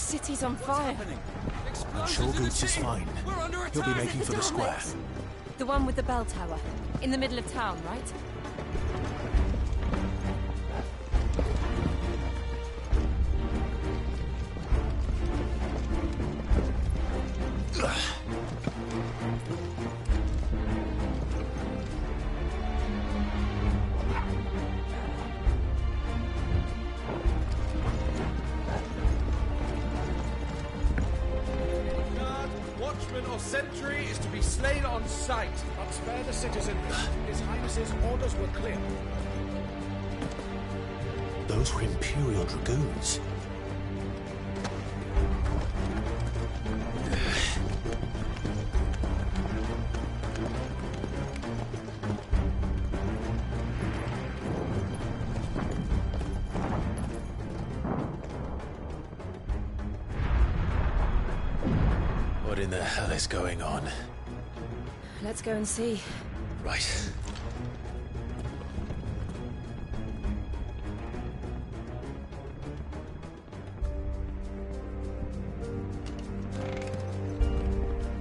city's on fire. I'm sure Goots is fine. He'll be making for the square. The one with the bell tower. In the middle of town, right? Sentry is to be slain on sight. But spare the citizenry. His Highness's orders were clear. Those were Imperial Dragoons. What in the hell is going on? Let's go and see. Right.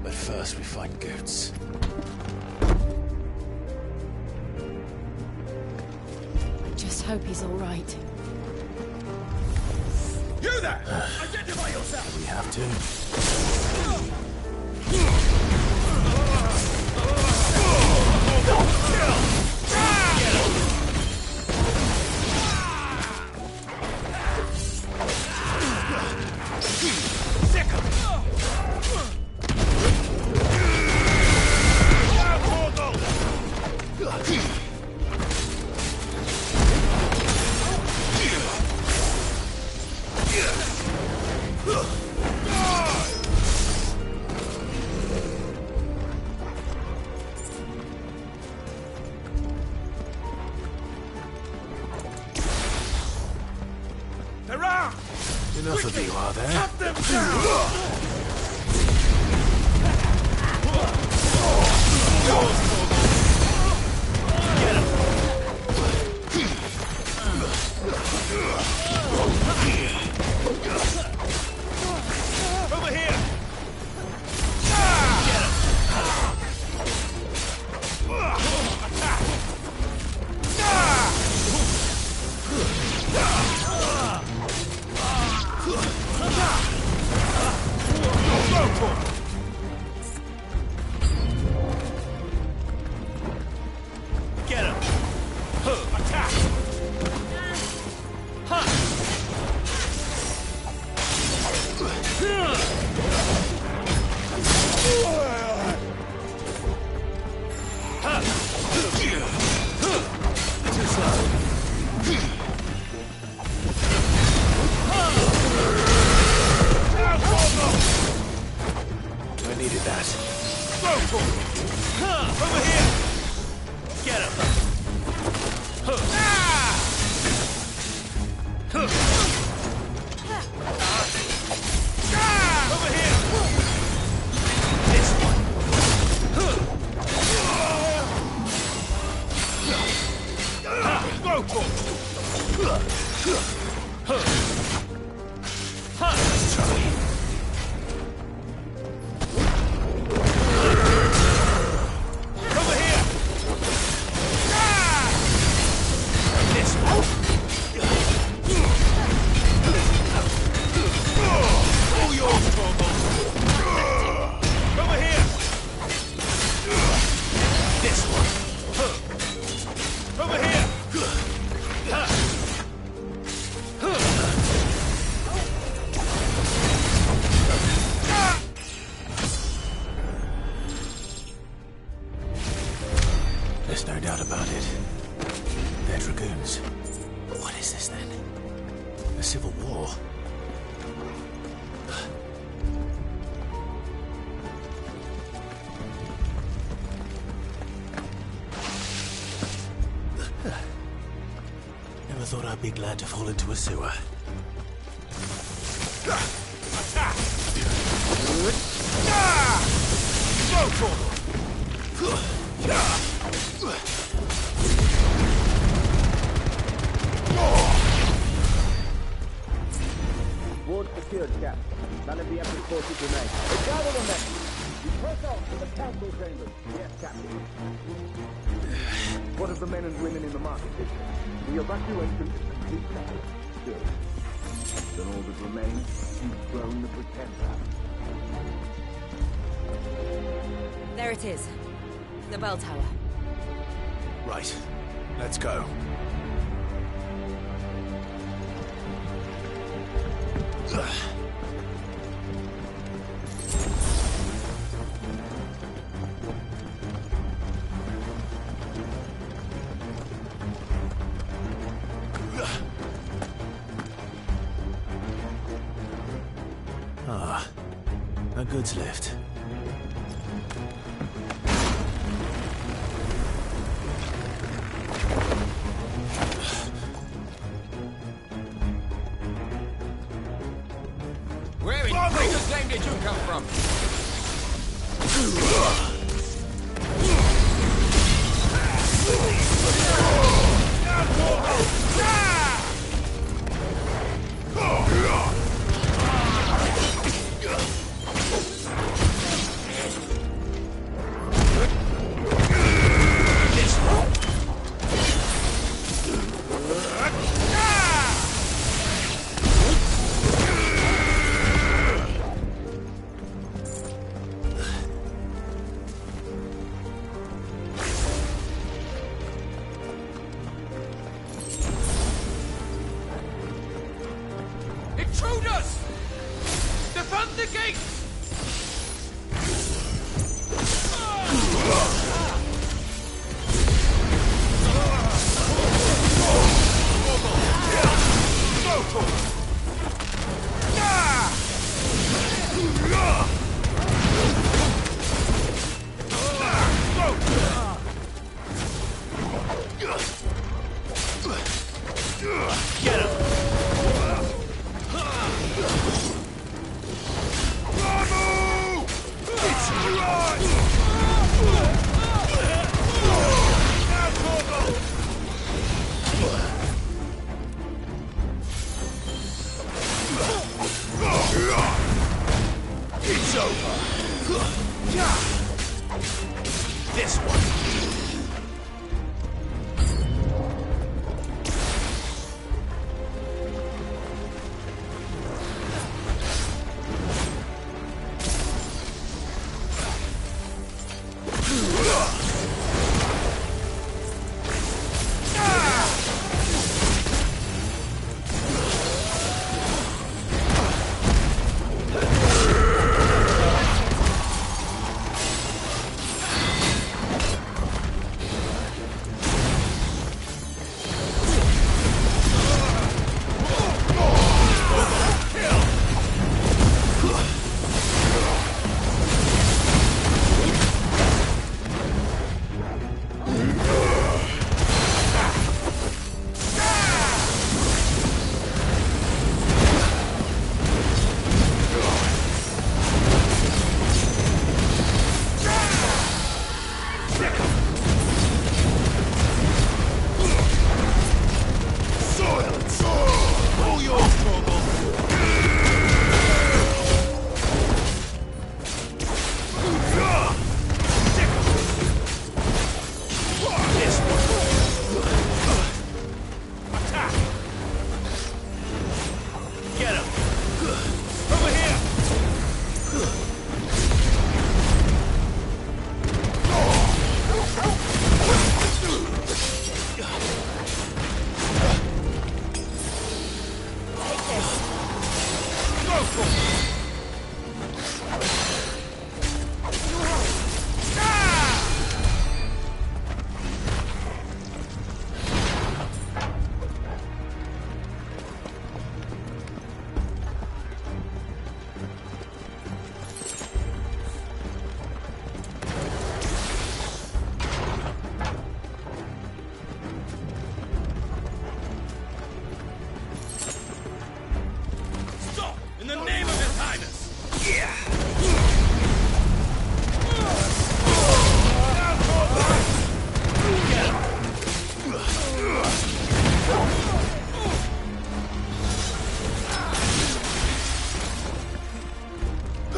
But first we find Goots. Just hope he's all right. You there! Identify yourself! We have to. Enough of you, are there? Cut them down! Over here! Get him! Attack! Too slow. I needed that. Go for it! Over here! Get him! Over here! This one! Go for it! Let's try. Over here! This one! All yours, Torgal! Over here! This one! Over here! There's no doubt about it. They're Dragoons. What is this then? A civil war? Never thought I'd be glad to fall into a sewer. Attack! Go for it! Fort secured, Cap. None of the Emperor's forces remain. But gather the men. You press on to the council chambers. Yes, Captain. What of the men and women in the market district? The evacuation is complete, Captain. Good. Then all that remains is to throne the pretender. There it is. The bell tower. Right. Let's go. Ah, a goods lift. Where in Christ's name did you come from? Intruders! Defend the gate! Get him! It's over. This one.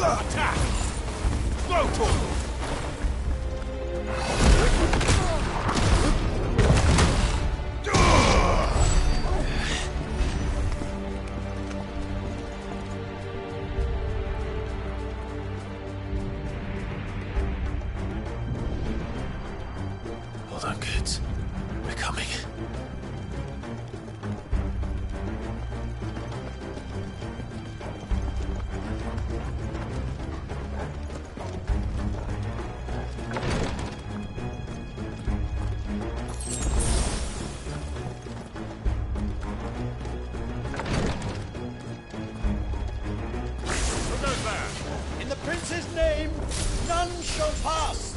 Attack! Rotor! Hold on, kids. We're coming. In the prince's name, none shall pass!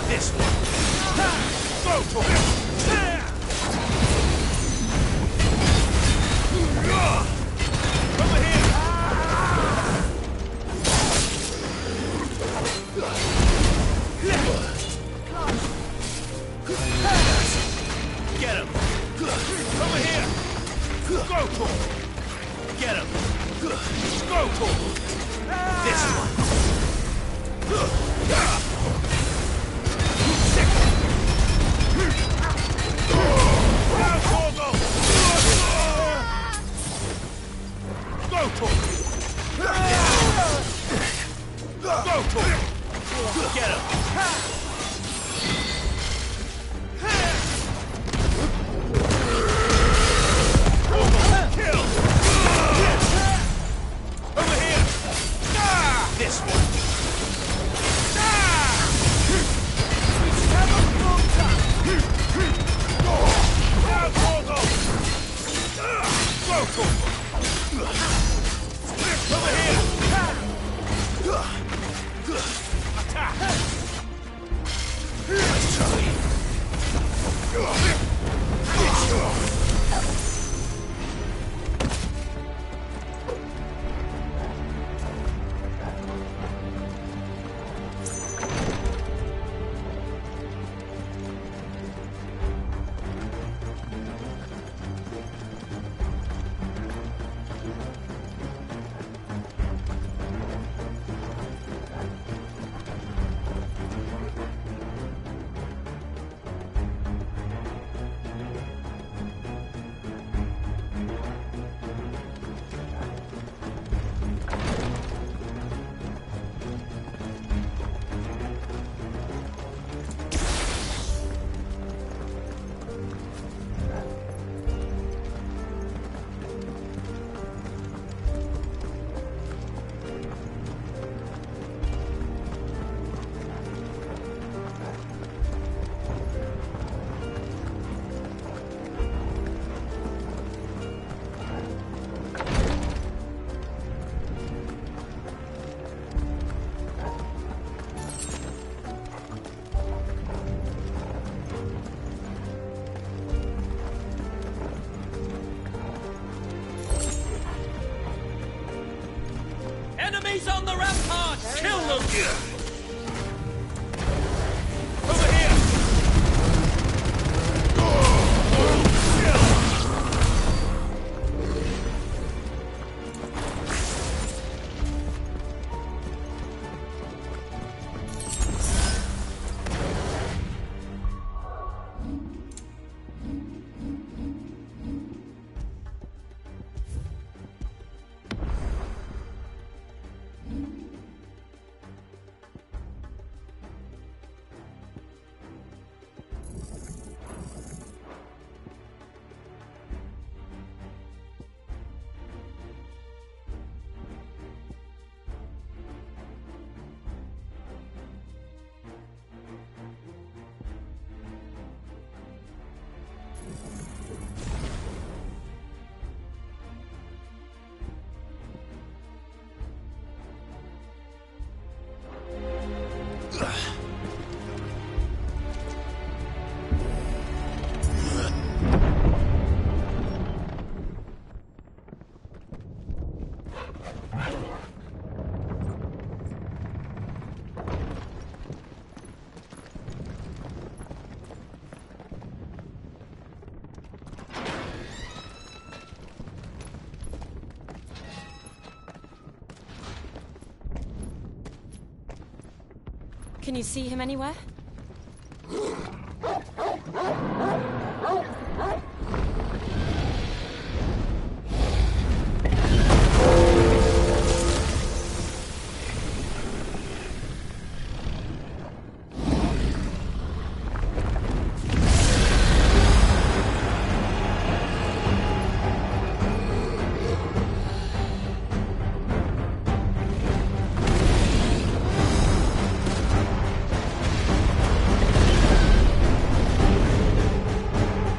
This one! Go to him! Over here! Get him! Over here! Go to him! Get him! Go to him! This one! Sick! Now, Corgo! Go to him! Go to him! Get him! Kill! Over here! This one! Have a full time! Now, Corgo! Go to him! Over here! Attack! Let's try. Enemies on the ramparts! Kill them! Over here! Can you see him anywhere?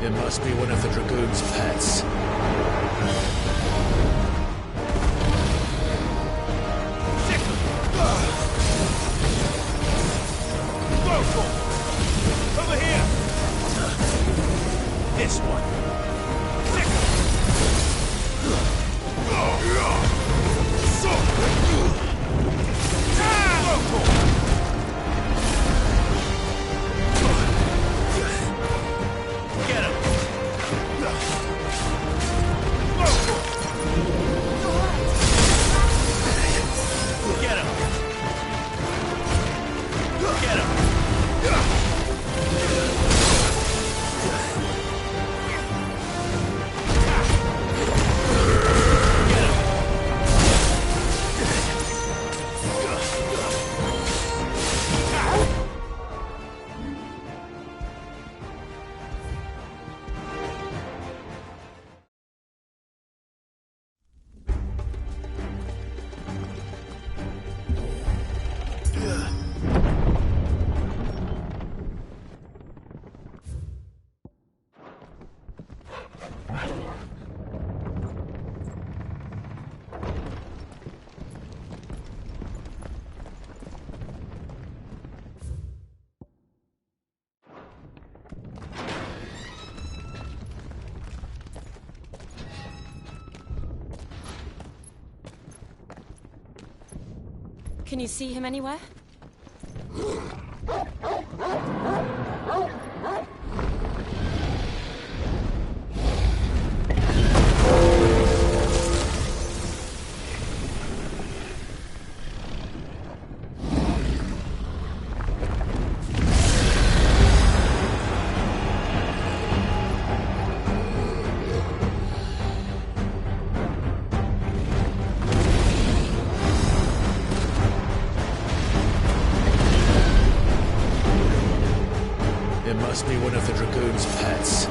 It must be one of the Dragoon's pets. Over here! This one. Get him! Get him! Get him! Can you see him anywhere? It must be one of the Dragoon's pets.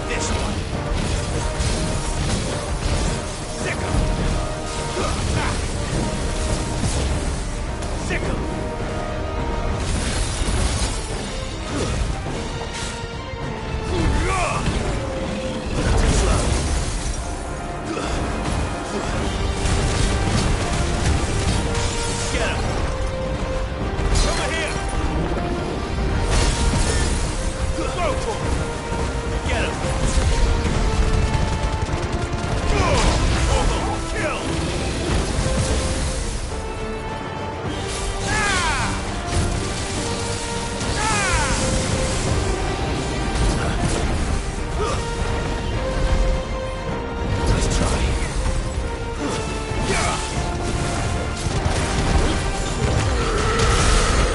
This one. Sick him! Sick him! Get him! Over here! Go for it! Get him! Kill! Nice try.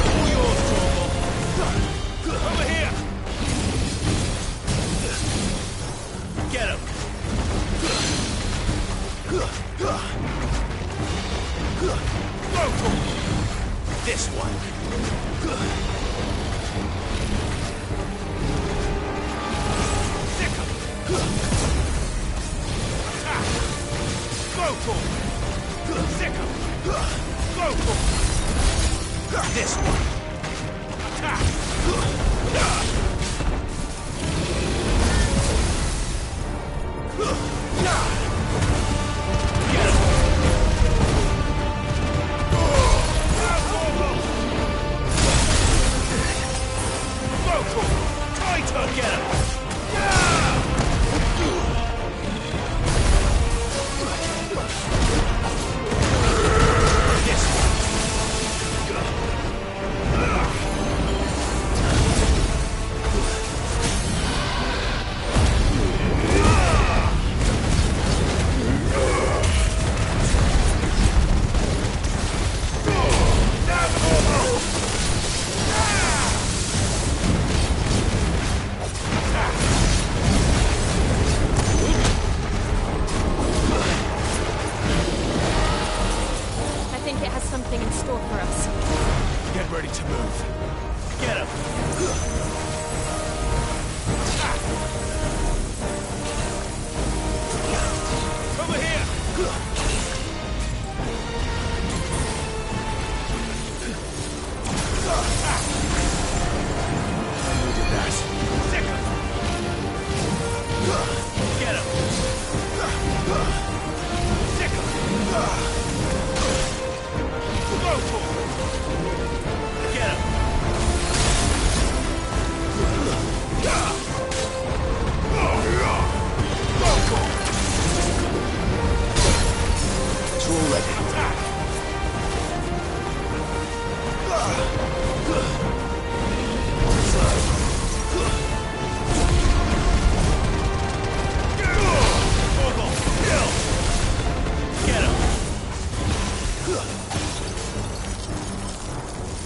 All yours, Torgal. Over here! Get him! Go for it! This one. Sick him! Attack! Go for it! Sick him! Go for it! This one. Attack! Get him! Go for it! Tighter! Get him! This one.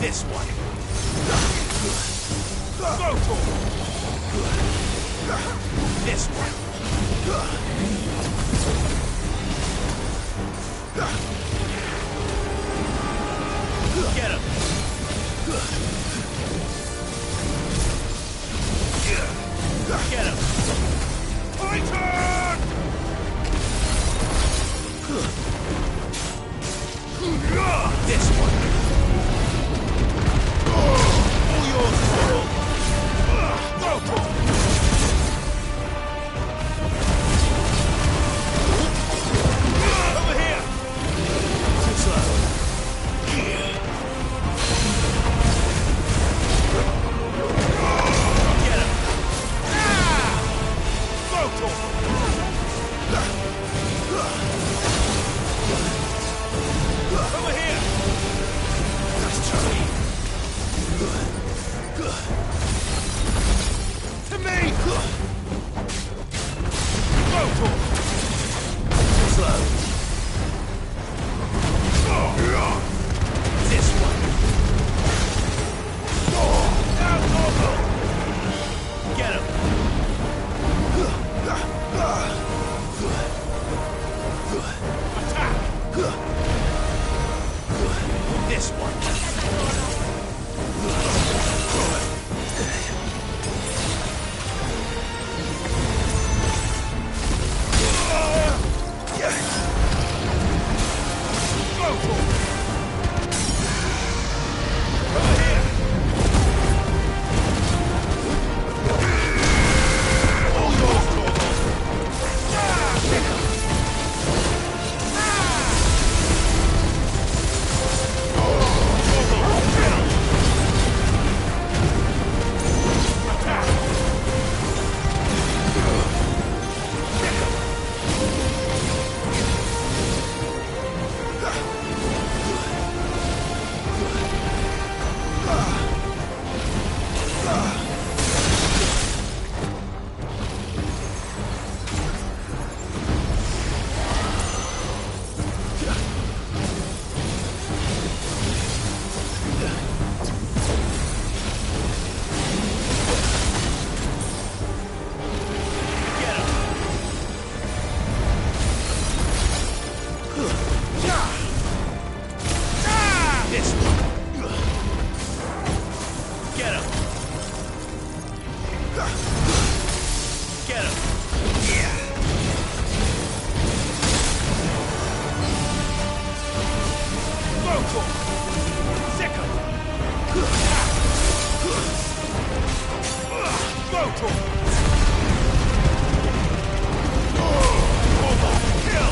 This one. Go for it. This one. Get him. Get him. My turn. This one. All yours, Coral. Go for it. Over here. Too slow. Get him. Go for it. Over here. That's Charlie. To me! Go for it. Slow. This one. Now, Corporal. Get him. Attack. This one. Go for it. Over here. All yours, Corporal. Pick up. Corporal, kill. Attack. Pick up. Get him. This one. Get him. Get him. Go for it. Sick him. Go for it. Kill.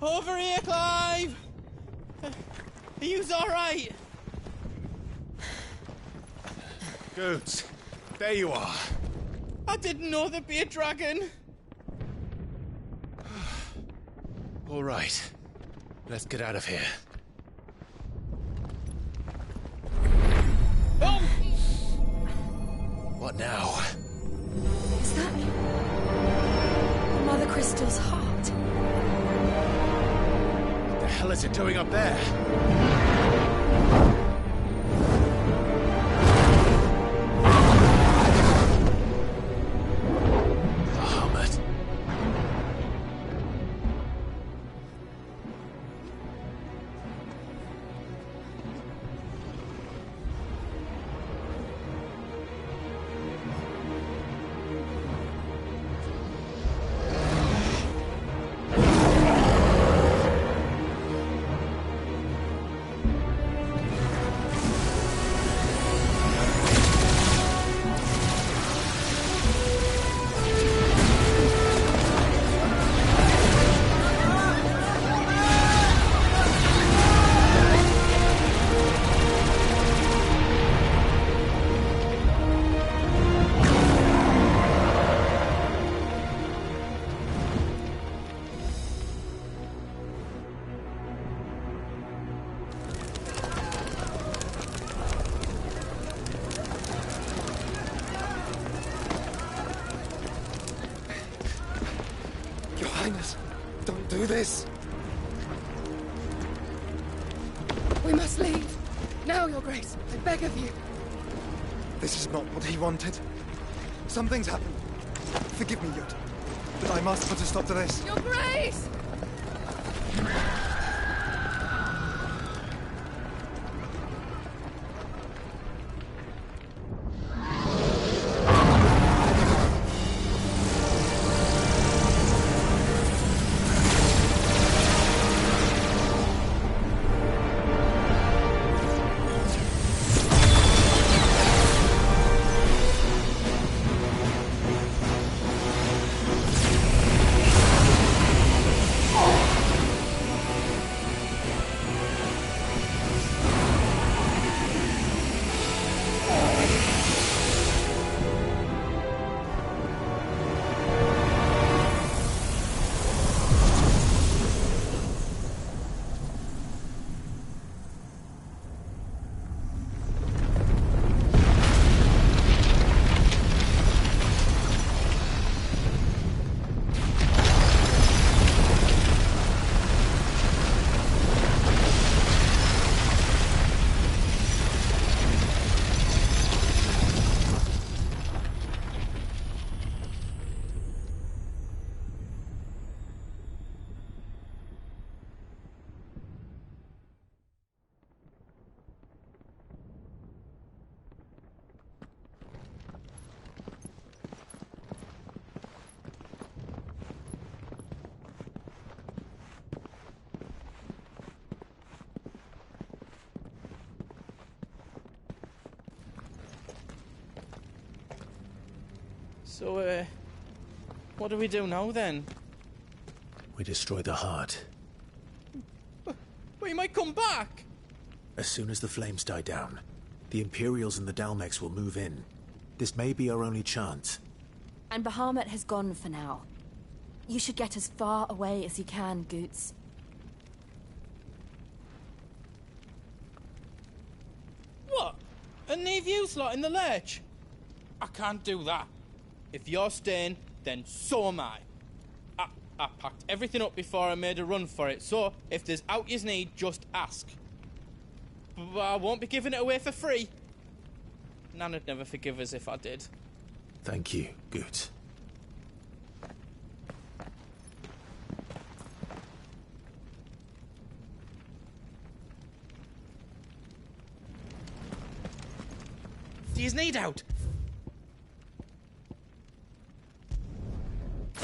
Over here, Clive! Are you alright? Goons, there you are. I didn't know there'd be a dragon. All right. Let's get out of here. Oh! What now? Is that Mother Crystal's heart? What the hell is it doing up there? Bahamut. Highness, don't do this. We must leave. Now, Your Grace. I beg of you. This is not what he wanted. Something's happened. Forgive me, Yod, but I must put a stop to this. Your Grace! So, what do we do now, then? We destroy the heart. But he might come back! As soon as the flames die down, the Imperials and the Dalmex will move in. This may be our only chance. And Bahamut has gone for now. You should get as far away as you can, Goots. What? And leave you lot in the lurch? I can't do that. If you're staying, then so am I. I packed everything up before I made a run for it, so if there's out yous need, just ask. But I won't be giving it away for free. Nana'd never forgive us if I did. Thank you, Goots. Do yous need out?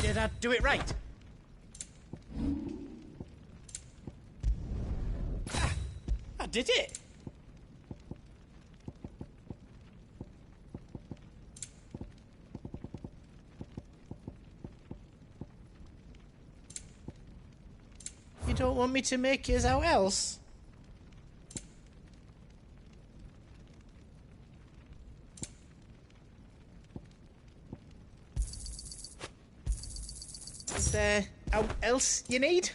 Did I do it right? I did it! You don't want me to make yours out else? Is there out else you need?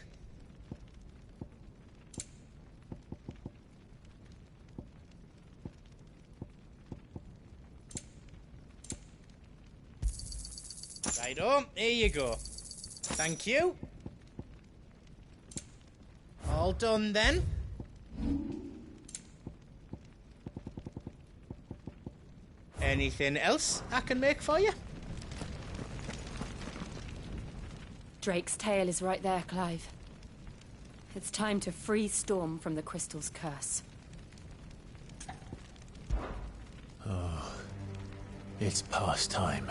Righto, here you go. Thank you. All done then. Anything else I can make for you? Drake's tail is right there, Clive. It's time to free Storm from the crystal's curse. Oh, it's past time.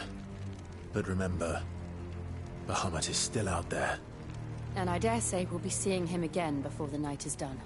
But remember, Bahamut is still out there. And I dare say we'll be seeing him again before the night is done.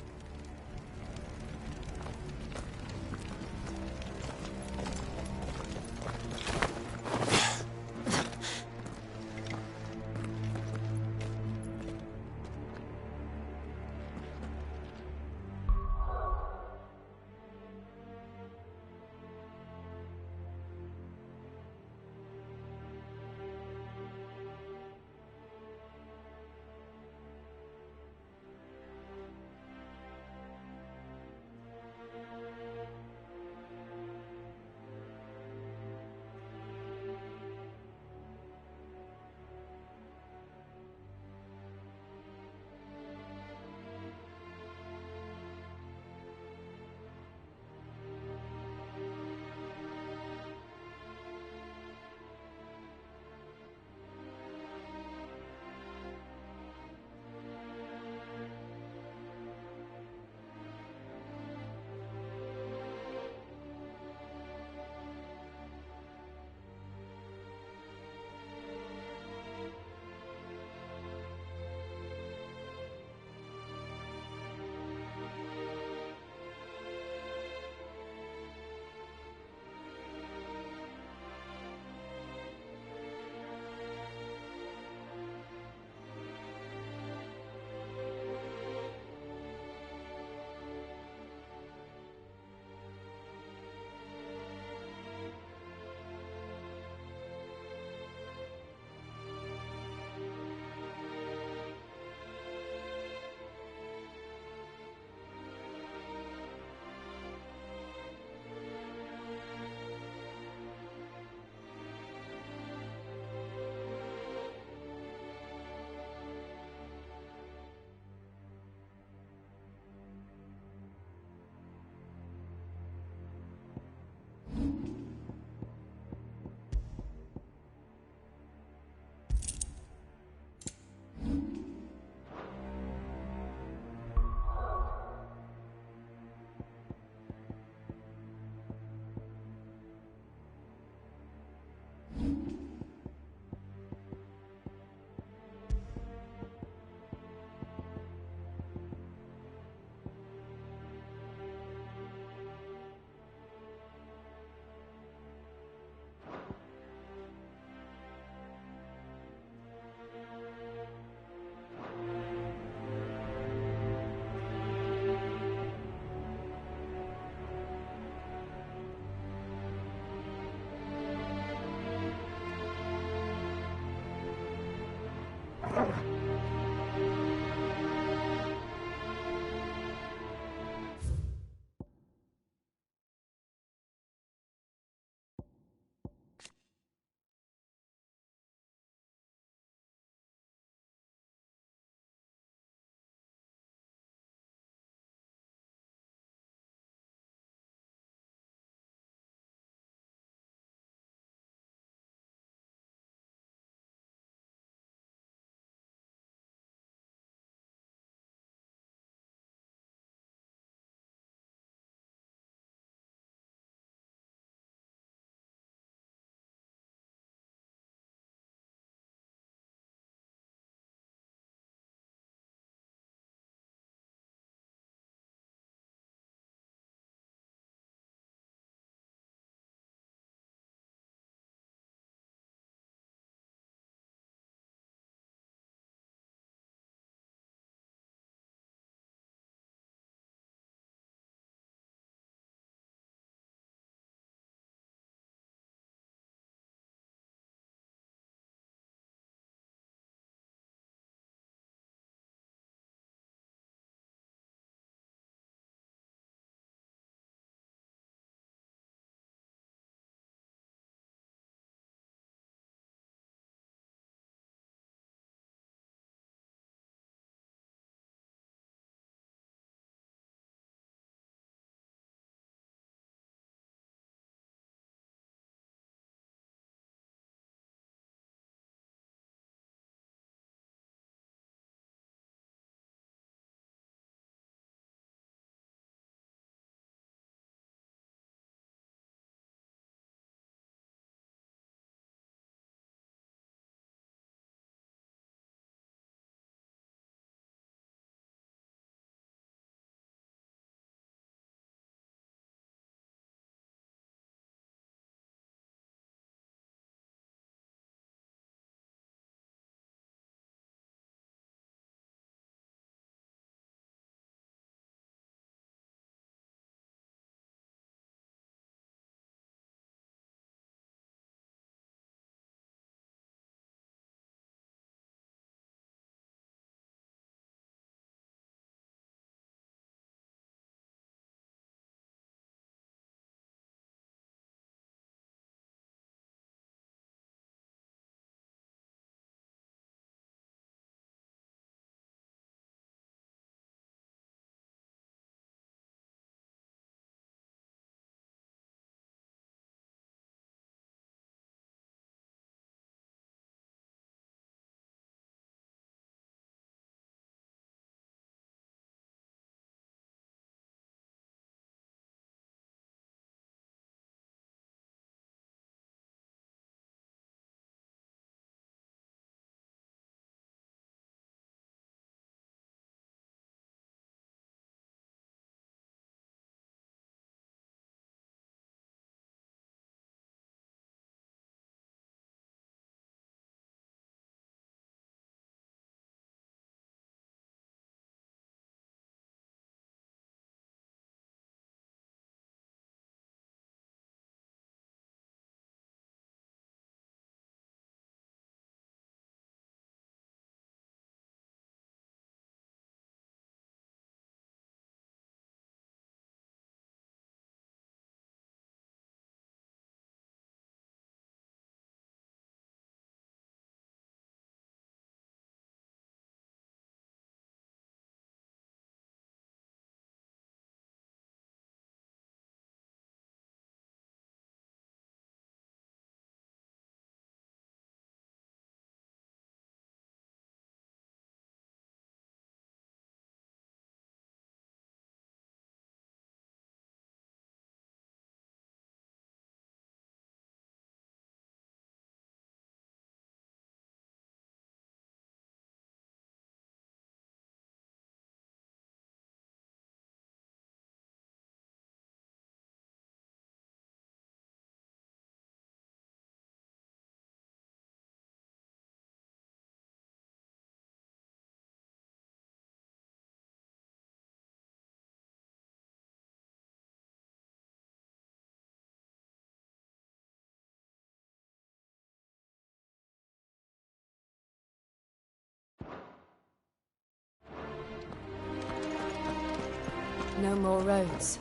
No more roads.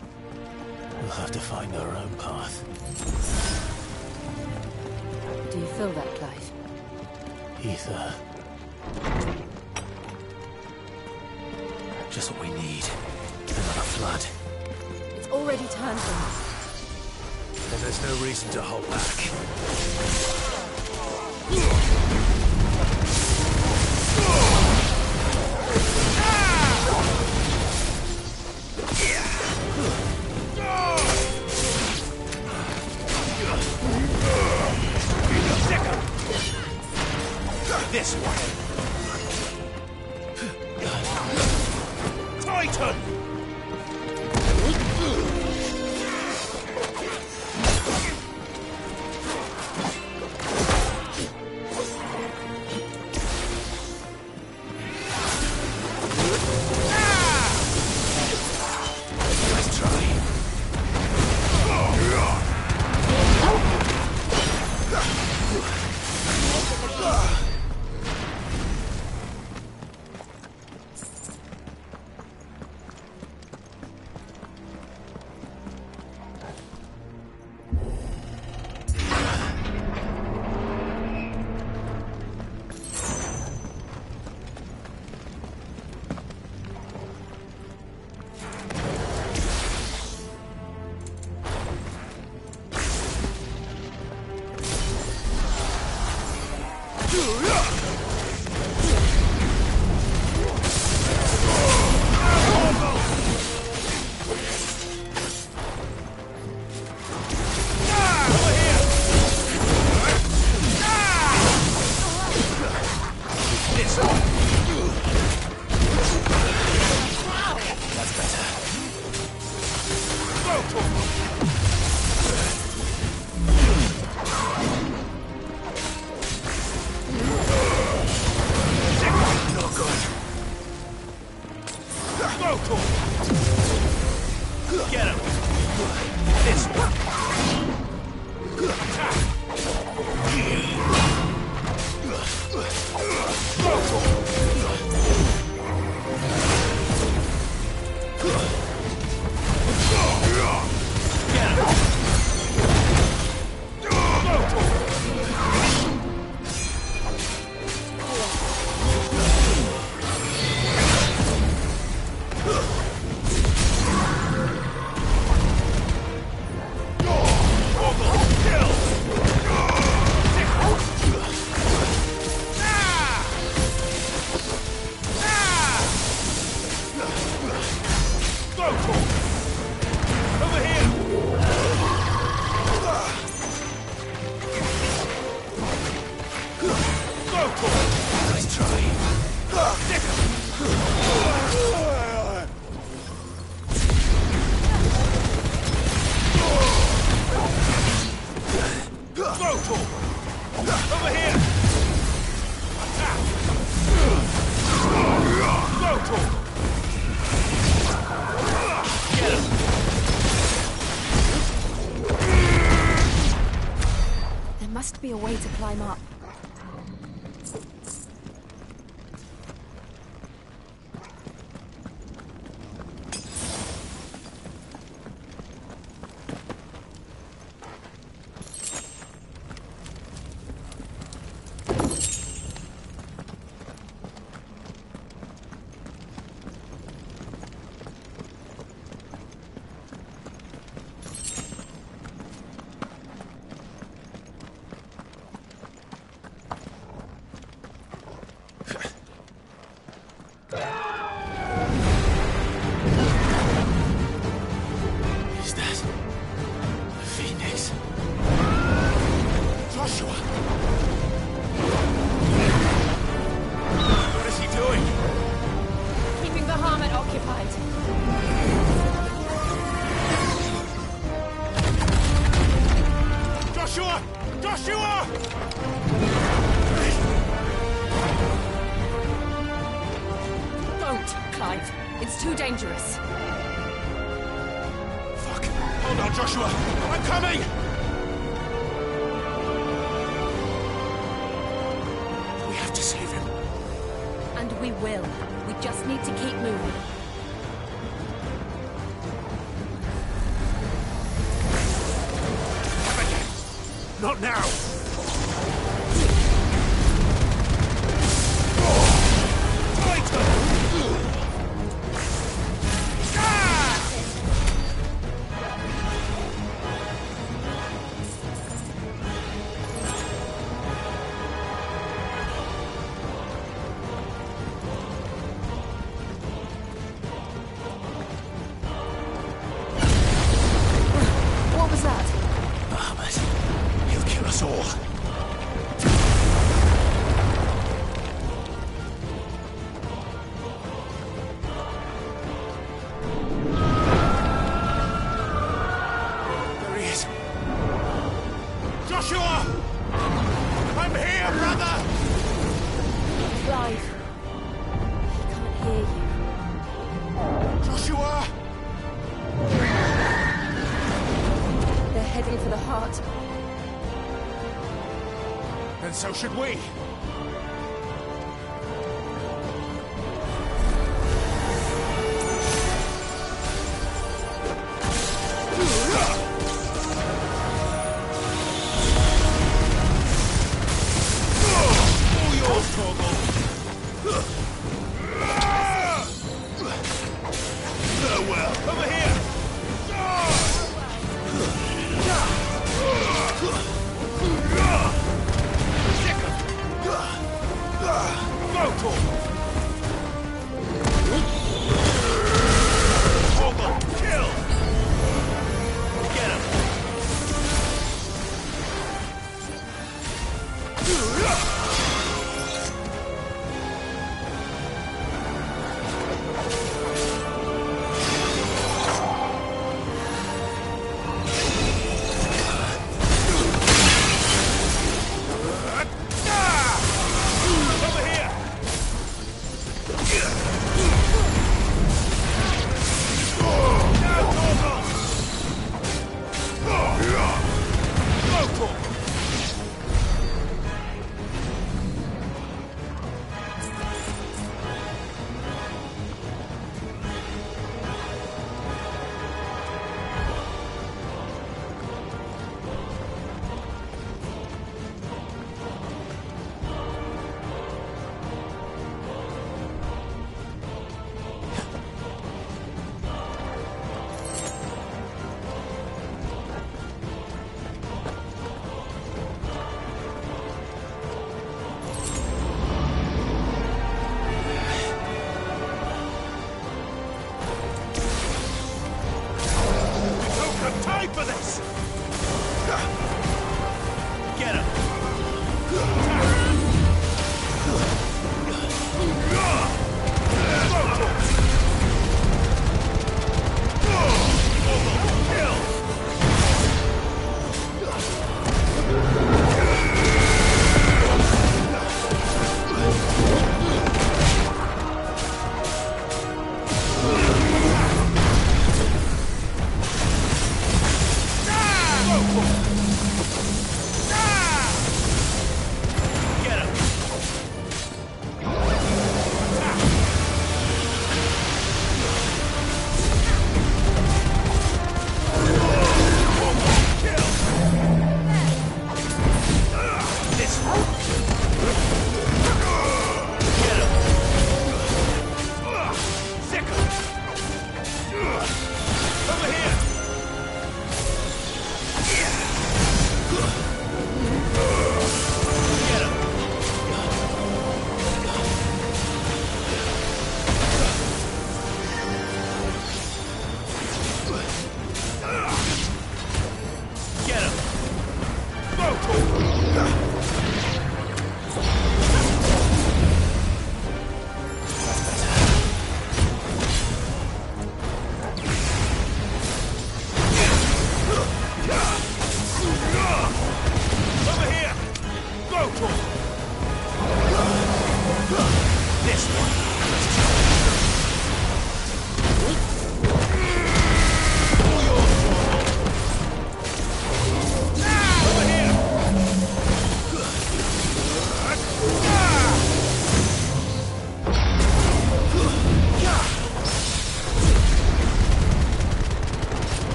We'll have to find our own path. Do you feel that, Clive? Ether. Just what we need. Another flood. It's already turned them. Then there's no reason to hold back. This one. Titan! Let's try. Get him! This one! There must be a way to climb up. Is that the Phoenix? Joshua! What is he doing? Keeping the Harmon occupied. Joshua! Joshua! Don't, Clive. It's too dangerous. Fuck! Hold on, Joshua! I'm coming! We have to save him. And we will. We just need to keep moving. Not now! What was that? Bahamut. He'll kill us all. There he is. Joshua! I'm here, brother! Clive. He can't hear you. Joshua! They're heading for the heart. Then so should we. All yours, Torgal. Farewell. Over here.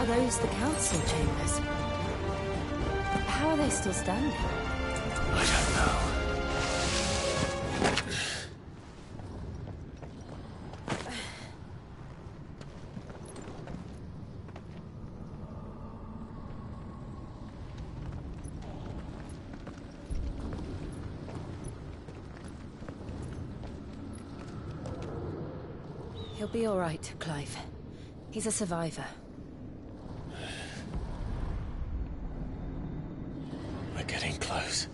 those the council chambers? How are they still standing? I don't know. He'll be all right, Clive. He's a survivor. We're getting close.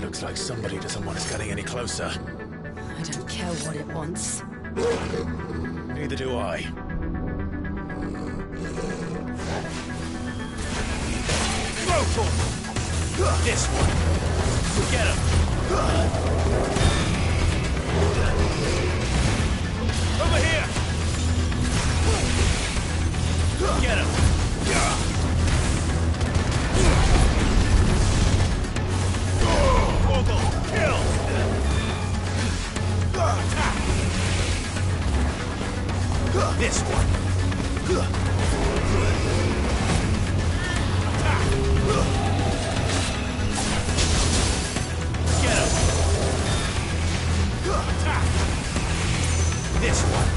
Looks like somebody doesn't want us getting any closer. I don't care what it wants. Neither do I. This one. Get him. Over here. Get him. Kill. This one. Get him. This one.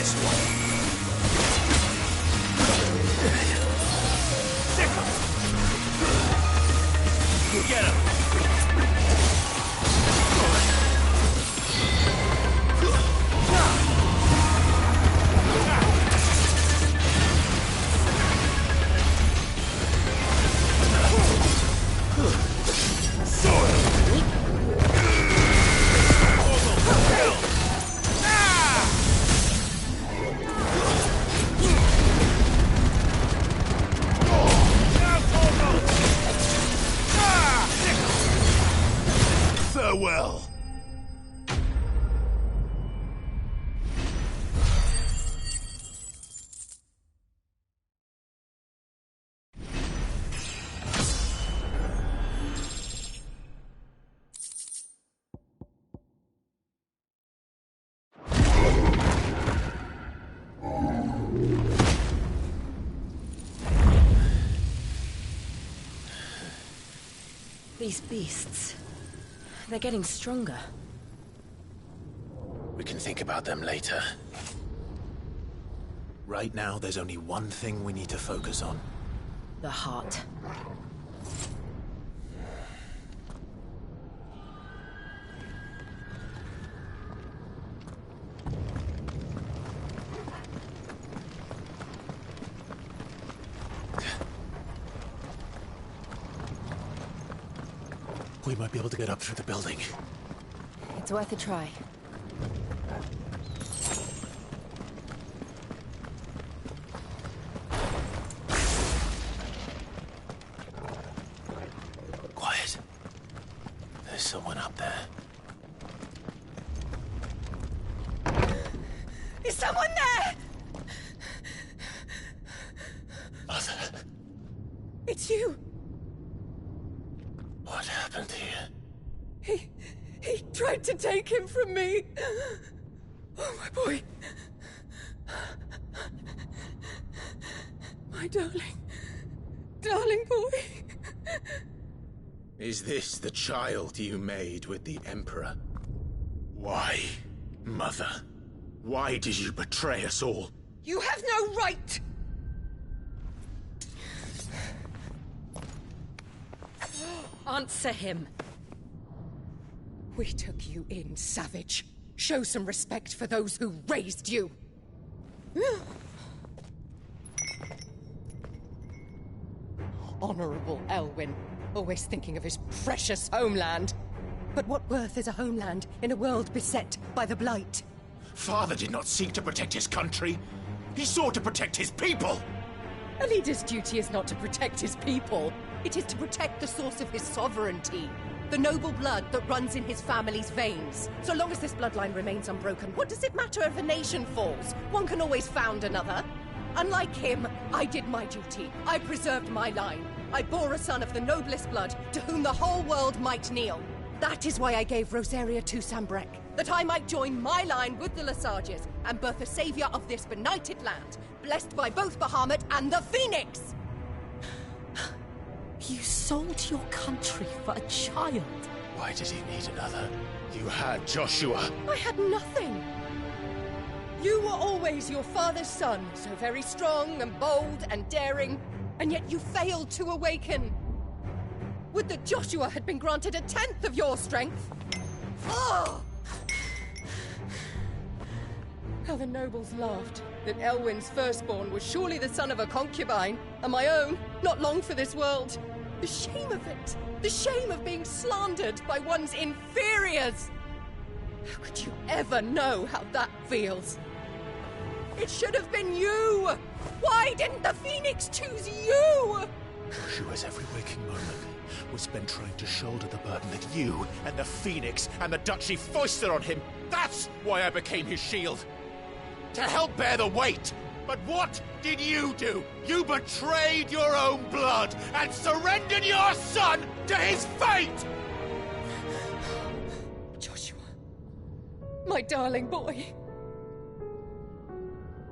This way. Get him! Farewell. These beasts, they're getting stronger. We can think about them later. Right now, there's only one thing we need to focus on. The heart. We might be able to get up through the building. It's worth a try. Quiet. There's someone up there. Is someone there? Mother, It's you. what happened here? He tried to take him from me. Oh, my boy. My darling boy. Is this the child you made with the Emperor? Why, Mother? Why did you betray us all? You have no right. Answer him. We took you in, savage. Show some respect for those who raised you. Honorable Elwyn, always thinking of his precious homeland. But what worth is a homeland in a world beset by the Blight? Father did not seek to protect his country. He sought to protect his people. A leader's duty is not to protect his people. It is to protect the source of his sovereignty. The noble blood that runs in his family's veins. So long as this bloodline remains unbroken, what does it matter if a nation falls? One can always found another. Unlike him, I did my duty. I preserved my line. I bore a son of the noblest blood, to whom the whole world might kneel. That is why I gave Rosaria to Sambrek, that I might join my line with the Lesages and birth a savior of this benighted land, blessed by both Bahamut and the Phoenix! You sold your country for a child. Why did he need another? You had Joshua. I had nothing. You were always your father's son, so very strong and bold and daring, and yet you failed to awaken. Would that Joshua had been granted 1/10 of your strength? Oh! How the nobles laughed that Elwyn's firstborn was surely the son of a concubine, and my own, not long for this world. The shame of it! The shame of being slandered by one's inferiors! How could you ever know how that feels? It should have been you! Why didn't the Phoenix choose you? Joshua's every waking moment was spent trying to shoulder the burden that you and the Phoenix and the Duchy foisted on him. That's why I became his shield. To help bear the weight. But what did you do? You betrayed your own blood and surrendered your son to his fate! Joshua, my darling boy.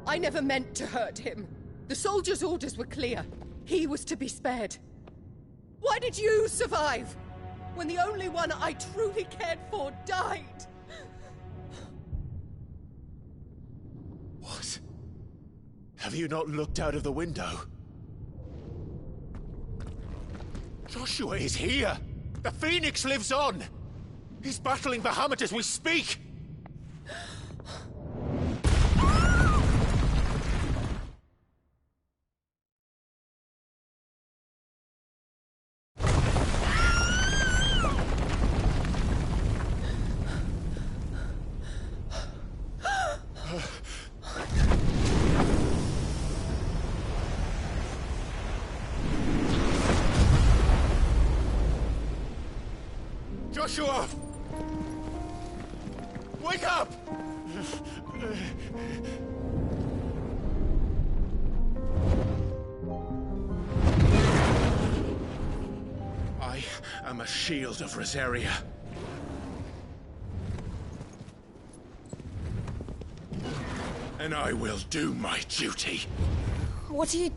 I never meant to hurt him. The soldiers' orders were clear. He was to be spared. Why did you survive when the only one I truly cared for died? What? Have you not looked out of the window? Joshua is here! The Phoenix lives on! He's battling Bahamut as we speak! Joshua! Wake up! I am a shield of Rosaria. And I will do my duty. What are you...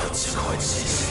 consequences.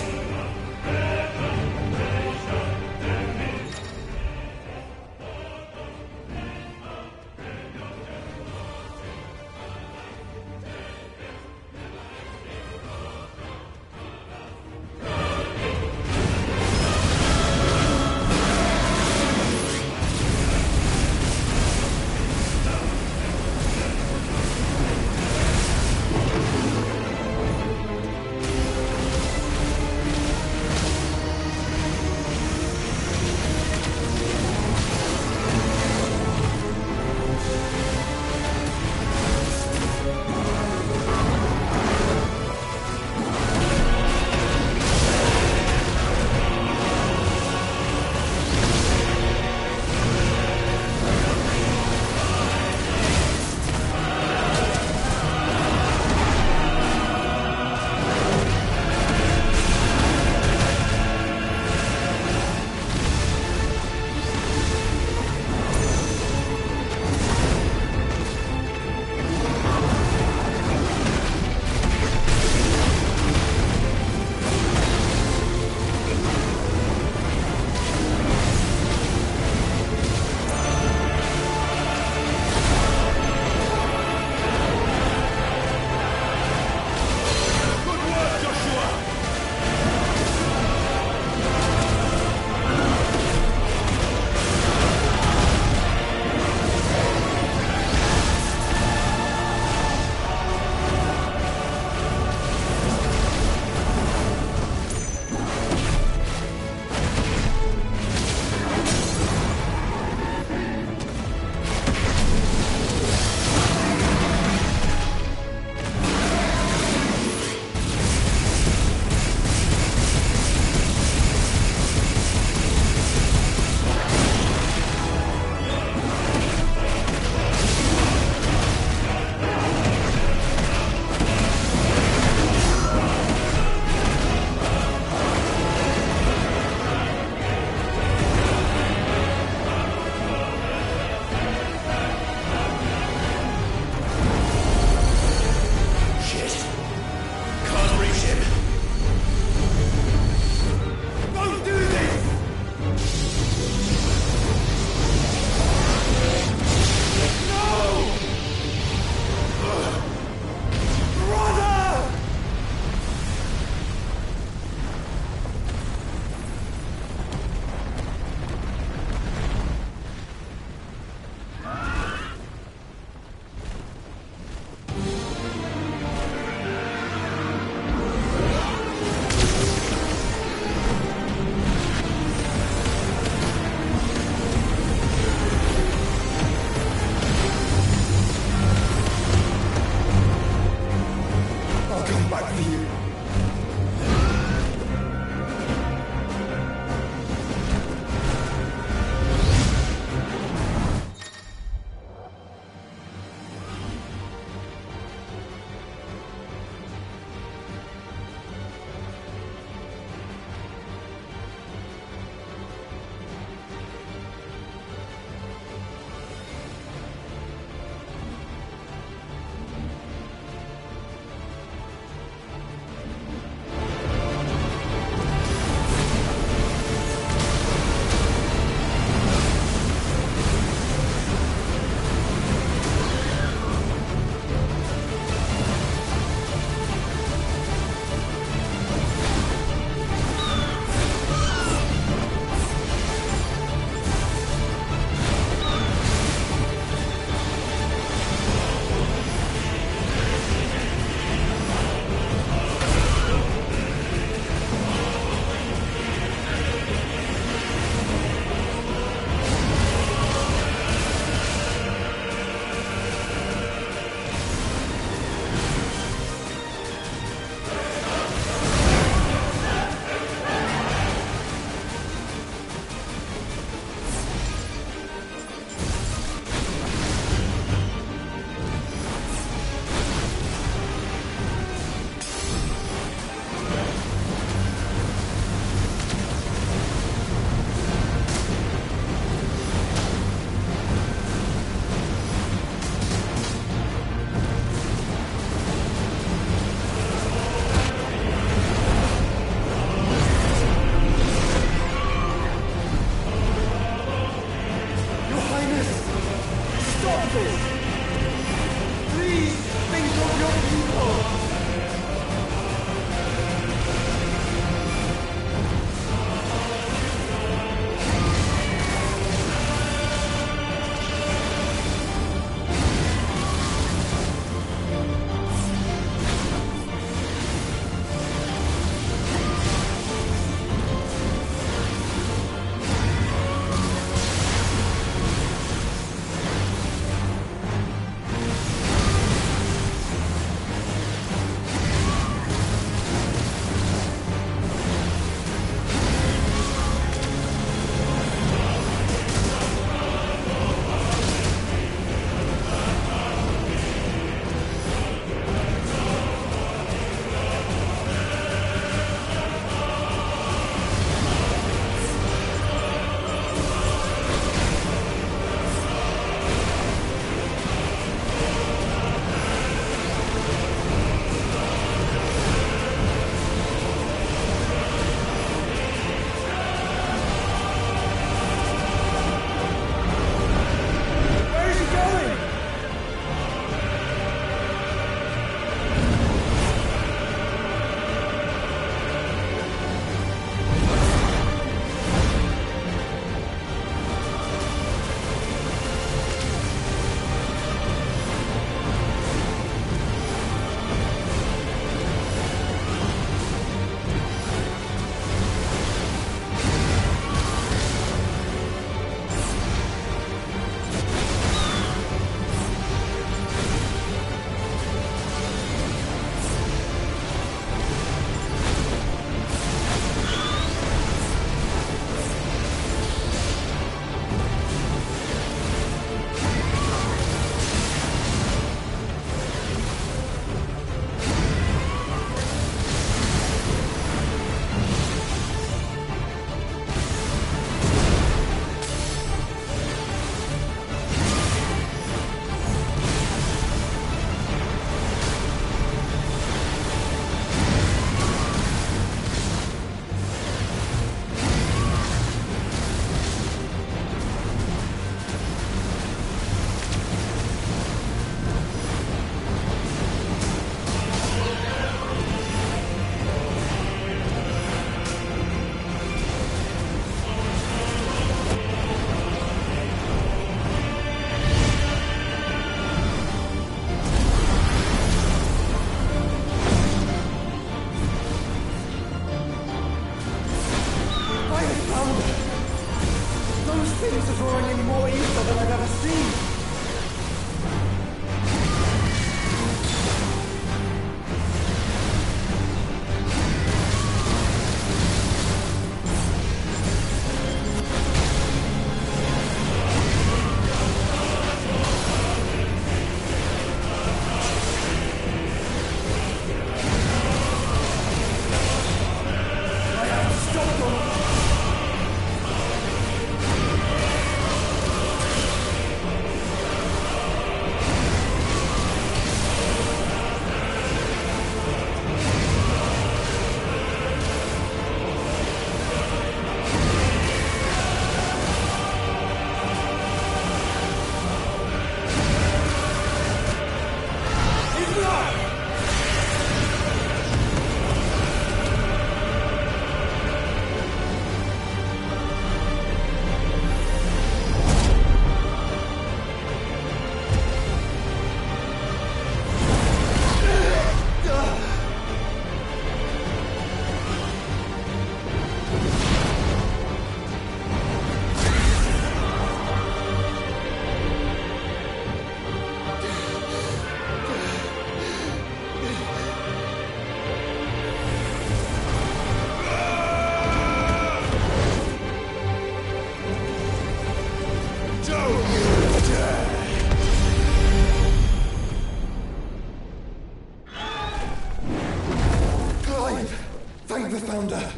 Thank the Founder!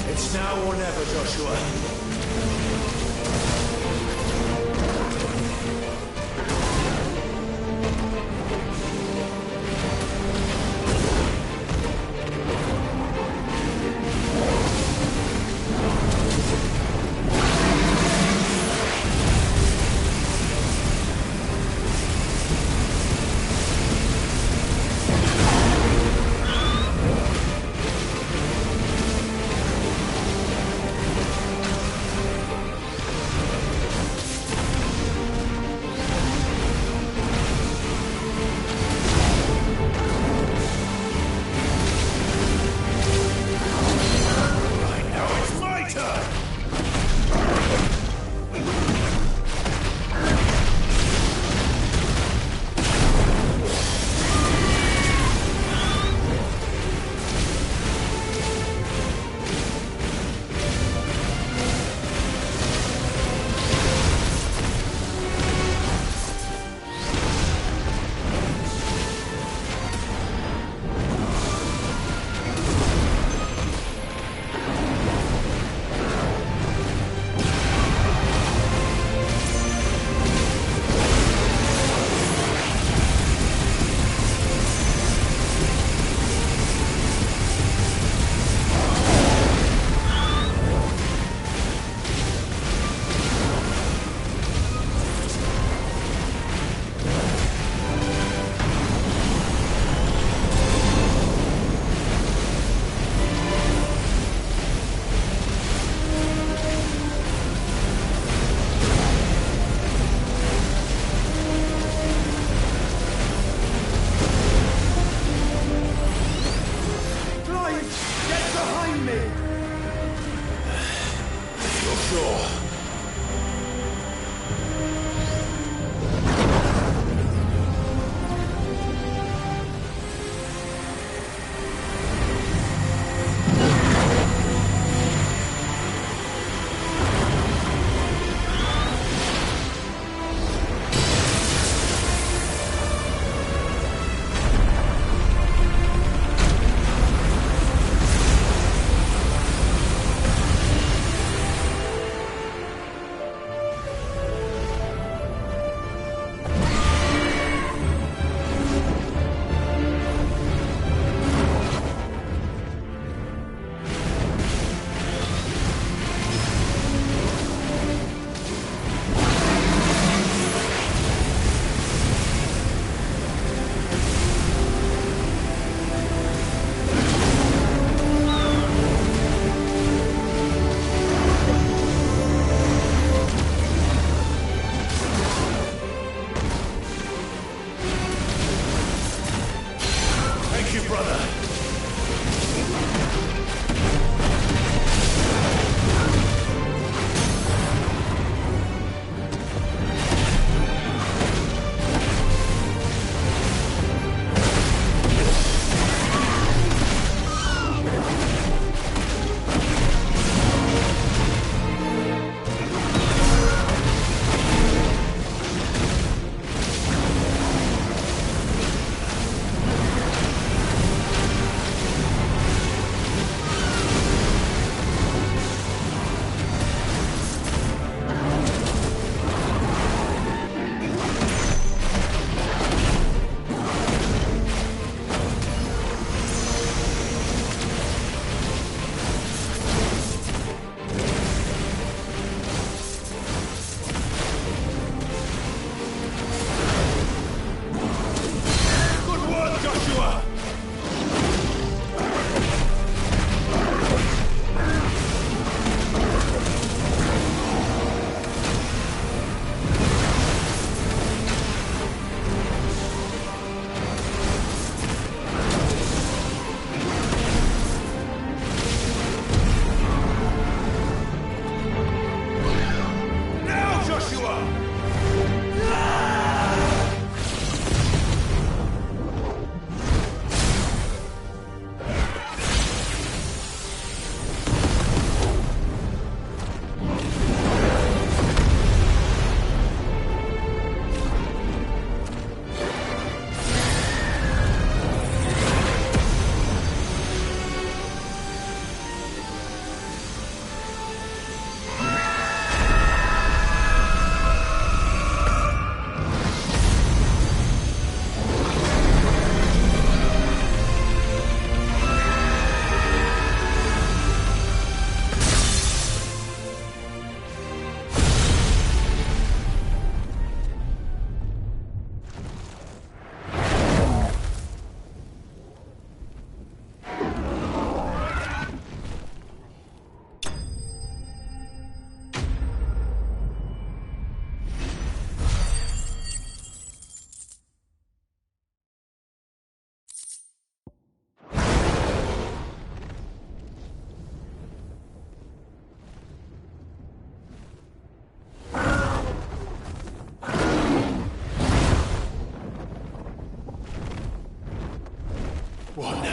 It's now or never, Joshua.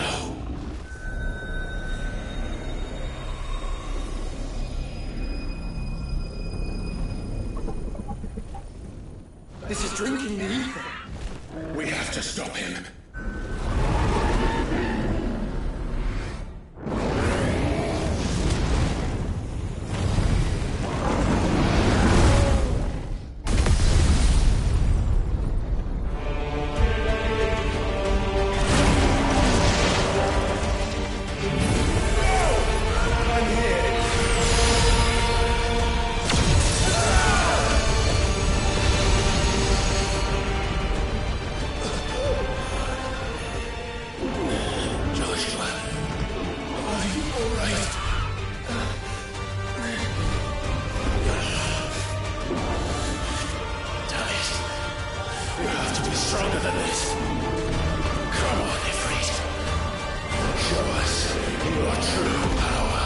now. This is drinking the ether. We have to stop him. Stronger than this. Come on, Ifrit. Show us your true power.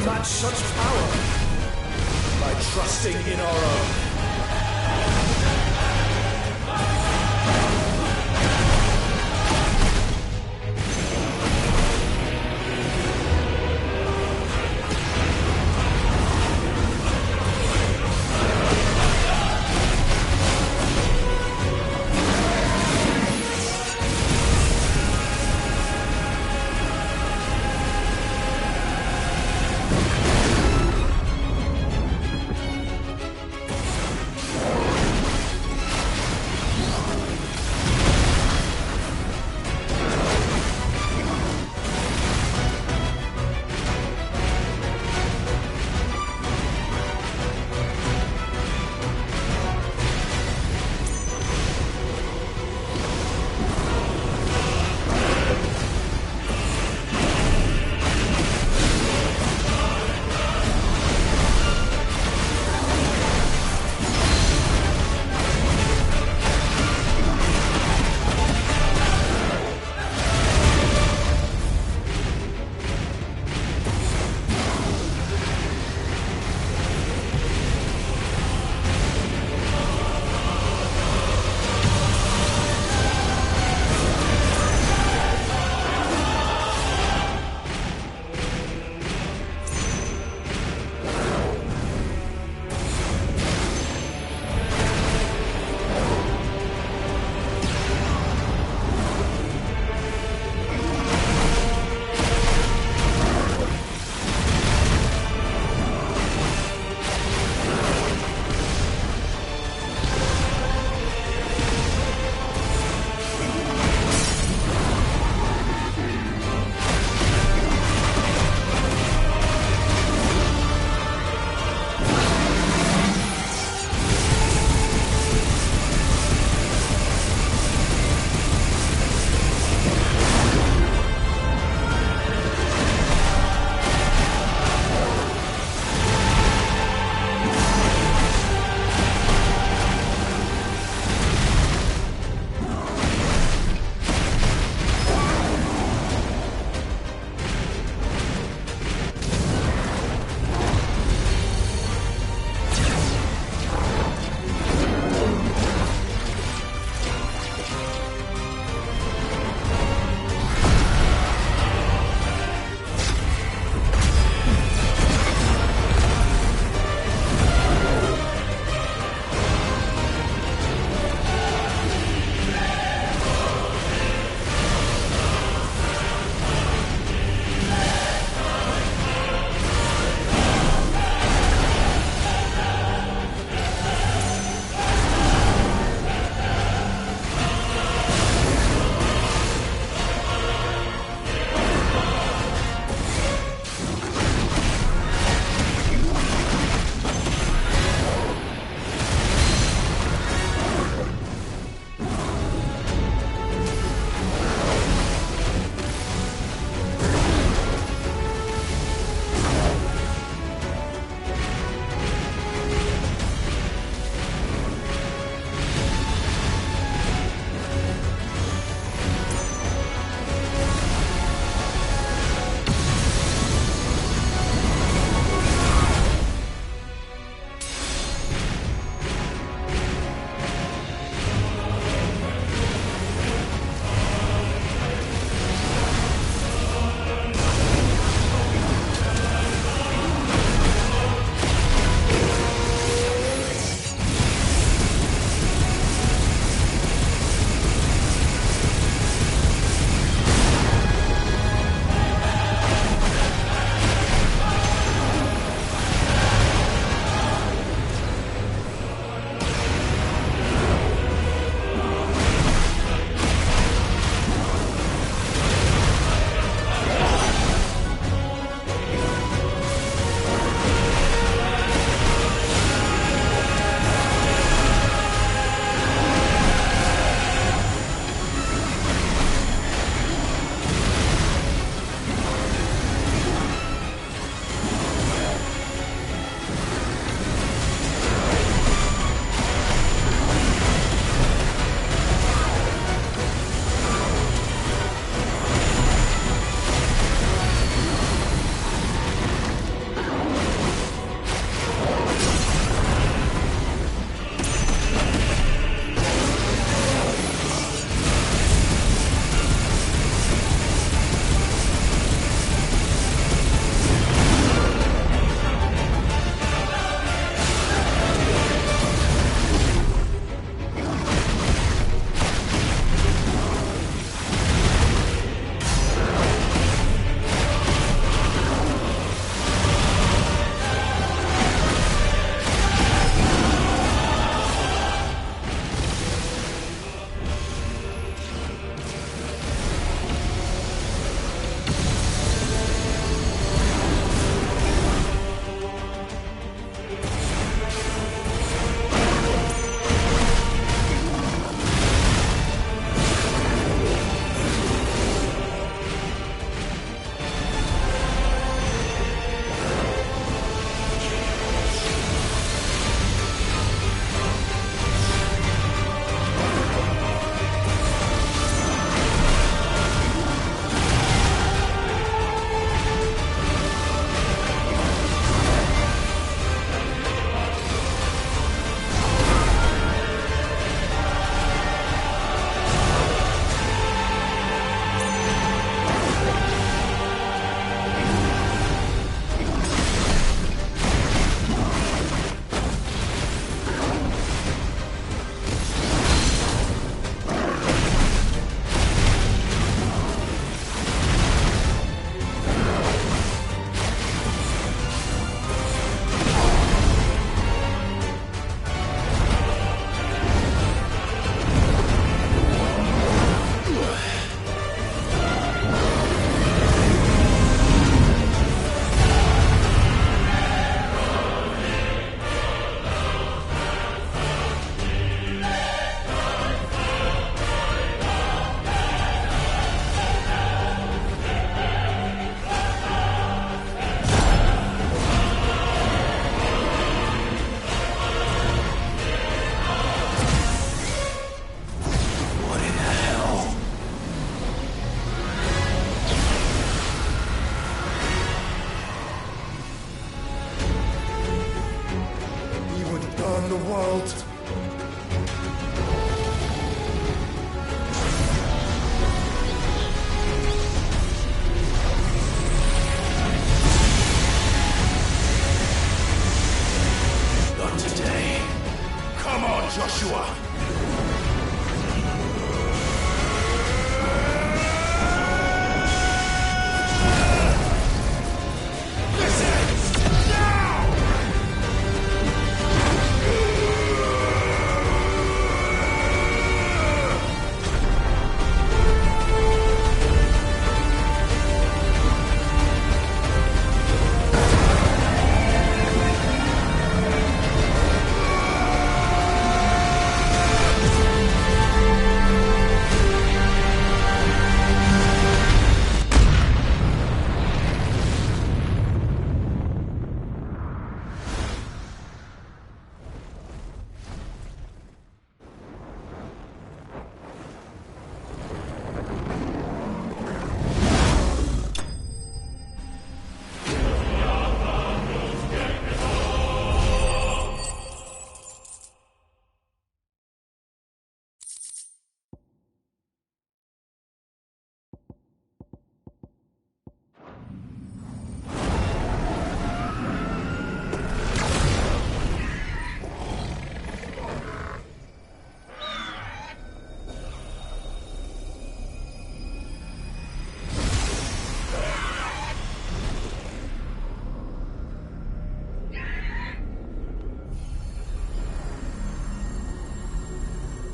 Match such power by trusting in our own. from the world. Not today. Come on, Joshua!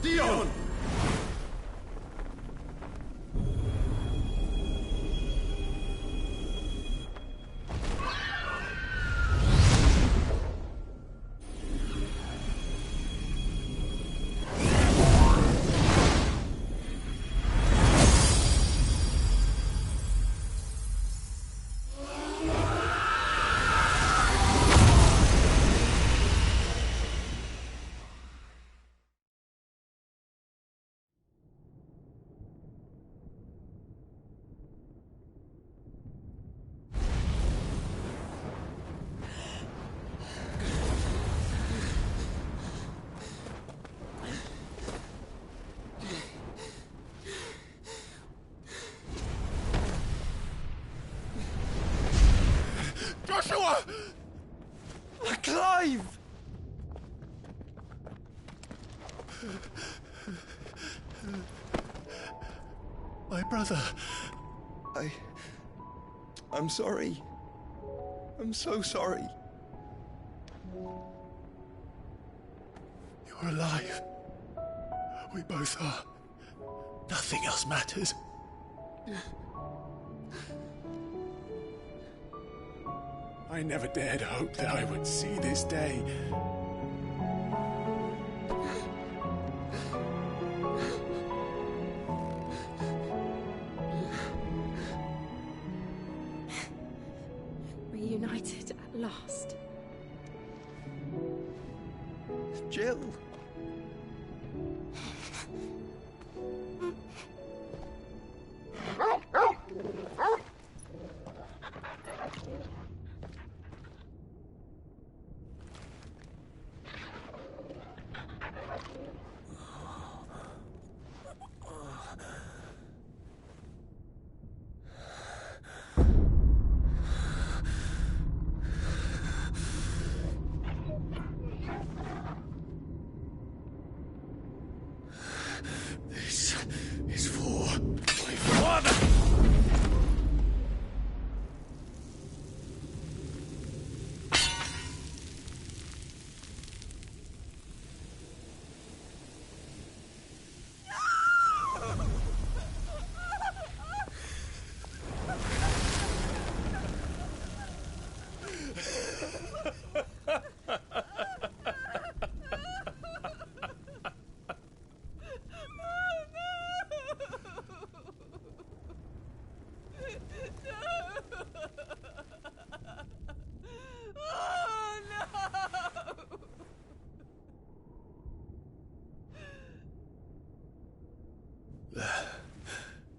Dion! Joshua! Clive! My brother. I'm sorry. I'm so sorry. You're alive. We both are. Nothing else matters. I never dared hope that I would see this day. Reunited at last. Jill. This is for my father!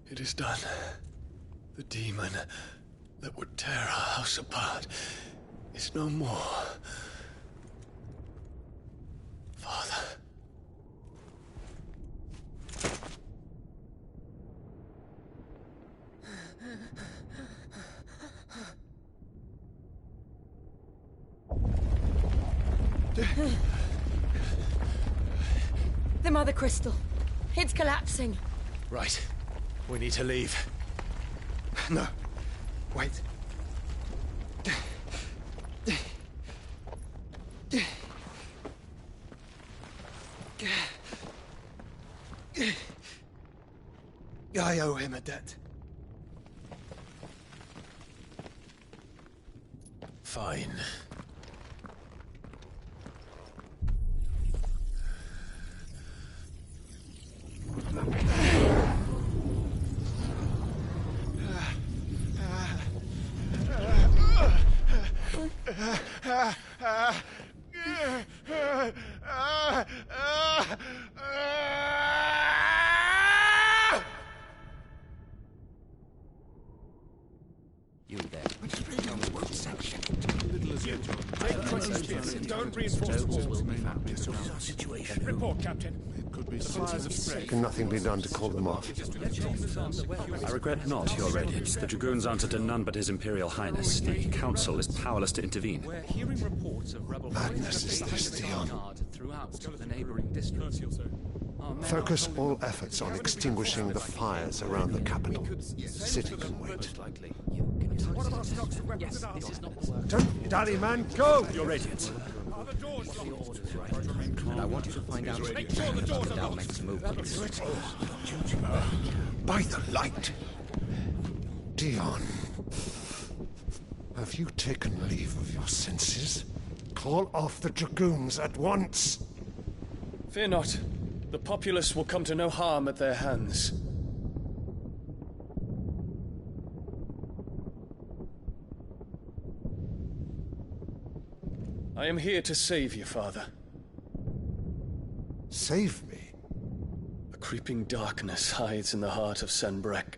It is done. The demon that would tear our house apart is no more. The Mother Crystal. It's collapsing. Right. We need to leave. No. Wait. I owe him a debt. Fine. You there. Tell me what section. Don't reinforce the walls. Will be found. What is our situation? Report, Captain. It could be supplies of spray. Can nothing be done to call them off? I regret not, Your Radiance. The Dragoons answer to none but His Imperial Highness. The Council is powerless to intervene. We're hearing reports of rebel Madness is this, Dion. throughout the neighboring districts. Focus all efforts on extinguishing the fires around the capital. City can wait. Don't dally, man. Go! Your Radiance. And I want you to find out about the Dalmek's movements. By the light. Dion. Have you taken leave of your senses? Call off the Dragoons at once. Fear not. The populace will come to no harm at their hands. I am here to save you, Father. Save me? A creeping darkness hides in the heart of Sanbreque.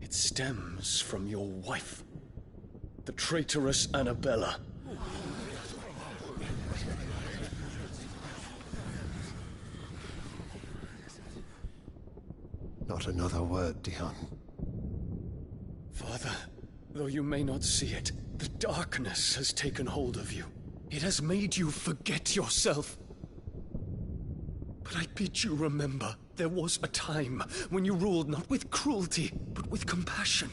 It stems from your wife, the traitorous Annabella. Not another word, Dion. Father, though you may not see it, the darkness has taken hold of you. It has made you forget yourself. But I bid you remember, there was a time when you ruled not with cruelty, but with compassion.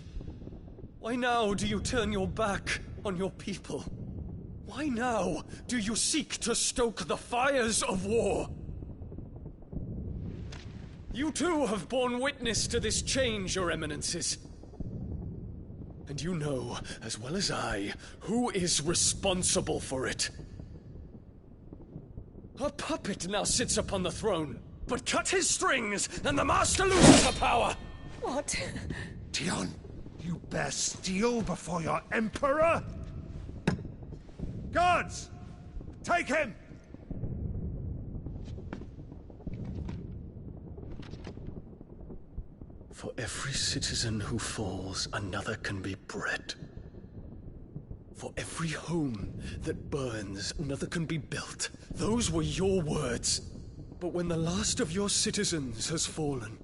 Why now do you turn your back on your people? Why now do you seek to stoke the fires of war? You too have borne witness to this change, Your Eminences. And you know, as well as I, who is responsible for it. A puppet now sits upon the throne, but cut his strings, and the master loses the power! What? Dion, you bear steel before your Emperor? Guards! Take him! For every citizen who falls, another can be bred. For every home that burns, another can be built. Those were your words. But when the last of your citizens has fallen,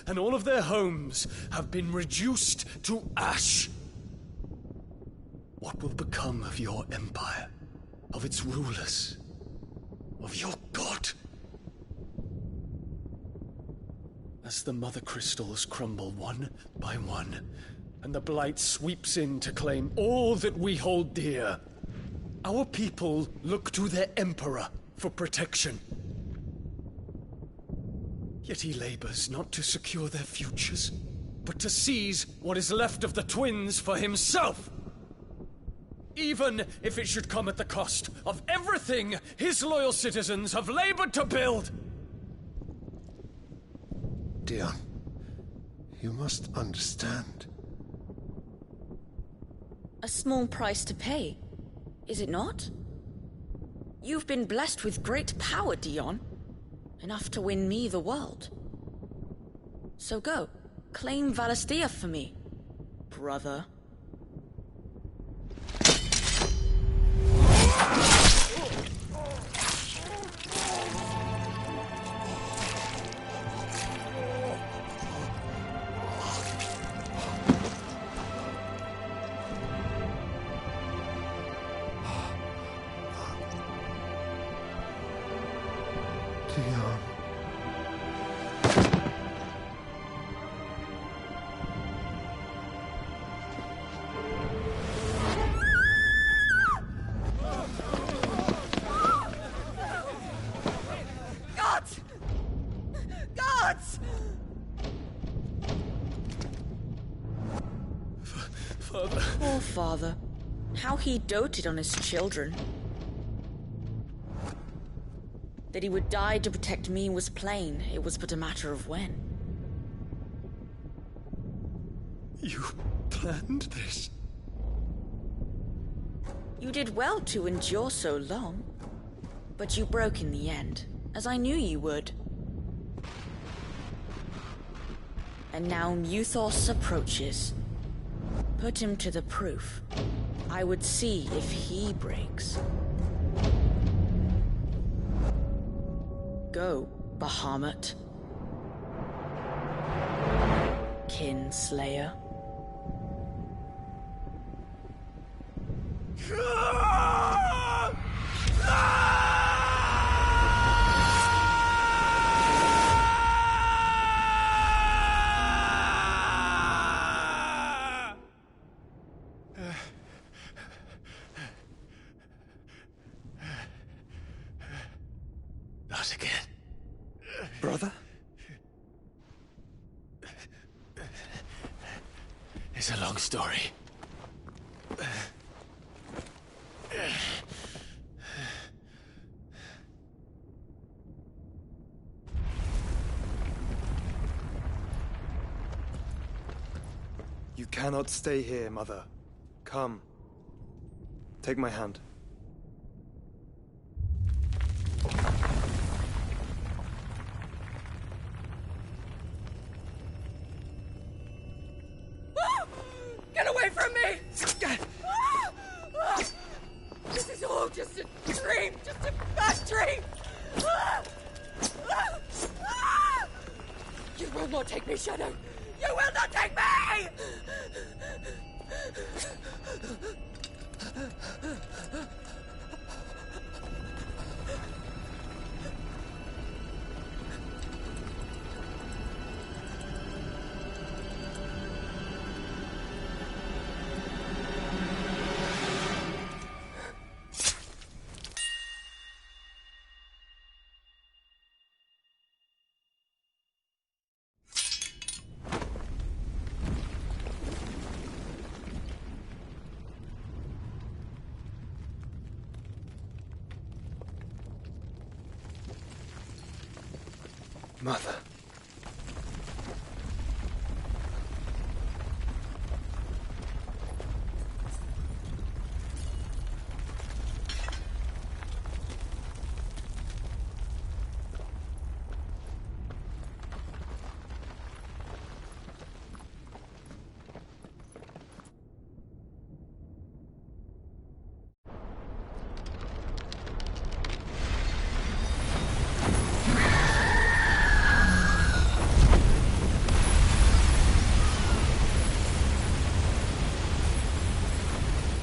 and all of their homes have been reduced to ash, what will become of your empire, of its rulers, of your god? As the Mother Crystals crumble one by one, and the Blight sweeps in to claim all that we hold dear, our people look to their Emperor for protection. Yet he labors not to secure their futures, but to seize what is left of the twins for himself! Even if it should come at the cost of everything his loyal citizens have labored to build! Dion, you must understand. A small price to pay, is it not? You've been blessed with great power, Dion. Enough to win me the world. So go, claim Valisthea for me, brother. Dion. Gods! Gods! Father. Poor father. How he doted on his children. That he would die to protect me was plain. It was but a matter of when. You planned this? You did well to endure so long. But you broke in the end, as I knew you would. And now Muthos approaches. Put him to the proof. I would see if he breaks. Go, Bahamut. Kinslayer. Not again. Brother? It's a long story. You cannot stay here, Mother. Come. Take my hand. Get away from me! This is all just a dream, just a bad dream! You will not take me, Shadow! You will not take me! Mother.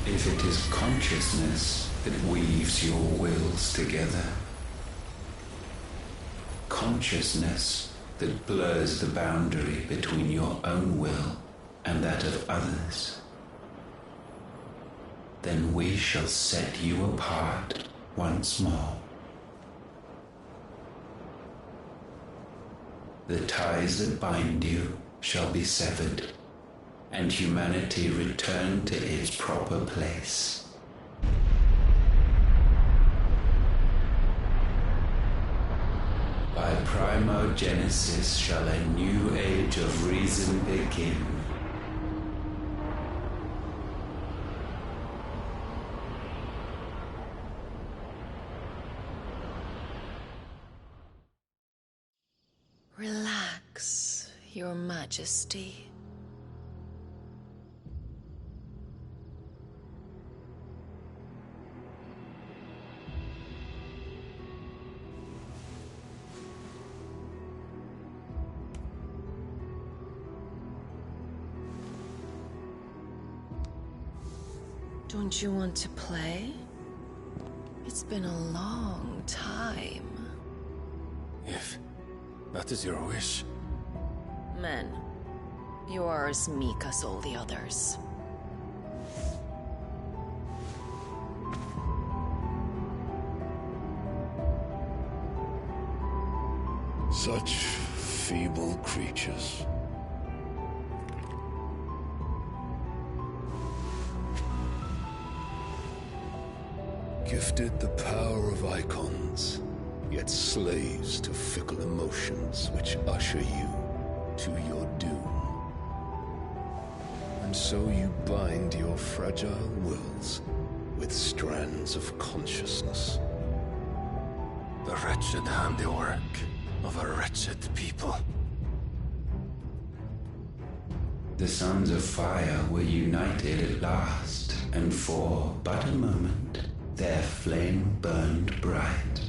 If it is consciousness that weaves your wills together, consciousness that blurs the boundary between your own will and that of others, then we shall set you apart once more. The ties that bind you shall be severed, and humanity return to its proper place. By primogenesis shall a new age of reason begin. Relax, Your Majesty. Don't you want to play? It's been a long time. If that is your wish. Men, you are as meek as all the others. Such feeble creatures. Gifted the power of icons, yet slaves to fickle emotions which usher you to your doom. And so you bind your fragile wills with strands of consciousness. The wretched handiwork of a wretched people. The sons of fire were united at last, and for but a moment, their flame burned bright.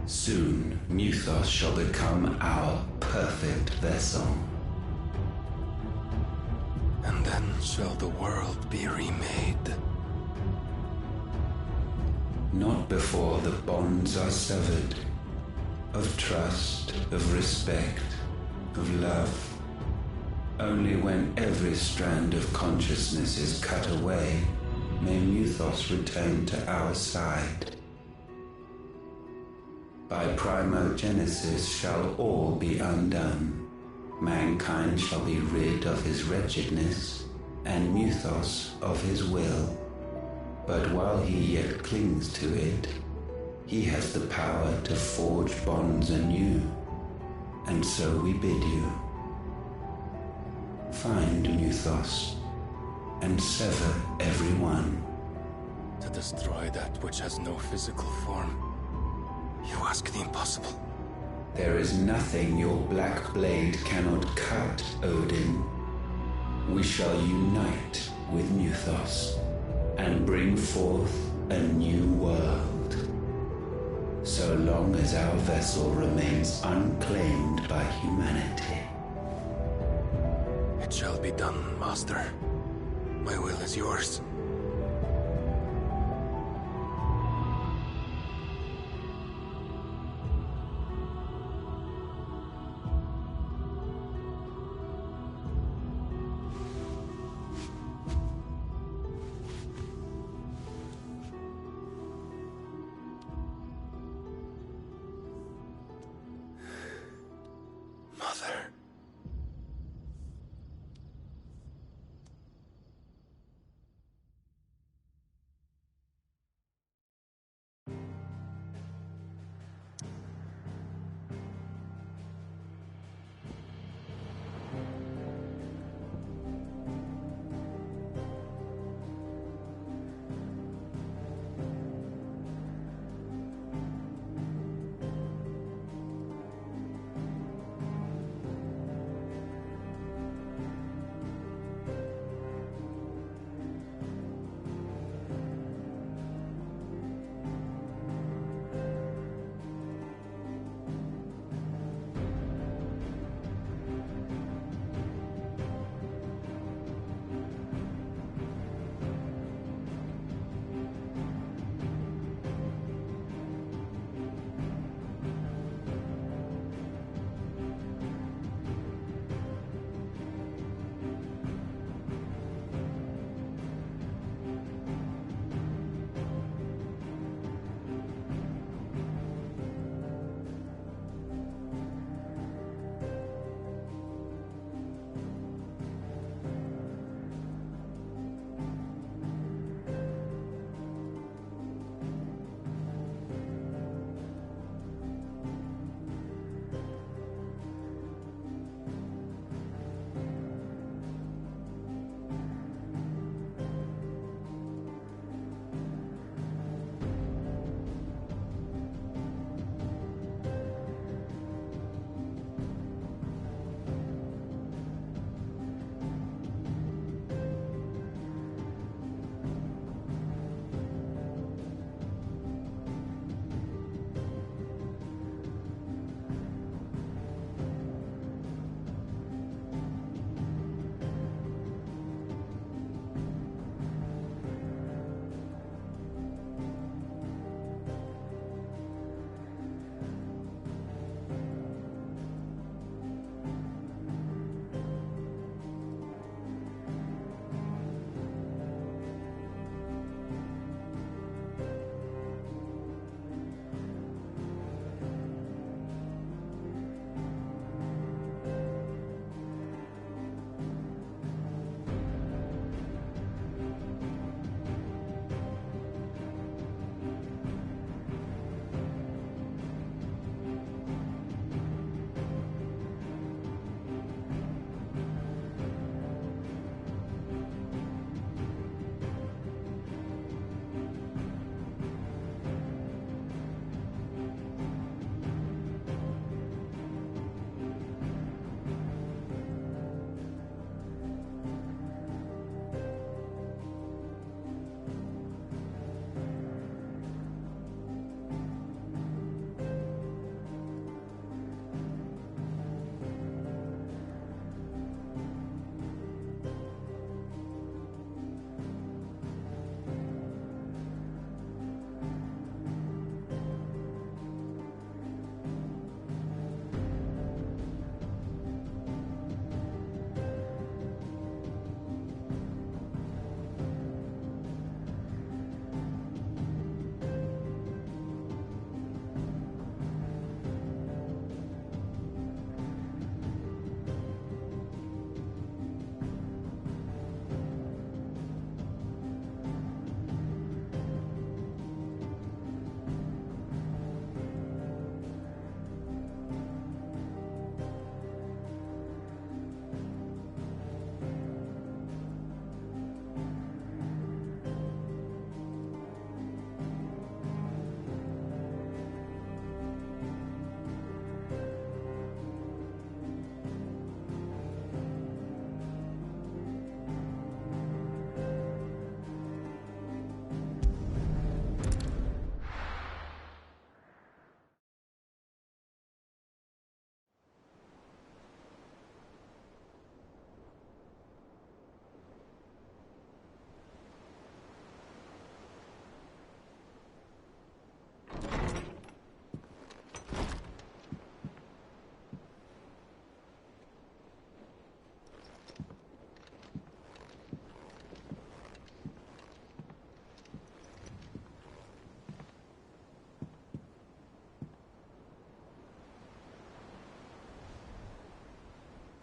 Soon, Muthos shall become our perfect vessel. And then shall the world be remade. Not before the bonds are severed, of trust, of respect, of love. Only when every strand of consciousness is cut away, may Muthos return to our side. By primogenesis shall all be undone. Mankind shall be rid of his wretchedness, and Muthos of his will. But while he yet clings to it, he has the power to forge bonds anew. And so we bid you, find Muthos, and sever every one. To destroy that which has no physical form, you ask the impossible. There is nothing your black blade cannot cut, Odin. We shall unite with Muthos, and bring forth a new world. So long as our vessel remains unclaimed by humanity. It shall be done, Master. My will is yours.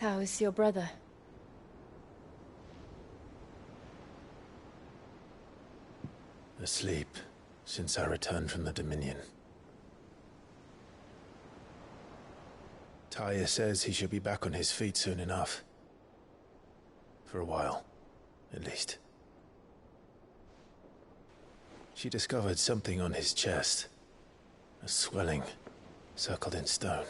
How is your brother? Asleep since I returned from the Dominion. Taya says he should be back on his feet soon enough. For a while, at least. She discovered something on his chest. A swelling, circled in stone.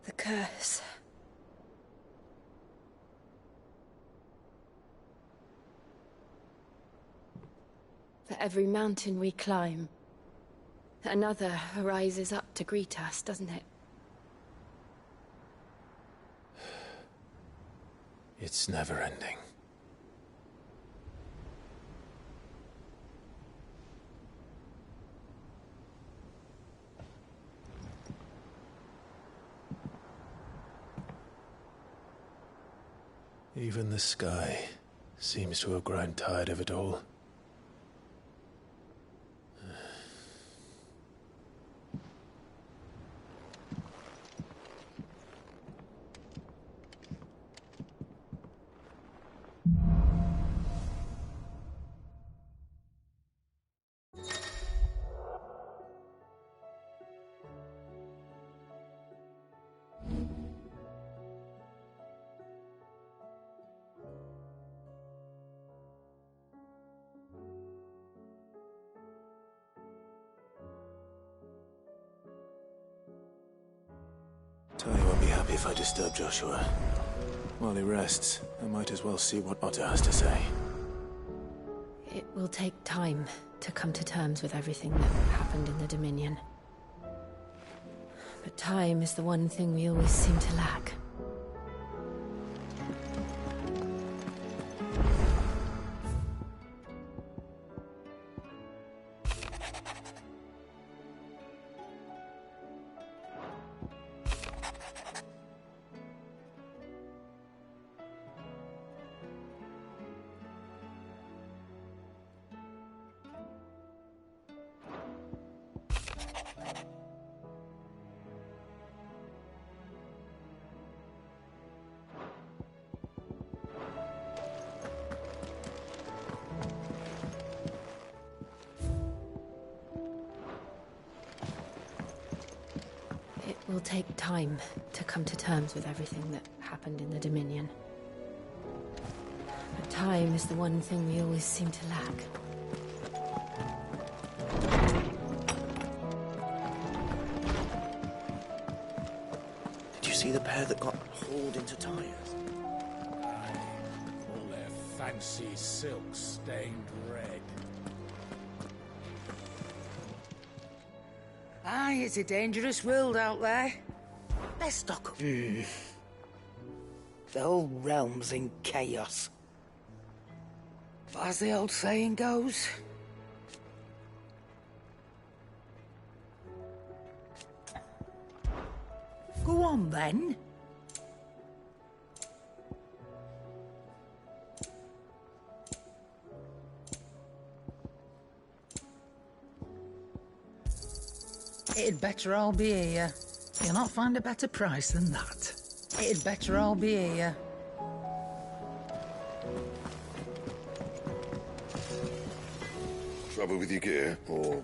The curse. For every mountain we climb, another rises up to greet us, doesn't it? It's never ending. Even the sky seems to have grown tired of it all. Tony won't be happy if I disturb Joshua. While he rests, I might as well see what Otter has to say. It will take time to come to terms with everything that happened in the Dominion. But time is the one thing we always seem to lack. It will take time to come to terms with everything that happened in the Dominion. But time is the one thing we always seem to lack. Did you see the pair that got hauled into tires? Aye. All their fancy silks stained red. Aye, it's a dangerous world out there. Let's stock up. The whole realm's in chaos. But as the old saying goes... Go on, then. It'd better all be here. You'll not find a better price than that. It'd better all be here. Trouble with your gear, or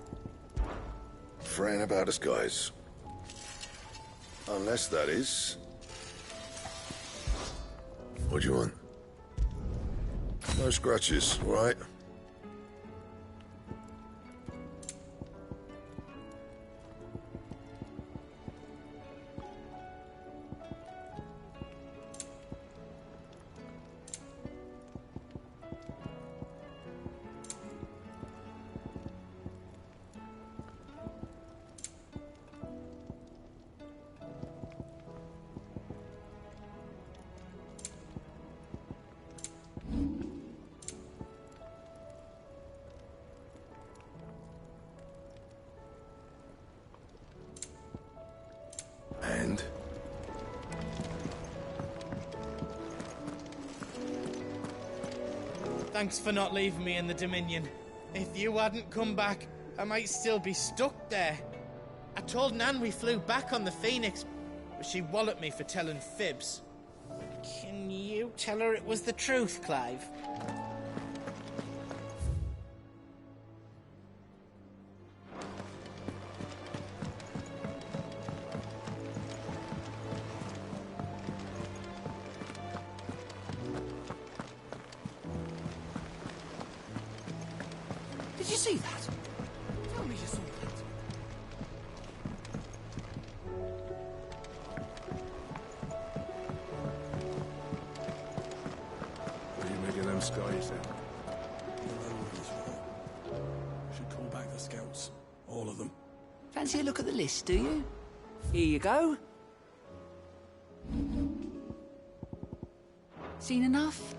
fretting about us guys? Unless that is... What do you want? No scratches, all right? And? Thanks for not leaving me in the Dominion. If you hadn't come back, I might still be stuck there. I told Nan we flew back on the Phoenix, She walloped me for telling fibs. Can you tell her it was the truth, Clive? Did you see that? Tell me you saw that. What do you make of them skies then? Should call back the scouts. All of them. Fancy a look at the list, do you? Here you go. Seen enough?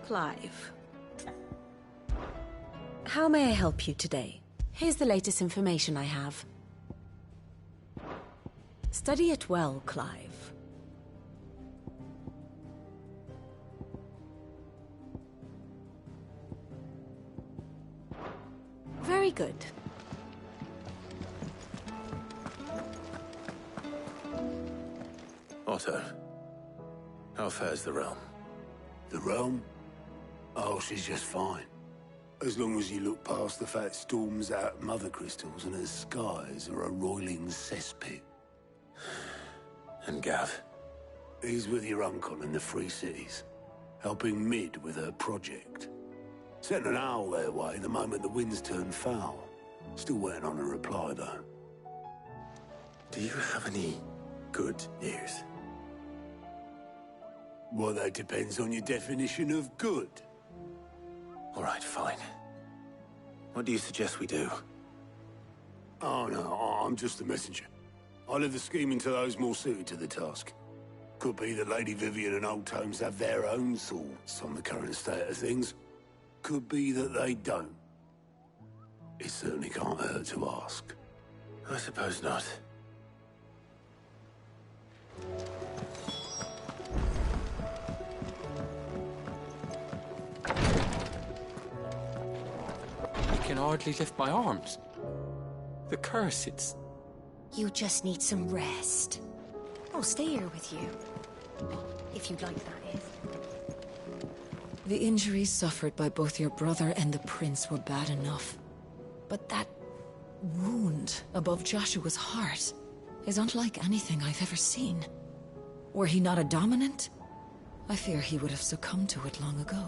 Clive. How may I help you today? Here's the latest information I have. Study it well, Clive. Very good. Otto, how fares the realm? The realm? Oh, she's just fine. As long as you look past the fat storms out mother crystals and her skies are a roiling cesspit. And Gav? He's with your uncle in the Free Cities, helping Mid with her project. Sent an owl their way the moment the winds turned foul. Still waiting on a reply, though. Do you have any good news? Well, that depends on your definition of good. All right, fine. What do you suggest we do? Oh, no, I'm just a messenger. I leave the scheming to those more suited to the task. Could be that Lady Vivian and Old Tomes have their own thoughts on the current state of things. Could be that they don't. It certainly can't hurt to ask. I suppose not. I can hardly lift my arms. The curse, it's... You just need some rest. I'll stay here with you. If you'd like, that is. The injuries suffered by both your brother and the prince were bad enough. But that wound above Joshua's heart is unlike anything I've ever seen. Were he not a dominant, I fear he would have succumbed to it long ago.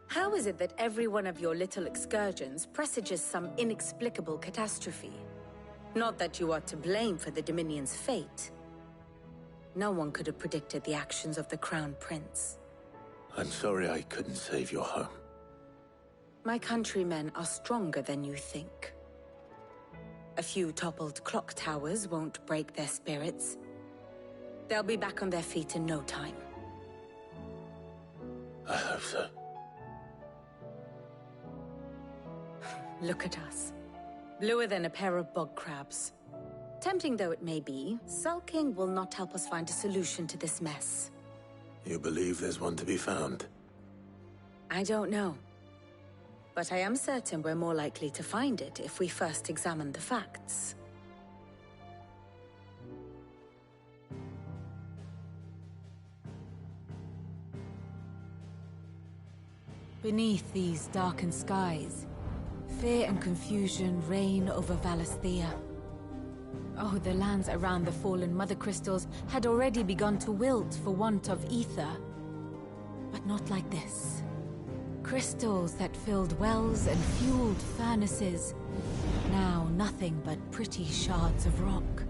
How is it that every one of your little excursions presages some inexplicable catastrophe? Not that you are to blame for the Dominion's fate. No one could have predicted the actions of the Crown Prince. I'm sorry I couldn't save your home. My countrymen are stronger than you think. A few toppled clock towers won't break their spirits. They'll be back on their feet in no time. I hope so. Look at us. Bluer than a pair of bog crabs. Tempting though it may be, sulking will not help us find a solution to this mess. You believe there's one to be found? I don't know. But I am certain we're more likely to find it if we first examine the facts. Beneath these darkened skies, fear and confusion reign over Valisthea. Oh, the lands around the fallen mother crystals had already begun to wilt for want of ether. But not like this. Crystals that filled wells and fueled furnaces. Now nothing but pretty shards of rock.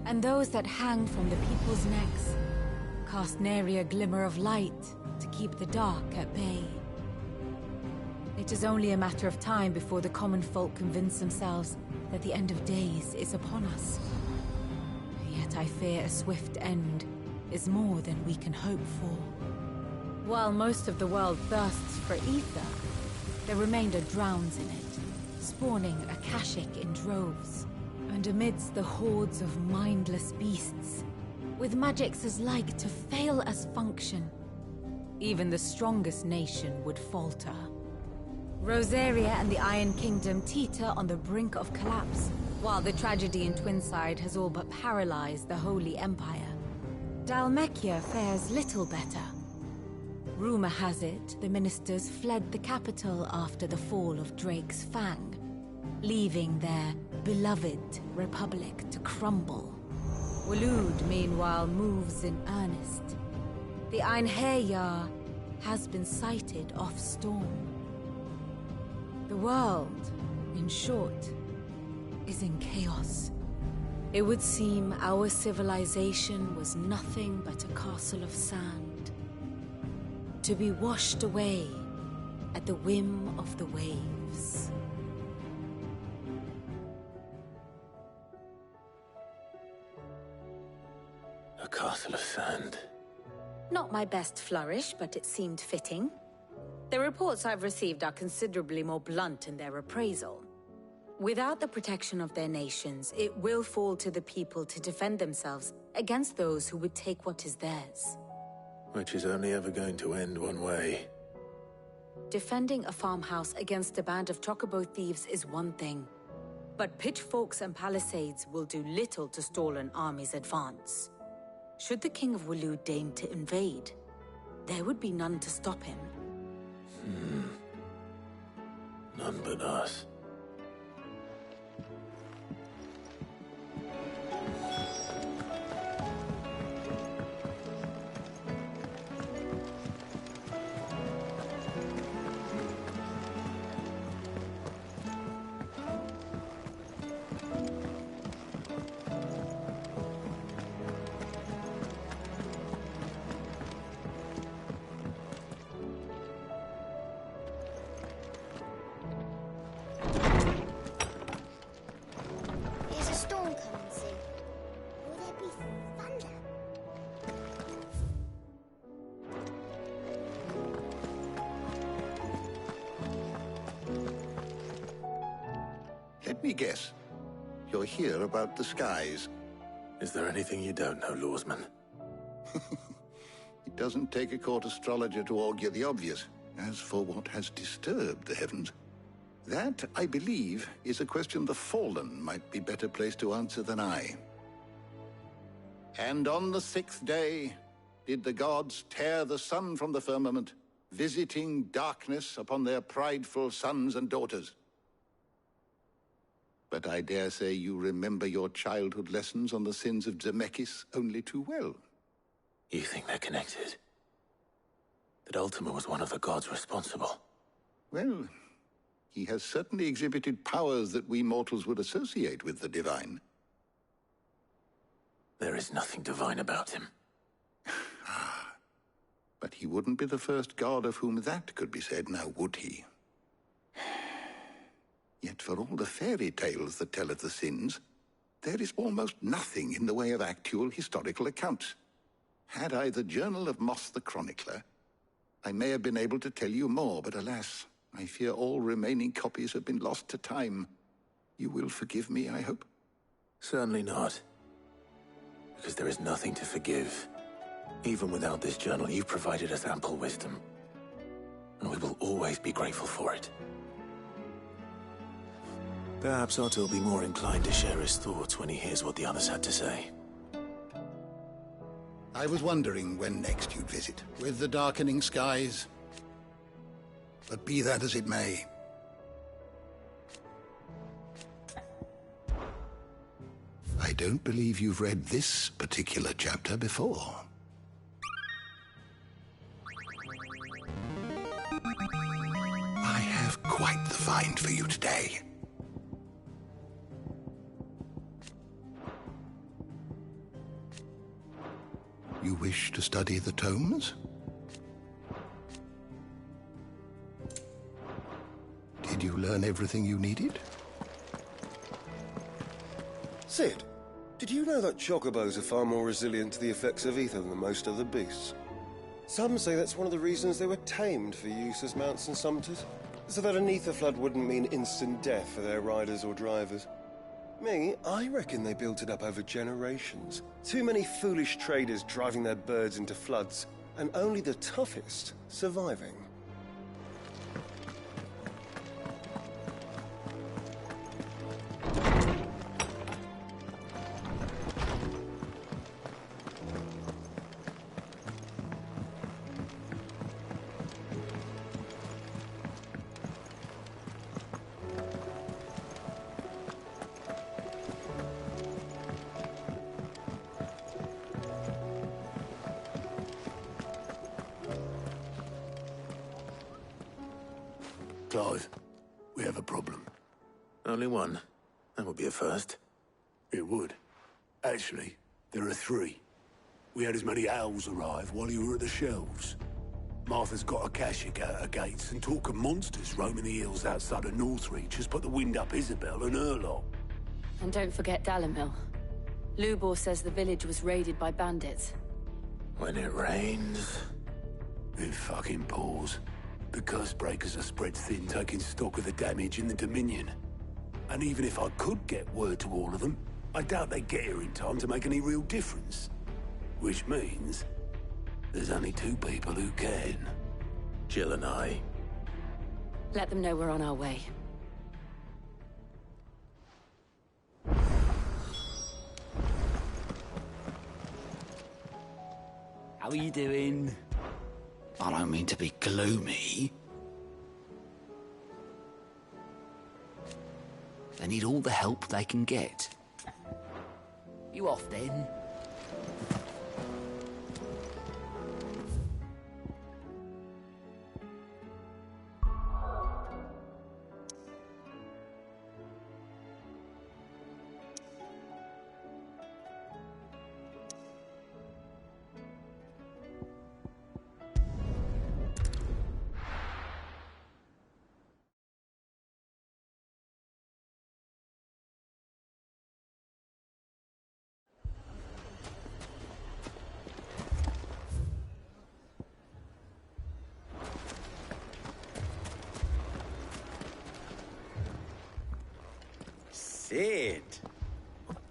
And those that hang from the people's necks cast nary a glimmer of light to keep the dark at bay. It is only a matter of time before the common folk convince themselves that the end of days is upon us. Yet I fear a swift end is more than we can hope for. While most of the world thirsts for ether, the remainder drowns in it, spawning Akashic in droves. And amidst the hordes of mindless beasts, with magics as like to fail as function, even the strongest nation would falter. Rosaria and the Iron Kingdom teeter on the brink of collapse, while the tragedy in Twinside has all but paralyzed the Holy Empire. Dalmekia fares little better. Rumor has it the ministers fled the capital after the fall of Drake's Fang, leaving their beloved republic to crumble. Waloed, meanwhile, moves in earnest. The Einherjar has been sighted off Storm. The world, in short, is in chaos. It would seem our civilization was nothing but a castle of sand, to be washed away at the whim of the waves. A castle of sand. Not my best flourish, but it seemed fitting. The reports I've received are considerably more blunt in their appraisal. Without the protection of their nations, it will fall to the people to defend themselves against those who would take what is theirs. Which is only ever going to end one way. Defending a farmhouse against a band of chocobo thieves is one thing, but pitchforks and palisades will do little to stall an army's advance. Should the King of Waloed deign to invade, there would be none to stop him. None but us. Let me guess. You're here about the skies. Is there anything you don't know, Lawsman? It doesn't take a court astrologer to augur the obvious. As for what has disturbed the heavens, that, I believe, is a question the Fallen might be better placed to answer than I. And on the 6th day did the gods tear the sun from the firmament, visiting darkness upon their prideful sons and daughters. But I dare say you remember your childhood lessons on the sins of Zemeckis only too well. You think they're connected? That Ultima was one of the gods responsible? Well, he has certainly exhibited powers that we mortals would associate with the divine. There is nothing divine about him. But he wouldn't be the first god of whom that could be said, now would he? Yet for all the fairy tales that tell of the sins, there is almost nothing in the way of actual historical accounts. Had I the Journal of Moss the Chronicler, I may have been able to tell you more, but alas, I fear all remaining copies have been lost to time. You will forgive me, I hope? Certainly not. Because there is nothing to forgive. Even without this journal, you've provided us ample wisdom. And we will always be grateful for it. Perhaps Otto will be more inclined to share his thoughts when he hears what the others had to say. I was wondering when next you'd visit, with the darkening skies. But be that as it may. I don't believe you've read this particular chapter before. meant for you today. You wish to study the tomes? Did you learn everything you needed? Sid, did you know that chocobos are far more resilient to the effects of ether than most other beasts? Some say that's one of the reasons they were tamed for use as mounts and sumpters, so that an ether flood wouldn't mean instant death for their riders or drivers. Me, I reckon they built it up over generations. Too many foolish traders driving their birds into floods, and only the toughest surviving. Clive, we have a problem. Only one. That would be a first. It would. Actually, there are three. We had as many owls arrive while you were at the shelves. Martha's got a Akashic out her gates, and talk of monsters roaming the hills outside of Northreach has put the wind up Isabel and her lot. And don't forget Dalimil. Lubor says the village was raided by bandits. When it rains... It fucking pours. The curse breakers are spread thin, taking stock of the damage in the Dominion. And even if I could get word to all of them, I doubt they'd get here in time to make any real difference. Which means there's only two people who can. Jill and I. Let them know we're on our way. How are you doing? I don't mean to be gloomy. They need all the help they can get. You off then? Sid,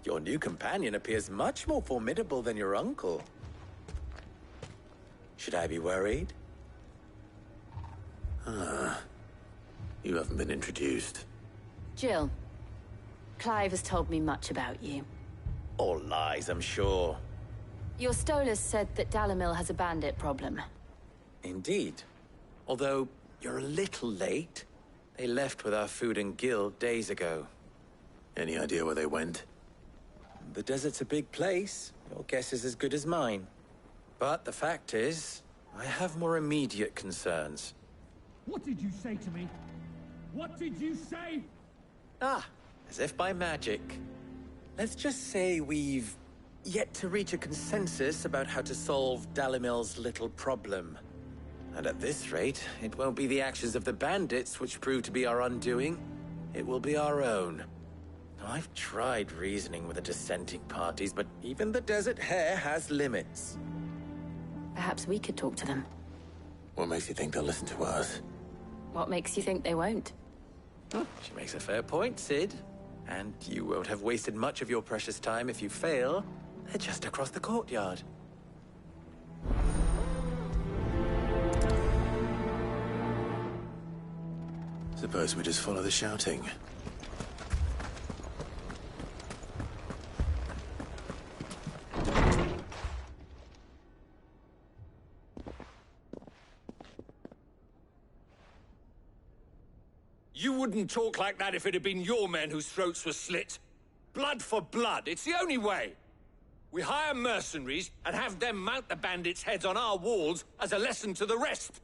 your new companion appears much more formidable than your uncle. Should I be worried? You haven't been introduced. Jill, Clive has told me much about you. All lies, I'm sure. Your Stolas said that Dalimil has a bandit problem. Indeed. Although, you're a little late. They left with our food and guild days ago. Any idea where they went? The desert's a big place. Your guess is as good as mine. But the fact is, I have more immediate concerns. What did you say to me? What did you say? Ah, as if by magic. Let's just say we've yet to reach a consensus about how to solve Dalimil's little problem. And at this rate, it won't be the actions of the bandits which prove to be our undoing. It will be our own. Now, I've tried reasoning with the dissenting parties, but even the Desert Hare has limits. Perhaps we could talk to them. What makes you think they'll listen to us? What makes you think they won't? She makes a fair point, Sid. And you won't have wasted much of your precious time if you fail. They're just across the courtyard. Suppose we just follow the shouting. You wouldn't talk like that if it had been your men whose throats were slit. Blood for blood, it's the only way. We hire mercenaries and have them mount the bandits' heads on our walls as a lesson to the rest.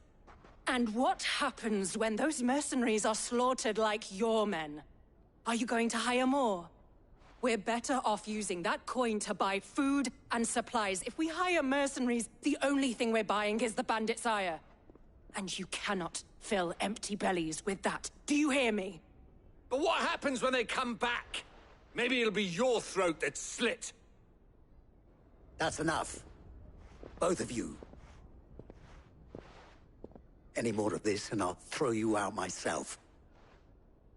And what happens when those mercenaries are slaughtered like your men? Are you going to hire more? We're better off using that coin to buy food and supplies. If we hire mercenaries, the only thing we're buying is the bandit's ire. And you cannot fill empty bellies with that. Do you hear me? But what happens when they come back? Maybe it'll be your throat that's slit. That's enough. Both of you. Any more of this and I'll throw you out myself.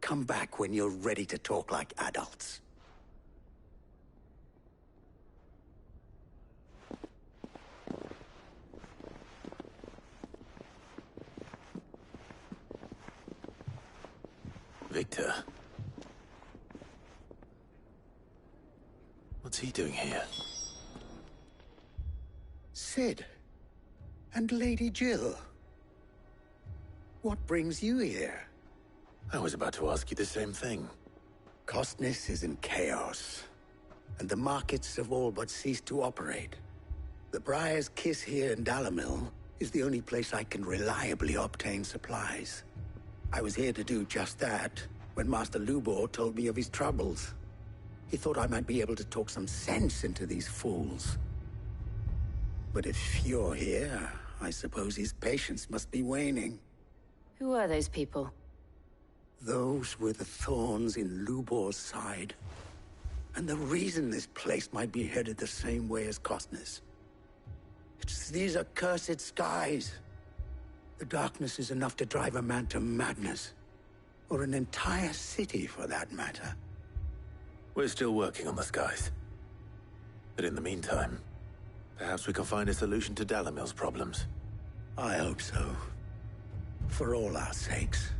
Come back when you're ready to talk like adults. Victor. What's he doing here? Sid. And Lady Jill. What brings you here? I was about to ask you the same thing. Costness is in chaos, and the markets have all but ceased to operate. The Briar's Kiss here in Dalimil is the only place I can reliably obtain supplies. I was here to do just that when Master Lubor told me of his troubles. He thought I might be able to talk some sense into these fools. But if you're here, I suppose his patience must be waning. Who are those people? Those were the thorns in Lubor's side. And the reason this place might be headed the same way as Costness. It's these accursed skies. The darkness is enough to drive a man to madness. Or an entire city, for that matter. We're still working on the skies. But in the meantime, perhaps we can find a solution to Dalimil's problems. I hope so. For all our sakes.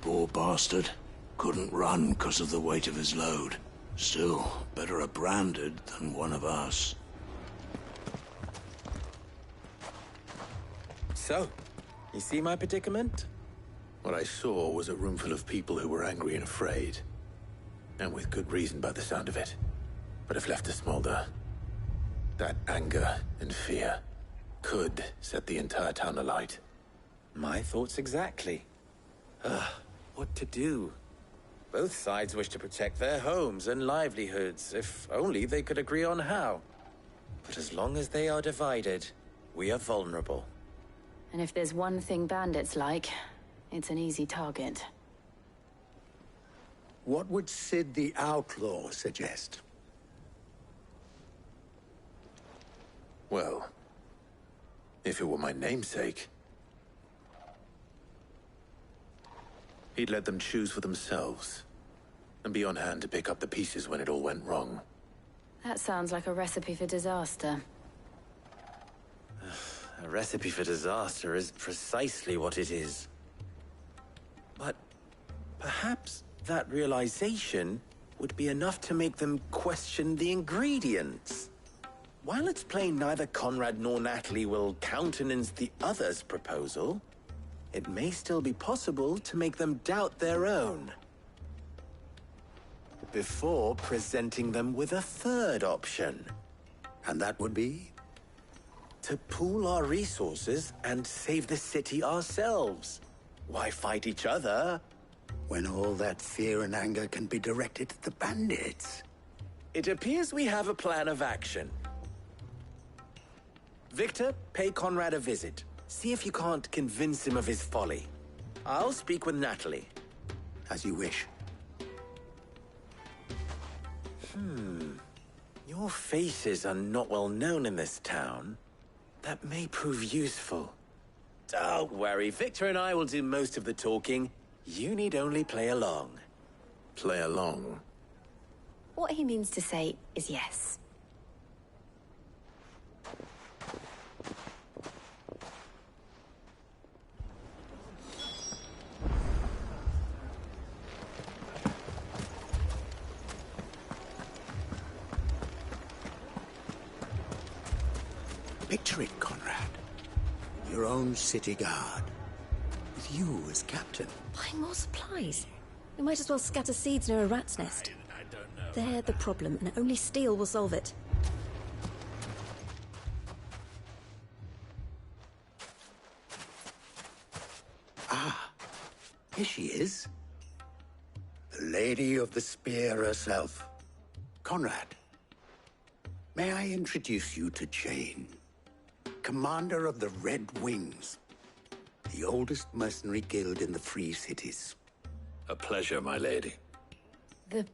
Poor bastard. Couldn't run because of the weight of his load. Still, better a branded than one of us. So, you see my predicament? What I saw was a room full of people who were angry and afraid. And with good reason by the sound of it. But if left to smolder, that anger and fear could set the entire town alight. My thoughts exactly. What to do? Both sides wish to protect their homes and livelihoods, if only they could agree on how. But as long as they are divided, we are vulnerable. And if there's one thing bandits like, it's an easy target. What would Sid the Outlaw suggest? Well, if it were my namesake, he'd let them choose for themselves, and be on hand to pick up the pieces when it all went wrong. That sounds like a recipe for disaster. A recipe for disaster is precisely what it is. But perhaps that realization would be enough to make them question the ingredients. While it's plain neither Conrad nor Natalie will countenance the other's proposal, it may still be possible to make them doubt their own. Before presenting them with a third option. And that would be? To pool our resources and save the city ourselves. Why fight each other? When all that fear and anger can be directed at the bandits. It appears we have a plan of action. Victor, pay Conrad a visit. See if you can't convince him of his folly. I'll speak with Natalie. As you wish. Your faces are not well known in this town. That may prove useful. Don't worry, Victor and I will do most of the talking. You need only play along. Play along? What he means to say is yes. Picture it, Conrad. Your own city guard. With you as captain. Buying more supplies? We might as well scatter seeds near a rat's nest. I don't know. They're the problem, and only steel will solve it. Ah, here she is. The Lady of the Spear herself. Conrad, may I introduce you to Jane, commander of the Red Wings, the oldest mercenary guild in the Free Cities. A pleasure, my lady. The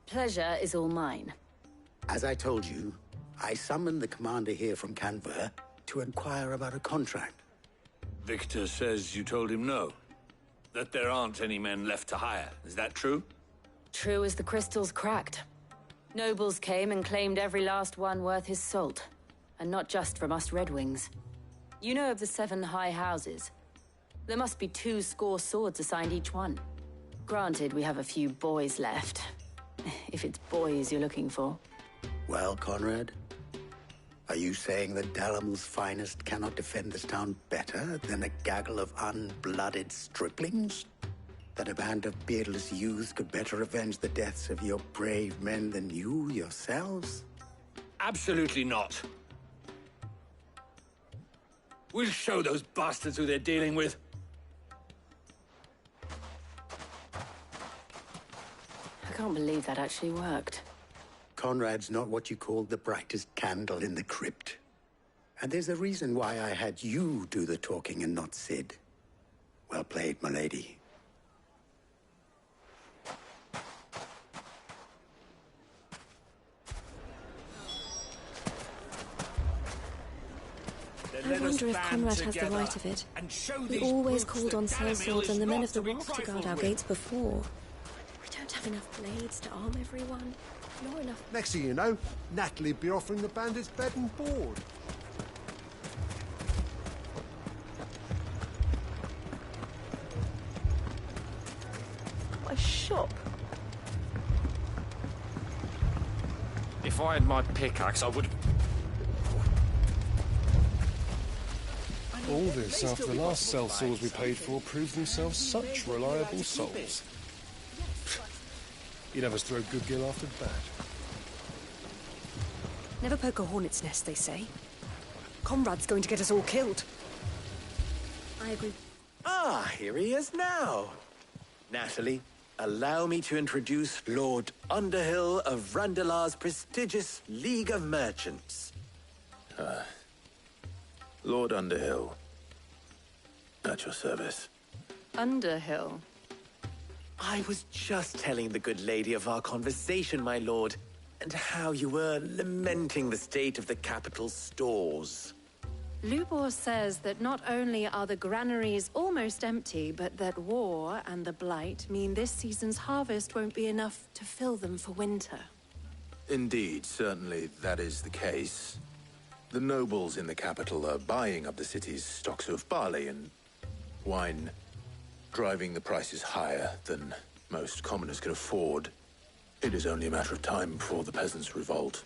pleasure is all mine. As I told you, I summoned the commander here from Canver to inquire about a contract. Victor says you told him no. That there aren't any men left to hire. Is that true? True as the crystals cracked. Nobles came and claimed every last one worth his salt. And not just from us Red Wings. You know of the 7 high houses. There must be 2 swords assigned each one. Granted, we have a few boys left. If it's boys you're looking for. Well, Conrad, are you saying that Dalamil's finest cannot defend this town better than a gaggle of unblooded striplings? That a band of beardless youths could better avenge the deaths of your brave men than you yourselves? Absolutely not. We'll show those bastards who they're dealing with. I can't believe that actually worked. Conrad's not what you call the brightest candle in the crypt. And there's a reason why I had you do the talking and not Sid. Well played, my lady. I wonder if Conrad has the right of it. We always called on sellswords and the men of the rock to guard our gates before. We don't have enough blades to arm everyone. Nor enough... Next thing you know, Natalie'd be offering the bandits bed and board. What a shop. If I had my pickaxe, I would... All this after the last sellswords we paid for proved themselves such reliable souls. You'd have us throw good gill after bad. Never poke a hornet's nest, they say. Conrad's going to get us all killed. I agree. Ah, here he is now. Natalie, allow me to introduce Lord Underhill of Randalar's prestigious League of Merchants. Lord Underhill. At your service. Underhill? I was just telling the good lady of our conversation, my lord, and how you were lamenting the state of the capital's stores. Lubor says that not only are the granaries almost empty, but that war and the Blight mean this season's harvest won't be enough to fill them for winter. Indeed, certainly that is the case. The nobles in the capital are buying up the city's stocks of barley and wine, driving the prices higher than most commoners can afford. It is only a matter of time before the peasants revolt.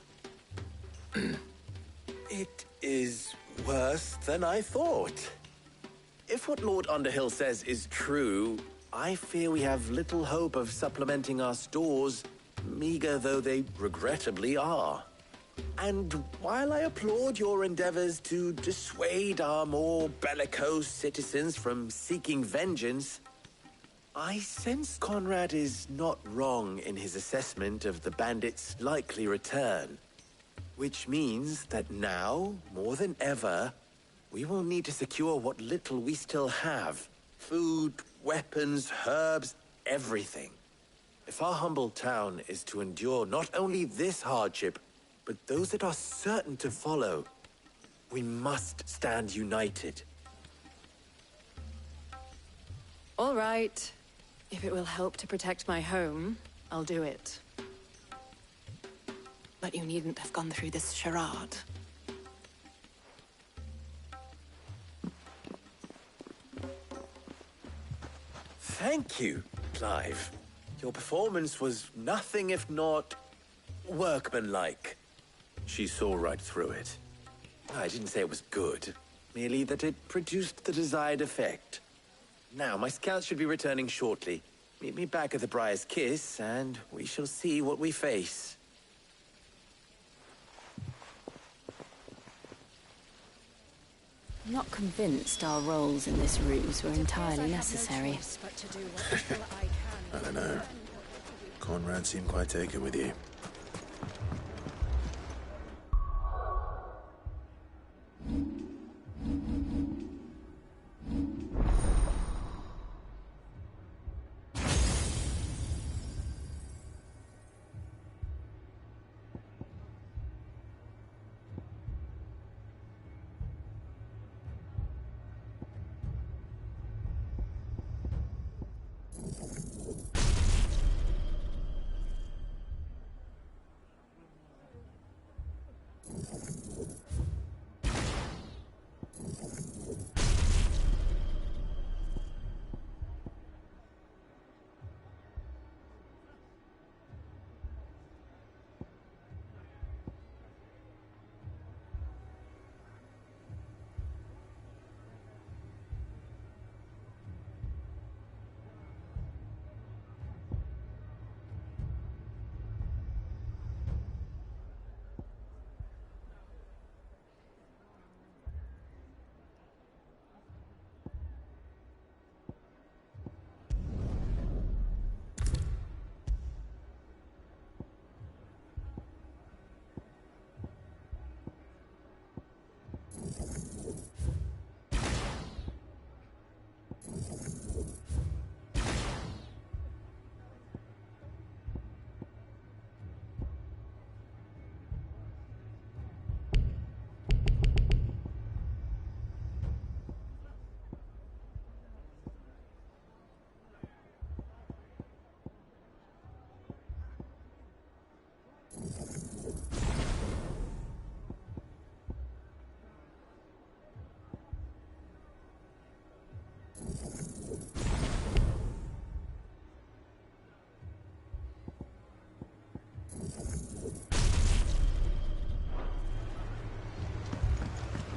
It is worse than I thought. If what Lord Underhill says is true, I fear we have little hope of supplementing our stores, meager though they regrettably are. And while I applaud your endeavors to dissuade our more bellicose citizens from seeking vengeance, I sense Conrad is not wrong in his assessment of the bandits' likely return. Which means that now, more than ever, we will need to secure what little we still have. Food, weapons, herbs, everything. If our humble town is to endure not only this hardship, but those that are certain to follow, we must stand united. All right. If it will help to protect my home, I'll do it. But you needn't have gone through this charade. Thank you, Clive. Your performance was nothing if not workmanlike. She saw right through it. I didn't say it was good, merely that it produced the desired effect. Now, my scouts should be returning shortly. Meet me back at the Briar's Kiss, and we shall see what we face. I'm not convinced our roles in this ruse were entirely necessary. I don't know. Conrad seemed quite taken with you.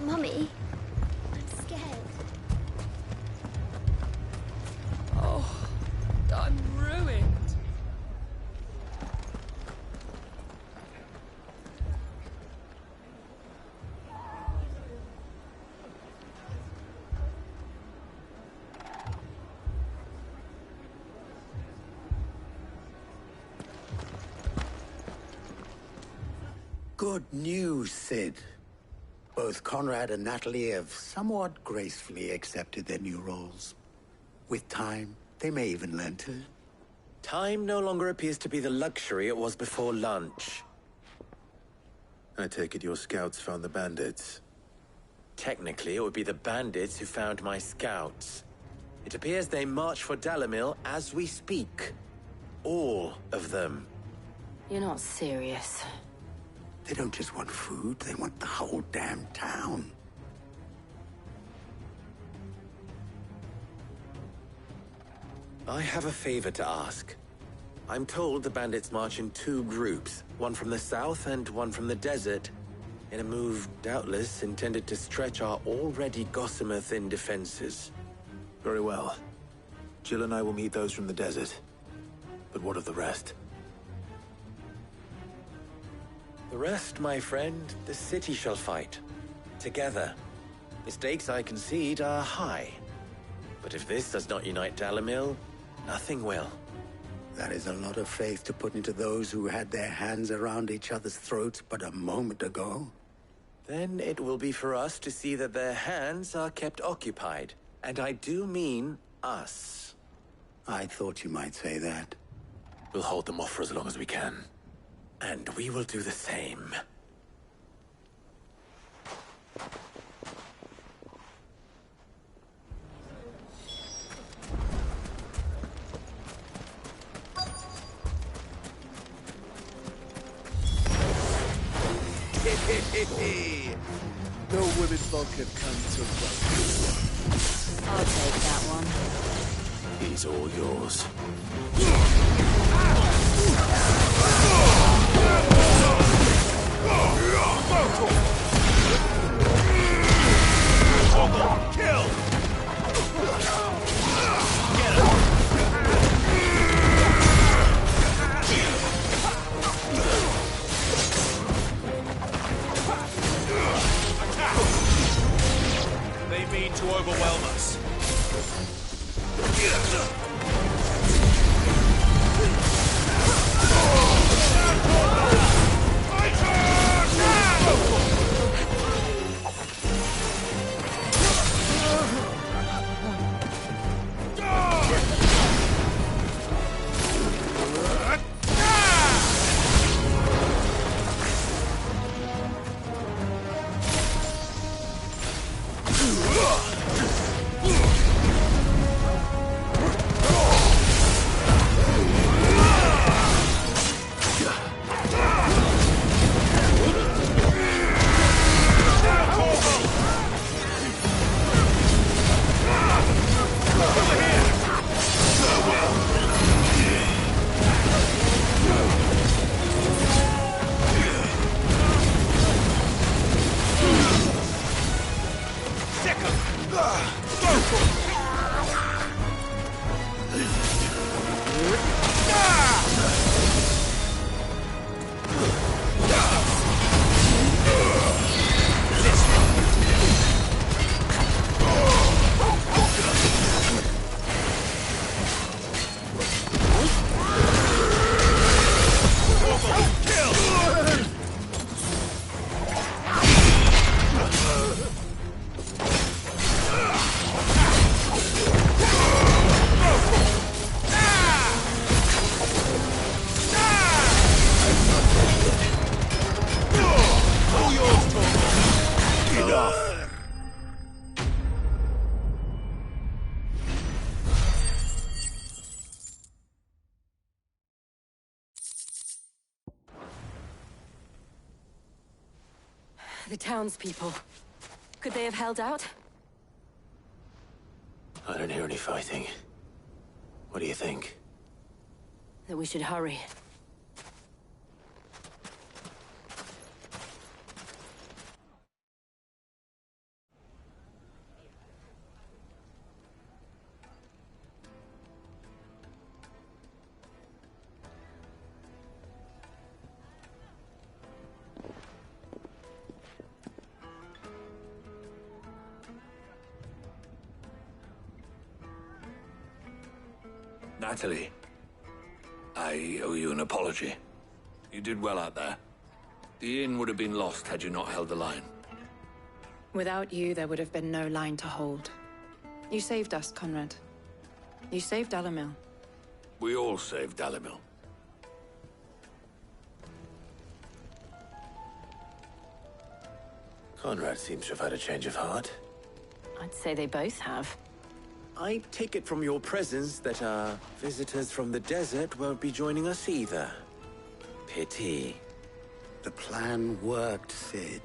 Mummy, I'm scared. Oh, I'm ruined. Good news, Sid. Both Conrad and Natalie have somewhat gracefully accepted their new roles. With time, they may even learn to... Time no longer appears to be the luxury it was before lunch. I take it your scouts found the bandits. Technically, it would be the bandits who found my scouts. It appears they march for Dalimil as we speak. All of them. You're not serious. They don't just want food, they want the whole damn town. I have a favor to ask. I'm told the bandits march in two groups, one from the south and one from the desert, in a move doubtless intended to stretch our already gossamer-thin defenses. Very well. Jill and I will meet those from the desert. But what of the rest? The rest, my friend, the city shall fight. Together. The stakes, I concede, are high. But if this does not unite Dalimil, nothing will. That is a lot of faith to put into those who had their hands around each other's throats but a moment ago. Then it will be for us to see that their hands are kept occupied. And I do mean us. I thought you might say that. We'll hold them off for as long as we can. And we will do the same. No women folk have come to welcome. I'll take that one. He's all yours. Kill! overwhelm us. The townspeople. Could they have held out? I don't hear any fighting. What do you think? That we should hurry. Natalie, I owe you an apology. You did well out there. The inn would have been lost had you not held the line. Without you, there would have been no line to hold. You saved us, Conrad. You saved Dalimil. We all saved Dalimil. Conrad seems to have had a change of heart. I'd say they both have. I take it from your presence that our visitors from the desert won't be joining us either. Pity. The plan worked, Sid.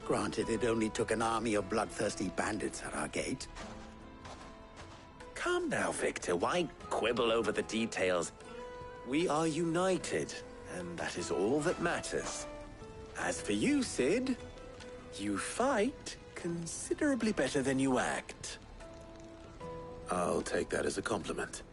Granted, it only took an army of bloodthirsty bandits at our gate. Come now, Victor. Why quibble over the details? We are united, and that is all that matters. As for you, Sid, you fight considerably better than you act. I'll take that as a compliment.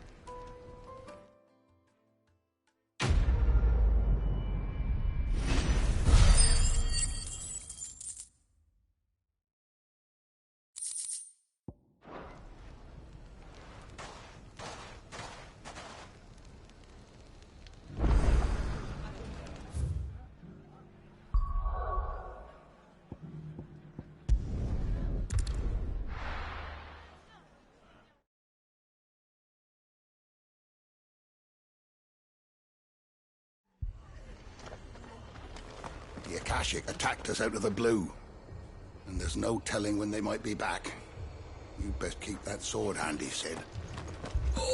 The Akashic attacked us out of the blue, and there's no telling when they might be back. You best keep that sword handy, Sid.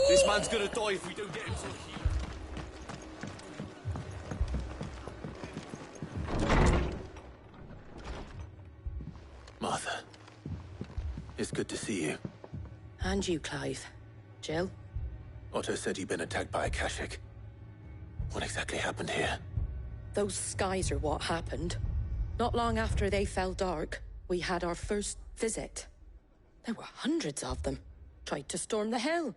This man's gonna die if we don't get him to heal. Martha, it's good to see you. And you, Clive. Jill? Otto said he'd been attacked by Akashic. What exactly happened here? Those skies are what happened. Not long after they fell dark, we had our first visit. There were hundreds of them. Tried to storm the hill.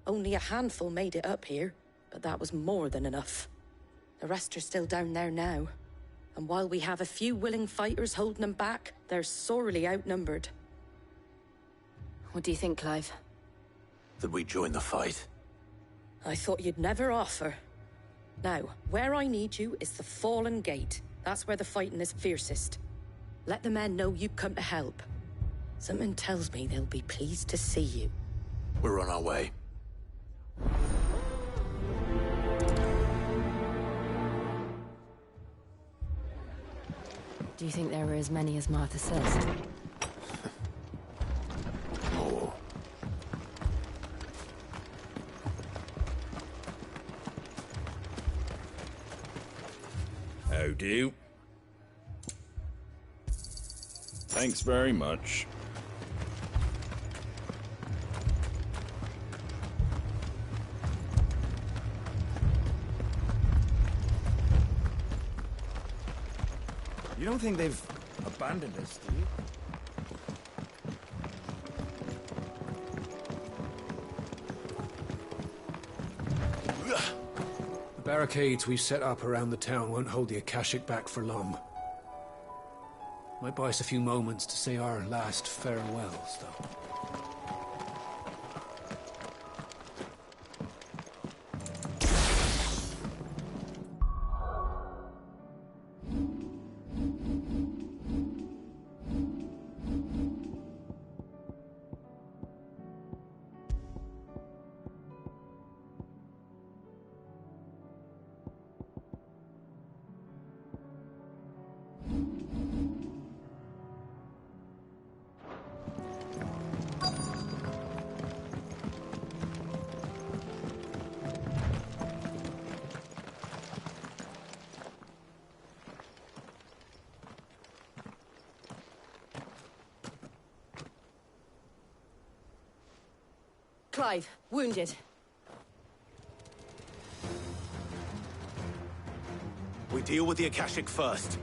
Only a handful made it up here, but that was more than enough. The rest are still down there now. And while we have a few willing fighters holding them back, they're sorely outnumbered. What do you think, Clive? That we join the fight. I thought you'd never offer. Now, where I need you is the Fallen Gate. That's where the fighting is fiercest. Let the men know you've come to help. Something tells me they'll be pleased to see you. We're on our way. Do you think there were as many as Martha says? More. How do? Thanks very much. You don't think they've abandoned us, do you? The barricades we've set up around the town won't hold the Akashic back for long. Might buy us a few moments to say our last farewells, though. Clive, wounded. We deal with the Akashic first.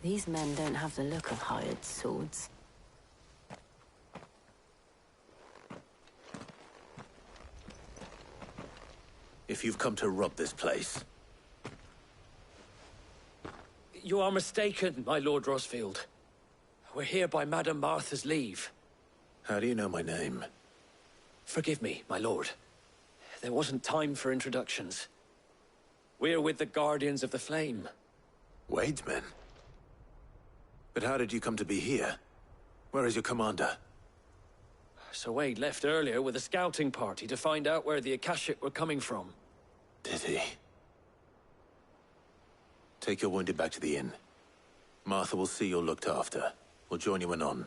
These men don't have the look of hired swords. If you've come to rob this place... You are mistaken, my Lord Rosfield. We're here by Madame Martha's leave. How do you know my name? Forgive me, my lord. There wasn't time for introductions. We're with the Guardians of the Flame. Wade's men? But how did you come to be here? Where is your commander? Sir Wade left earlier with a scouting party to find out where the Akashic were coming from. Did he? Take your wounded back to the inn. Martha will see you're looked after. We'll join you anon.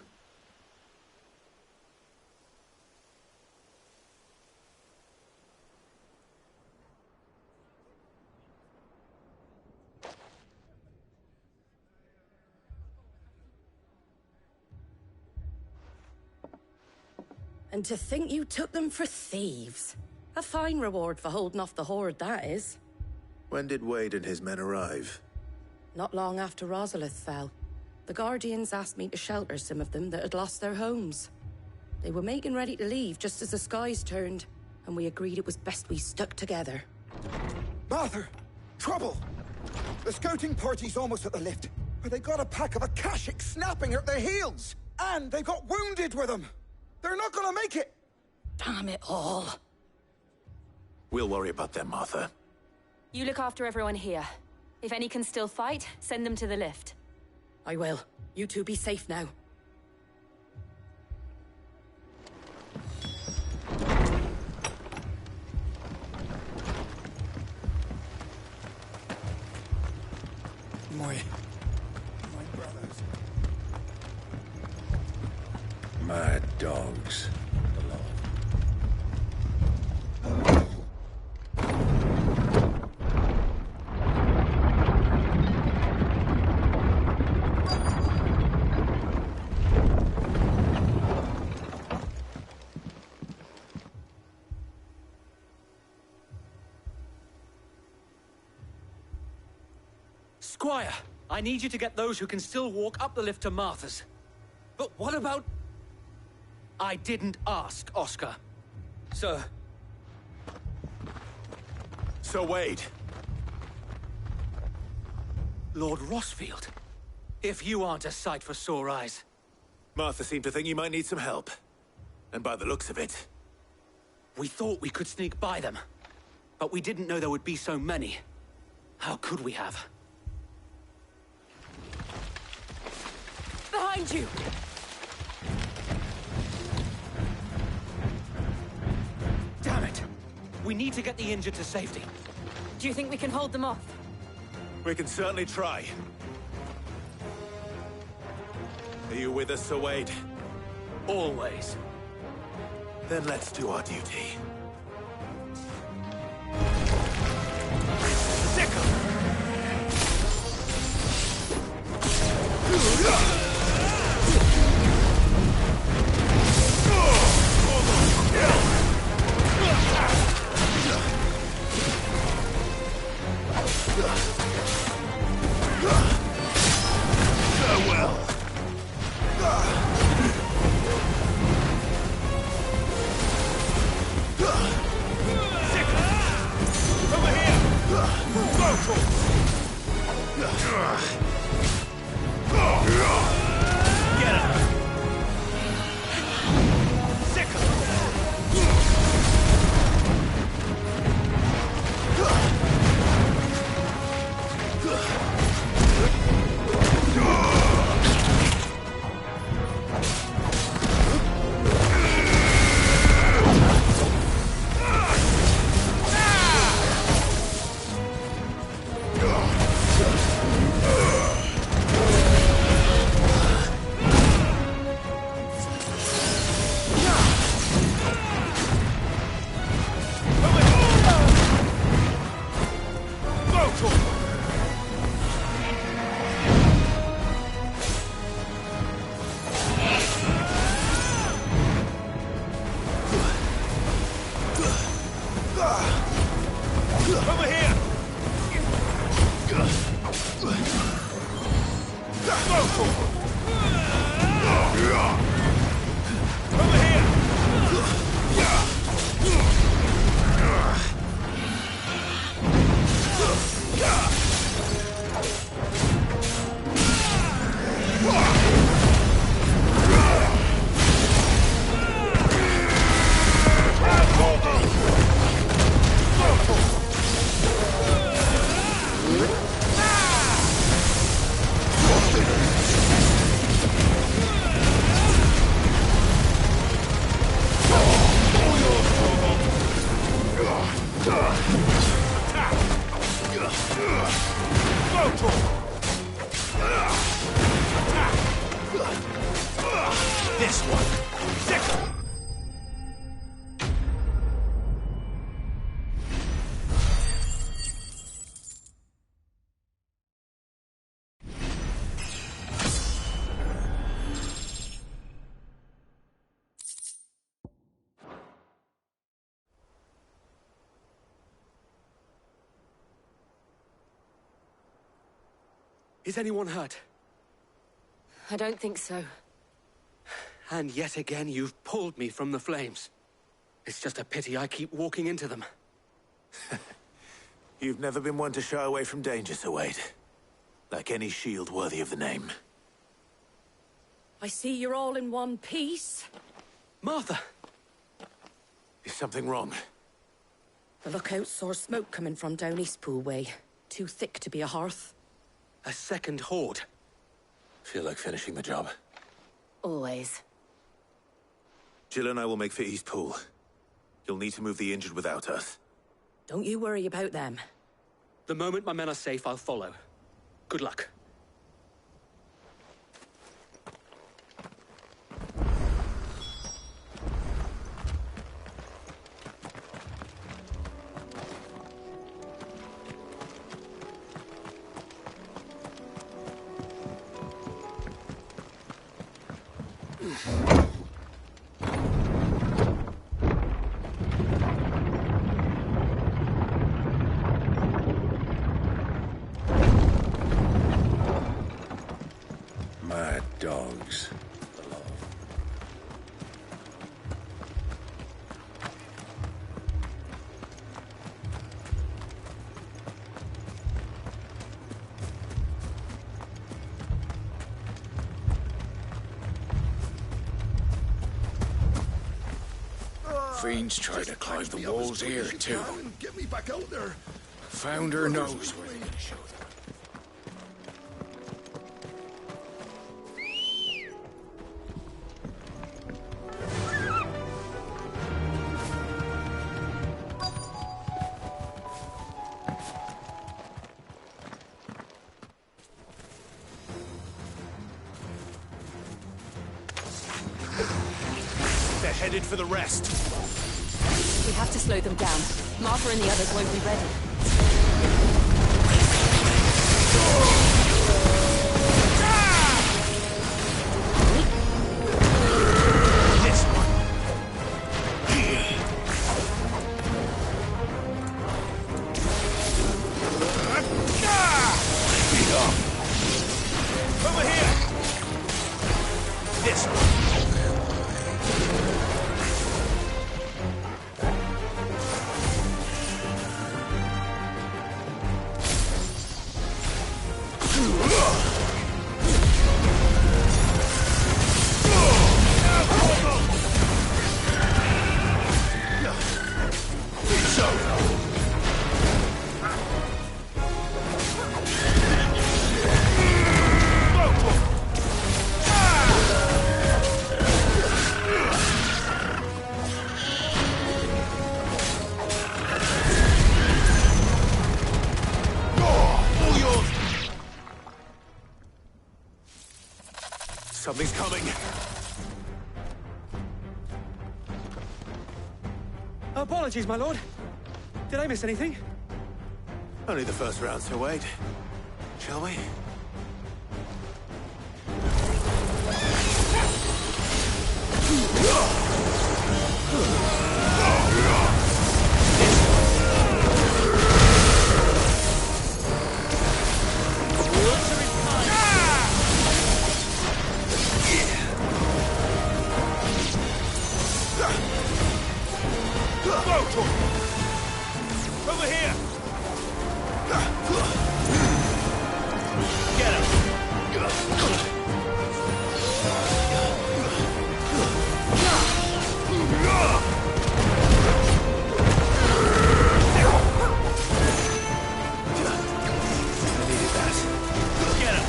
And to think you took them for thieves. A fine reward for holding off the horde, that is. When did Wade and his men arrive? Not long after Rosalith fell. The Guardians asked me to shelter some of them that had lost their homes. They were making ready to leave just as the skies turned, and we agreed it was best we stuck together. Martha! Trouble! The scouting party's almost at the lift, but they got a pack of Akashic snapping at their heels! And they got wounded with them! They're not gonna make it! Damn it all. We'll worry about them, Martha. You look after everyone here. If any can still fight, send them to the lift. I will. You two be safe now. Mad dogs. Squire, I need you to get those who can still walk up the lift to Martha's. But what about... I didn't ask, Oscar. Sir. Sir Wade. Lord Rossfield. If you aren't a sight for sore eyes. Martha seemed to think you might need some help. And by the looks of it... We thought we could sneak by them. But we didn't know there would be so many. How could we have? Behind you! Damn it! We need to get the injured to safety. Do you think we can hold them off? We can certainly try. Are you with us, Sir Wade? Always. Then let's do our duty. Sickle! Farewell. Over here. Get him. Sickle. Over here! Over here! This one. Sickle. Is anyone hurt? I don't think so. And yet again, you've pulled me from the flames. It's just a pity I keep walking into them. You've never been one to shy away from danger, Sir Wade. Like any shield worthy of the name. I see you're all in one piece. Martha! Is something wrong? The lookout saw smoke coming from down Eastpool way. Too thick to be a hearth. A second horde. Feel like finishing the job. Always. Jill and I will make for Eastpool. You'll need to move the injured without us. Don't you worry about them. The moment my men are safe, I'll follow. Good luck. Mad dogs. Fiends try to climb the walls here, too. Get me back out there. Founder knows where they're gonna show them. They're headed for the rest. We have to slow them down. Martha and the others won't be ready. This one. Beat up. Over here. This one. Something's coming. Apologies, my lord. Did I miss anything? Only the first round, so wait. Shall we? Over here! Get him! I needed that. Get him!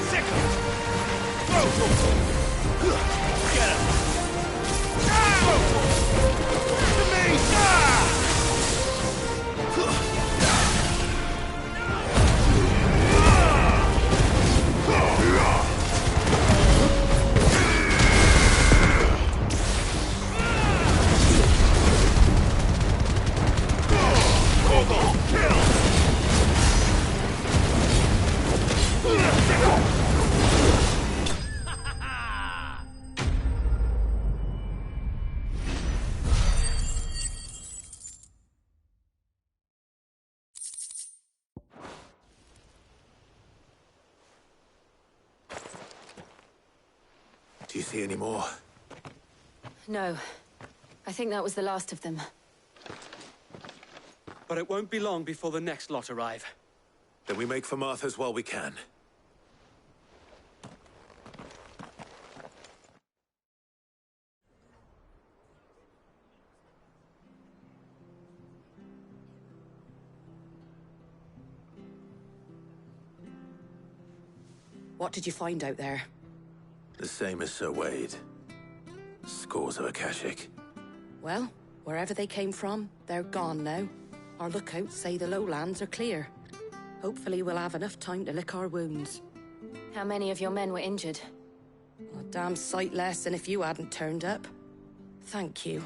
Sick him! Get him! To me! Do you see any more? No. I think that was the last of them. But it won't be long before the next lot arrive. Then we make for Martha's while we can. What did you find out there? The same as Sir Wade. Scores of Akashic. Well, wherever they came from, they're gone now. Our lookouts say the lowlands are clear. Hopefully we'll have enough time to lick our wounds. How many of your men were injured? A damn sight less than if you hadn't turned up. Thank you.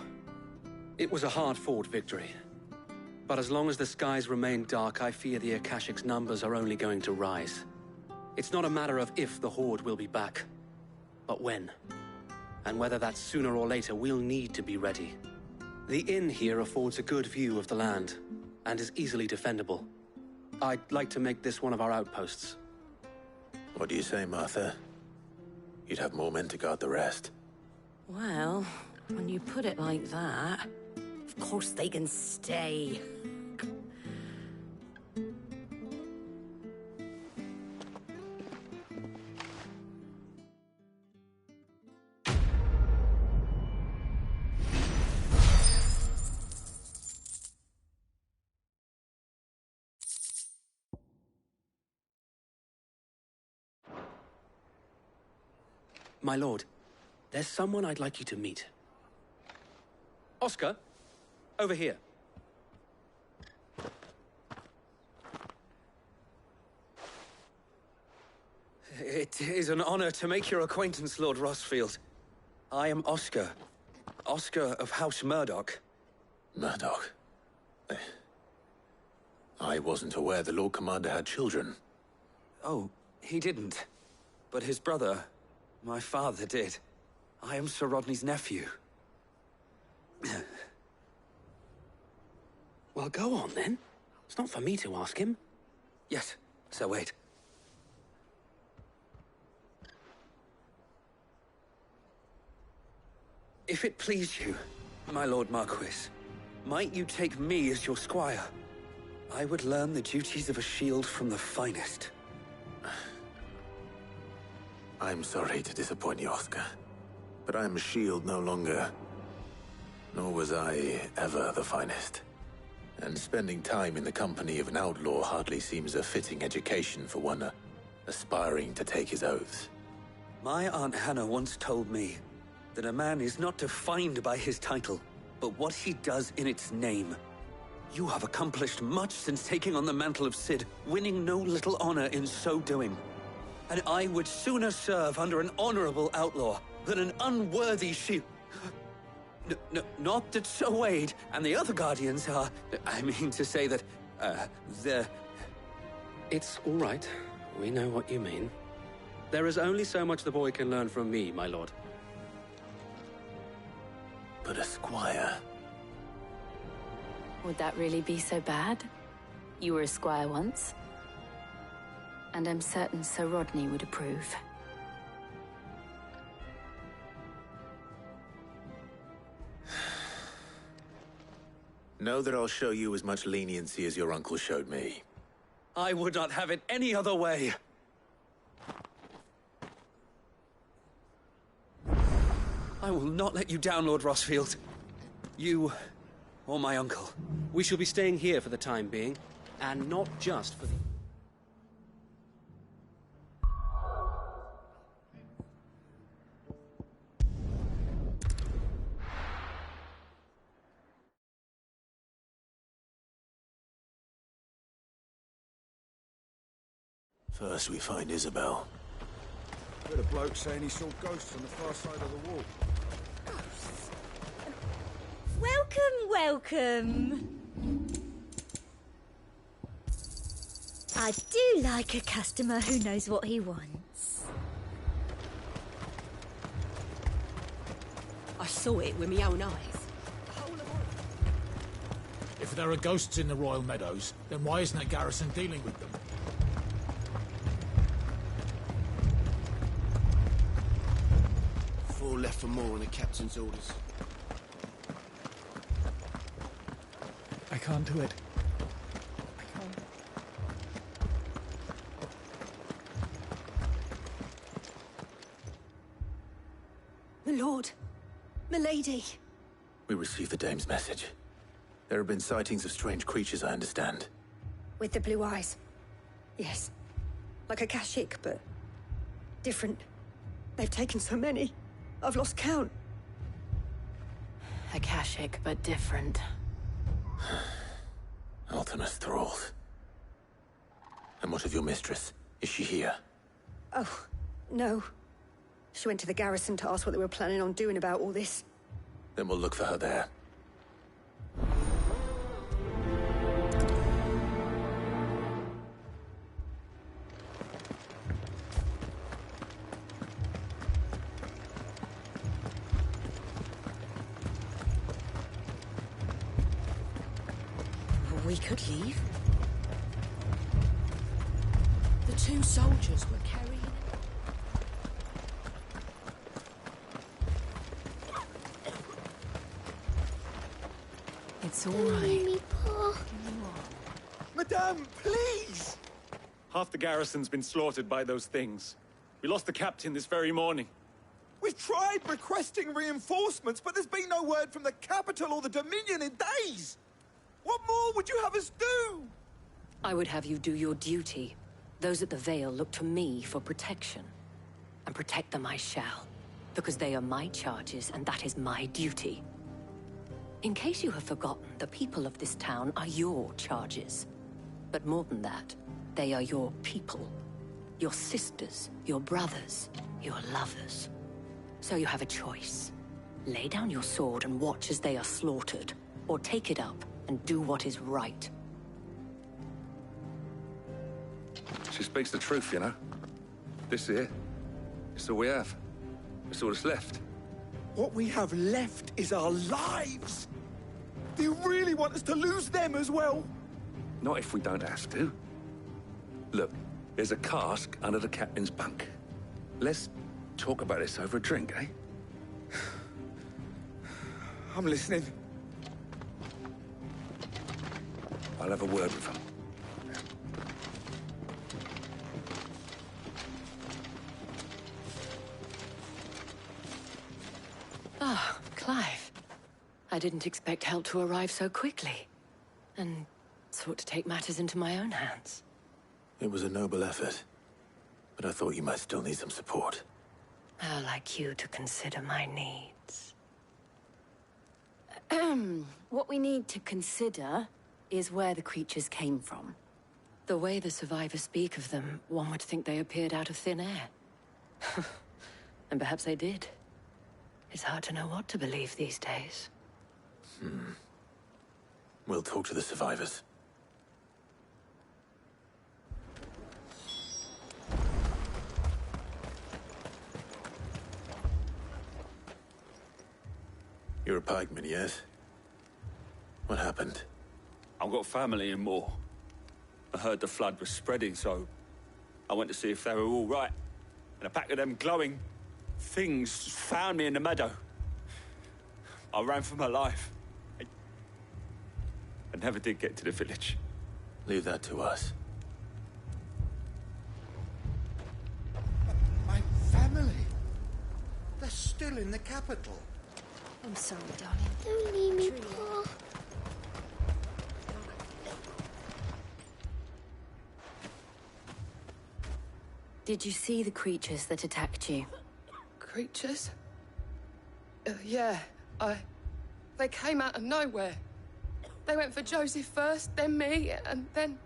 It was a hard-fought victory. But as long as the skies remain dark, I fear the Akashic's numbers are only going to rise. It's not a matter of if the Horde will be back, but when. And whether that's sooner or later, we'll need to be ready. The inn here affords a good view of the land, and is easily defendable. I'd like to make this one of our outposts. What do you say, Martha? You'd have more men to guard the rest. Well, when you put it like that, of course they can stay. My lord, there's someone I'd like you to meet. Oscar, over here. It is an honor to make your acquaintance, Lord Rossfield. I am Oscar. Oscar of House Murdoch. Murdoch? I wasn't aware the Lord Commander had children. Oh, he didn't. But his brother, my father, did. I am Sir Rodney's nephew. Well, go on, then. It's not for me to ask him. Yes, so wait. If it please you, my Lord Marquis, might you take me as your squire? I would learn the duties of a shield from the finest. I'm sorry to disappoint you, Oscar, but I'm a shield no longer. Nor was I ever the finest. And spending time in the company of an outlaw hardly seems a fitting education for one aspiring to take his oaths. My Aunt Hannah once told me that a man is not defined by his title, but what he does in its name. You have accomplished much since taking on the mantle of Cid, winning no little honor in so doing. And I would sooner serve under an honorable outlaw than an unworthy shield. Not that Sir Wade and the other Guardians are... I mean to say that, they're... It's all right. We know what you mean. There is only so much the boy can learn from me, my lord. But a squire... Would that really be so bad? You were a squire once. And I'm certain Sir Rodney would approve. Know that I'll show you as much leniency as your uncle showed me. I would not have it any other way. I will not let you down, Lord Rossfield. You, or my uncle. We shall be staying here for the time being, and not just for the... First we find Isabel. Heard a bloke saying he saw ghosts on the far side of the wall. Welcome. I do like a customer who knows what he wants. I saw it with my own eyes. If there are ghosts in the Royal Meadows, then why isn't a garrison dealing with them? 4 left for more on the captain's orders. I can't do it. My lord. Milady. We received the dame's message. There have been sightings of strange creatures, I understand. With the blue eyes. Yes. Like a Kashik, but different. They've taken so many. I've lost count. Akashic, but different. Ultimus thralls. And what of your mistress? Is she here? Oh, no. She went to the garrison to ask what they were planning on doing about all this. Then we'll look for her there. We could leave. The two soldiers were carrying... It's all right. Madame, please! Half the garrison's been slaughtered by those things. We lost the captain this very morning. We've tried requesting reinforcements, but there's been no word from the capital or the Dominion in days! What more would you have us do? I would have you do your duty. Those at the Vale look to me for protection. And protect them I shall. Because they are my charges, and that is my duty. In case you have forgotten, the people of this town are your charges. But more than that, they are your people. Your sisters, your brothers, your lovers. So you have a choice. Lay down your sword and watch as they are slaughtered, or take it up and do what is right. She speaks the truth, you know. This here, it's all we have. It's all that's left. What we have left is our lives! Do you really want us to lose them as well? Not if we don't have to. Look, there's a cask under the captain's bunk. Let's talk about this over a drink, eh? I'm listening. I'll have a word with him. Ah, Clive. I didn't expect help to arrive so quickly. And sought to take matters into my own hands. It was a noble effort, but I thought you might still need some support. How like you to consider my needs. What we need to consider is where the creatures came from. The way the survivors speak of them, one would think they appeared out of thin air. And perhaps they did. It's hard to know what to believe these days. We'll talk to the survivors. You're a pikeman, yes? What happened? I've got family in Moor. I heard the flood was spreading, so I went to see if they were all right. And a pack of them glowing things found me in the meadow. I ran for my life. I never did get to the village. Leave that to us. My family? They're still in the capital. I'm sorry, darling. Don't leave me, Pa. Did you see the creatures that attacked you? Creatures? Yeah, They came out of nowhere. They went for Joseph first, then me, and then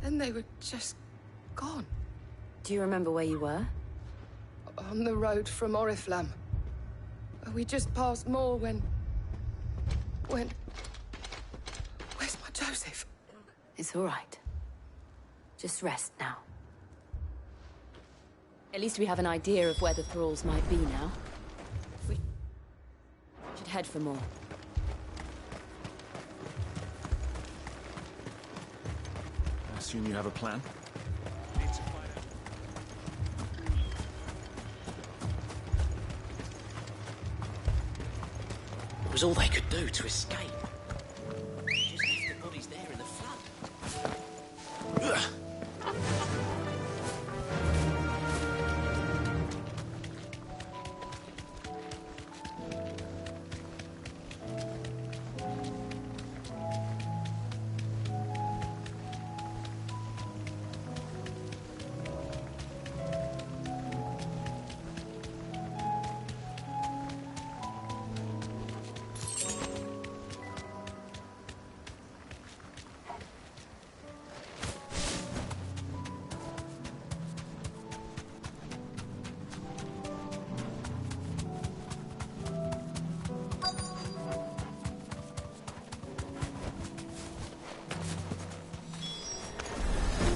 they were just gone. Do you remember where you were? On the road from Oriflamme. We just passed Moor when... Where's my Joseph? It's all right. Just rest now. At least we have an idea of where the thralls might be now. We should head for more. I assume you have a plan? It was all they could do to escape. Just left the bodies there in the flood. Ugh.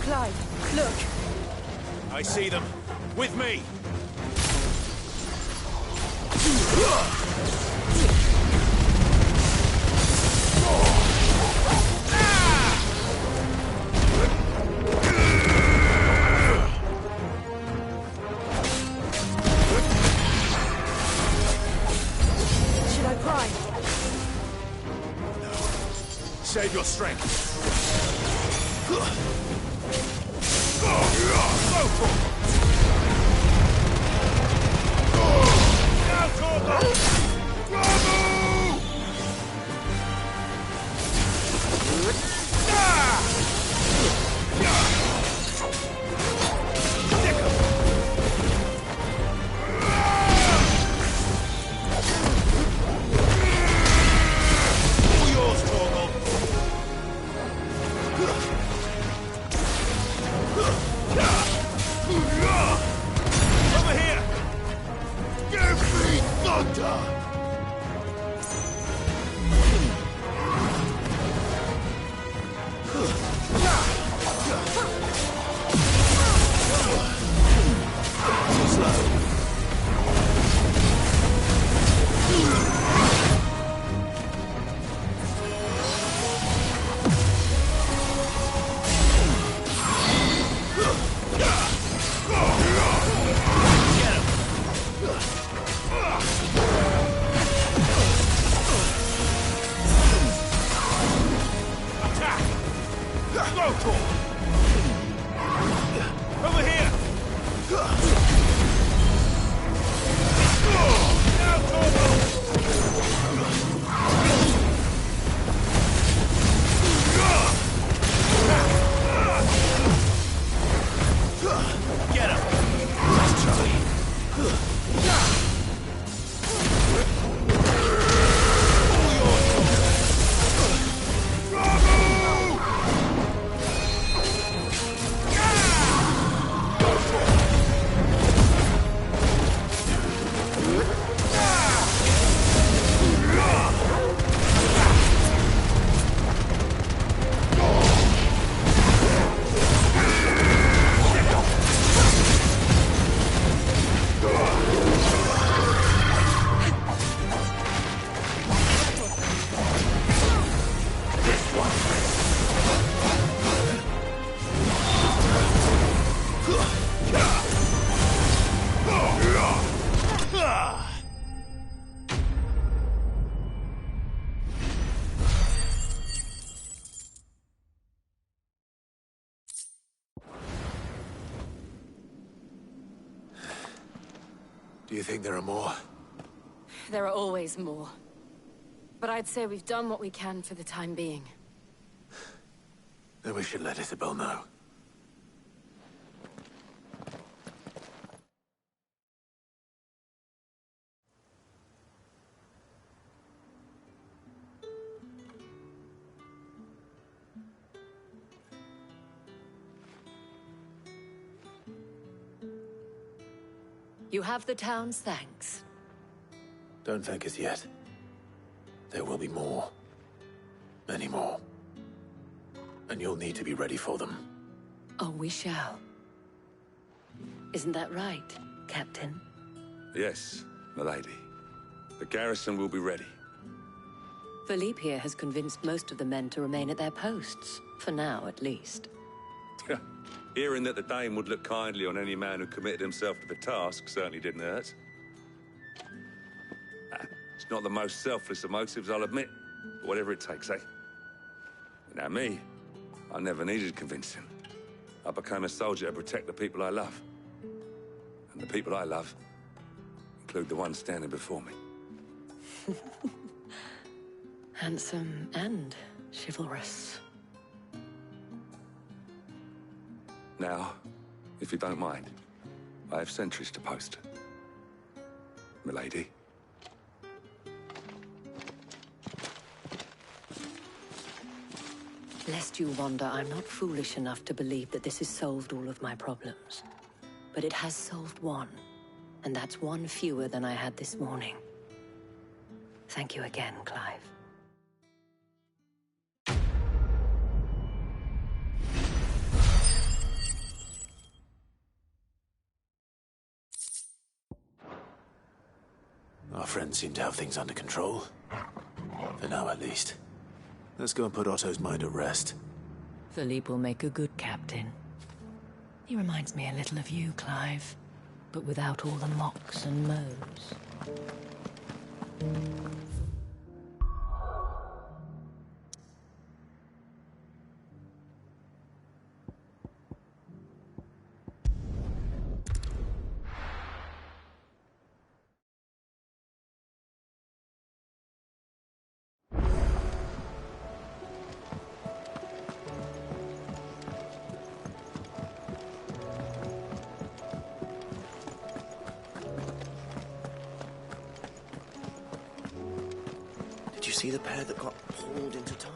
Clive, look! I see them. With me! your strength. Go for it. Now, Torgo! Do you think there are more? There are always more. But I'd say we've done what we can for the time being. Then we should let Isabel know. You have the town's thanks. Don't thank us yet. There will be more. Many more. And you'll need to be ready for them. Oh, we shall. Isn't that right, Captain? Yes, milady. The garrison will be ready. Philippe here has convinced most of the men to remain at their posts. For now, at least. Hearing that the Dane would look kindly on any man who committed himself to the task certainly didn't hurt. It's not the most selfless of motives, I'll admit. But whatever it takes, eh? Now me, I never needed convincing. I became a soldier to protect the people I love. And the people I love include the ones standing before me. Handsome and chivalrous. Now, if you don't mind, I have sentries to post. Milady. Lest you wonder, I'm not foolish enough to believe that this has solved all of my problems. But it has solved one, and that's one fewer than I had this morning. Thank you again, Clive. Our friends seem to have things under control. For now, at least. Let's go and put Otto's mind at rest. Philippe will make a good captain. He reminds me a little of you, Clive. But without all the mocks and mows. he the pair that got pulled into time?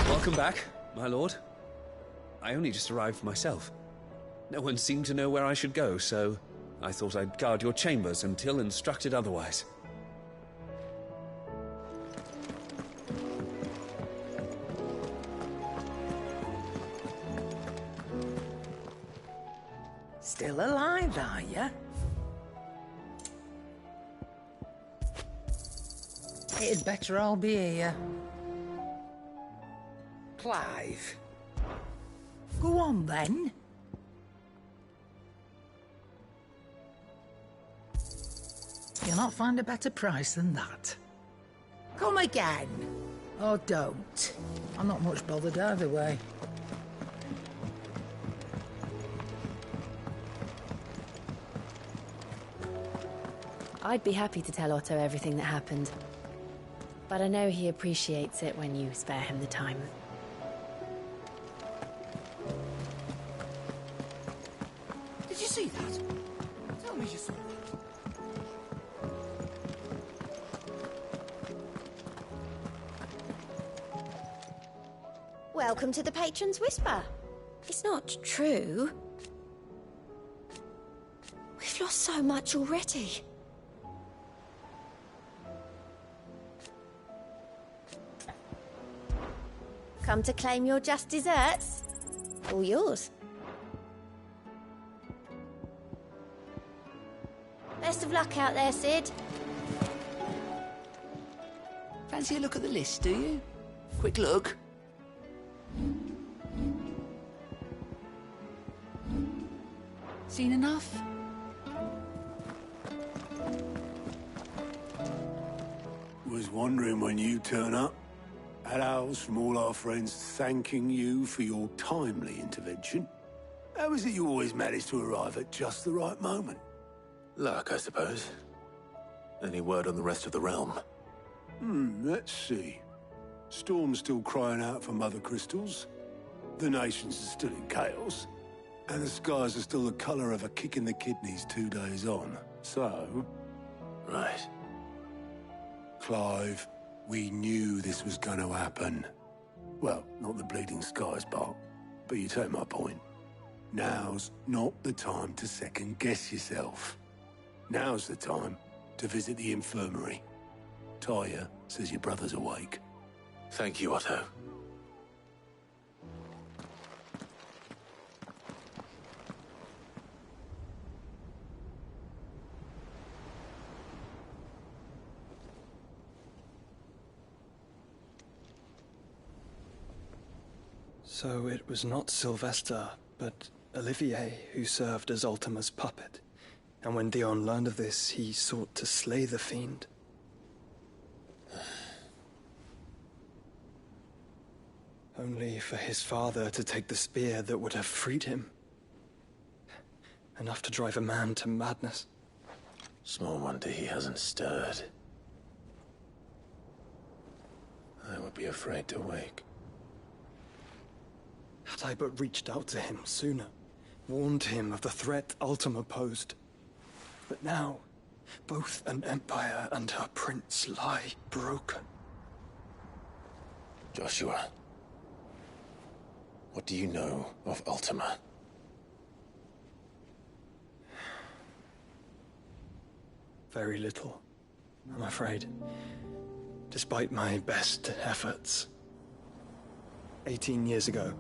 Welcome back, my lord. I only just arrived myself. No one seemed to know where I should go, so I thought I'd guard your chambers until instructed otherwise. Still alive, are you? It'd better all be here. Clive. Go on, then. You'll not find a better price than that. Come again. Or don't. I'm not much bothered either way. I'd be happy to tell Otto everything that happened. But I know he appreciates it when you spare him the time. Did you see that? Tell me you saw that. Welcome to the Patron's Whisper. It's not true. We've lost so much already. Come to claim your just desserts? All yours. Best of luck out there, Sid. Fancy a look at the list, do you? Quick look. Seen enough? Was wondering when you turn up. Had owls from all our friends thanking you for your timely intervention. How is it you always manage to arrive at just the right moment? Luck, I suppose. Any word on the rest of the realm? Let's see. Storm's still crying out for mother crystals. The nations are still in chaos. And the skies are still the colour of a kick in the kidneys 2 days on. So... Right. Clive, we knew this was going to happen. Well, not the bleeding skies part, but you take my point. Now's not the time to second-guess yourself. Now's the time to visit the infirmary. Tyre says your brother's awake. Thank you, Otto. So it was not Sylvester, but Olivier who served as Ultima's puppet. And when Dion learned of this, he sought to slay the fiend. Only for his father to take the spear that would have freed him. Enough to drive a man to madness. Small wonder he hasn't stirred. I would be afraid to wake. Had I but reached out to him sooner, warned him of the threat Ultima posed. But now, both an empire and her prince lie broken. Joshua, what do you know of Ultima? Very little, I'm afraid. Despite my best efforts. 18 years ago,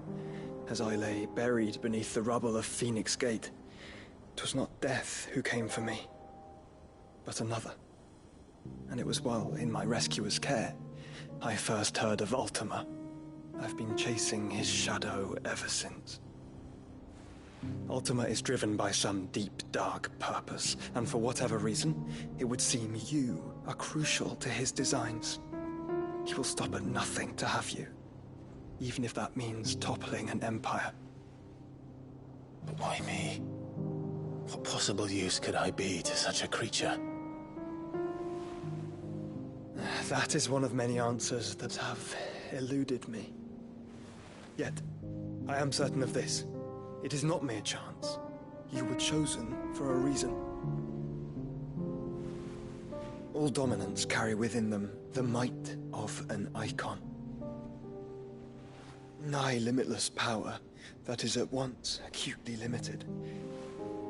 as I lay buried beneath the rubble of Phoenix Gate. 'Twas not death who came for me, but another. And it was while in my rescuer's care I first heard of Ultima. I've been chasing his shadow ever since. Ultima is driven by some deep, dark purpose, and for whatever reason, it would seem you are crucial to his designs. He will stop at nothing to have you, even if that means toppling an empire. But why me? What possible use could I be to such a creature? That is one of many answers that have eluded me. Yet, I am certain of this. It is not mere chance. You were chosen for a reason. All dominants carry within them the might of an icon. Nigh limitless power that is at once acutely limited.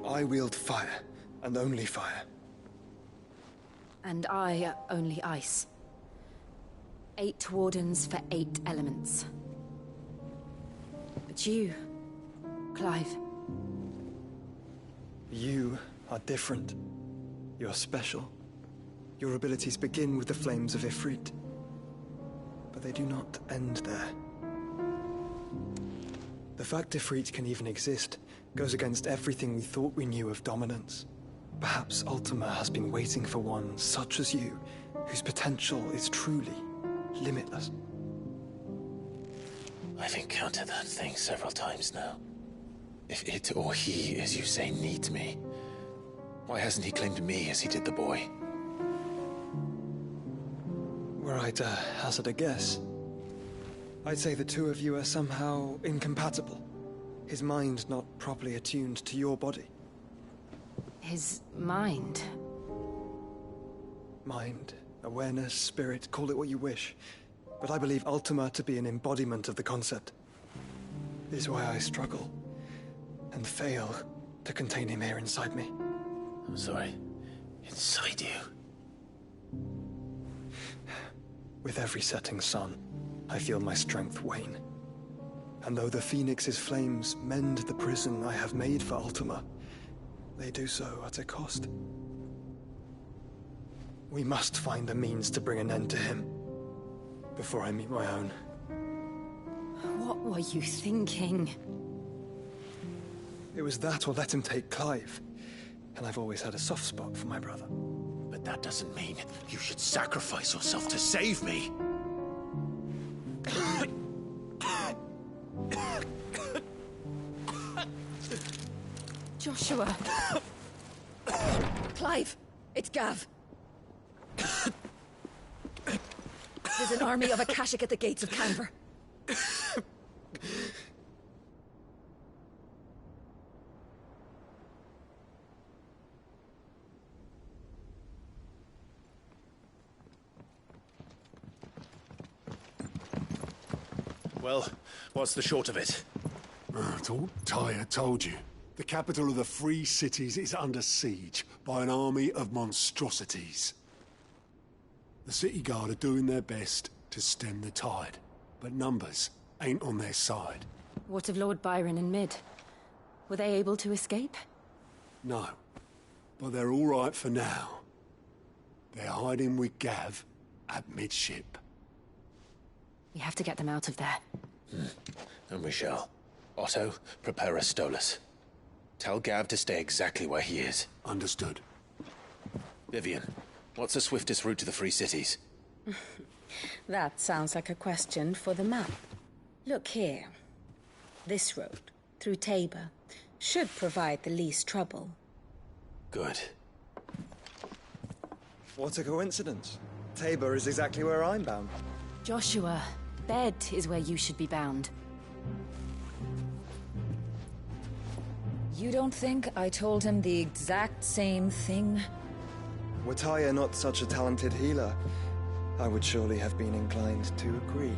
I wield fire, and only fire. And I only ice. 8 wardens for 8 elements. But you, Clive. You are different. You're special. Your abilities begin with the flames of Ifrit. But they do not end there. The fact Ifrit can even exist goes against everything we thought we knew of dominance. Perhaps Ultima has been waiting for one such as you, whose potential is truly limitless. I've encountered that thing several times now. If it or he, as you say, needs me, why hasn't he claimed me as he did the boy? Were I to hazard a guess, I'd say the two of you are somehow incompatible. His mind not properly attuned to your body. His mind? Mind, awareness, spirit, call it what you wish. But I believe Ultima to be an embodiment of the concept. This is why I struggle and fail to contain him here inside me. I'm sorry. Inside you? With every setting sun, I feel my strength wane. And though the Phoenix's flames mend the prison I have made for Ultima, they do so at a cost. We must find a means to bring an end to him before I meet my own. What were you thinking? It was that or let him take Clive. And I've always had a soft spot for my brother. But that doesn't mean you should sacrifice yourself to save me. Joshua. Clive, it's Gav. There's an army of Akashic at the gates of Canver. Well, what's the short of it? I thought Tyre told you. The capital of the Free Cities is under siege by an army of monstrosities. The city guard are doing their best to stem the tide, but numbers ain't on their side. What of Lord Byron and Mid? Were they able to escape? No, but they're all right for now. They're hiding with Gav at midship. We have to get them out of there. And we shall. Otto, prepare a Stolas. Tell Gav to stay exactly where he is. Understood. Vivian, what's the swiftest route to the Free Cities? That sounds like a question for the map. Look here. This road, through Tabor, should provide the least trouble. Good. What a coincidence. Tabor is exactly where I'm bound. Joshua, bed is where you should be bound. You don't think I told him the exact same thing? Were Tyre not such a talented healer, I would surely have been inclined to agree.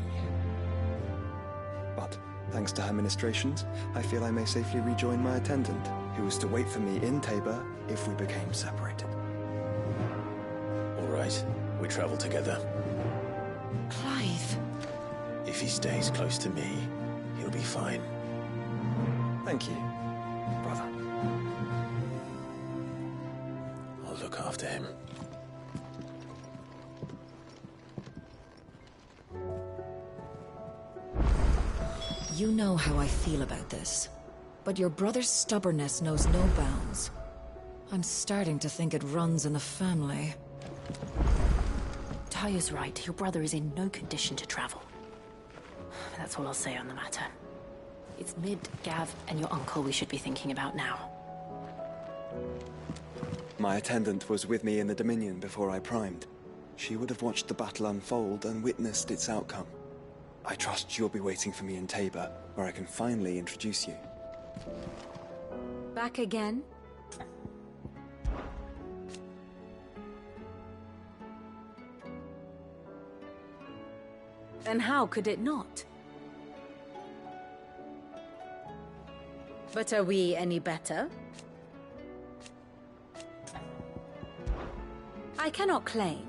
But, thanks to her ministrations, I feel I may safely rejoin my attendant, who was to wait for me in Tabor if we became separated. All right, we travel together. Clive. If he stays close to me, he'll be fine. Thank you, brother. I'll look after him. You know how I feel about this, but your brother's stubbornness knows no bounds. I'm starting to think it runs in the family. Taya's right. Your brother is in no condition to travel. That's all I'll say on the matter. It's Mid, Gav, and your uncle we should be thinking about now. My attendant was with me in the Dominion before I primed. She would have watched the battle unfold and witnessed its outcome. I trust you'll be waiting for me in Tabor, where I can finally introduce you. Back again? Then how could it not? But are we any better? I cannot claim.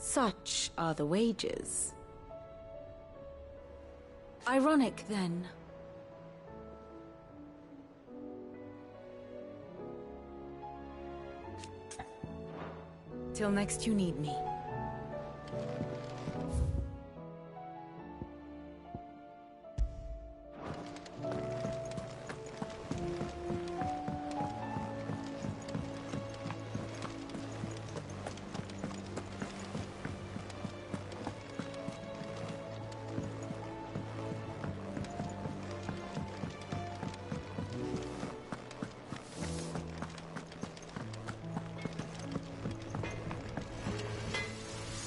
Such are the wages. Ironic, then. Till next you need me.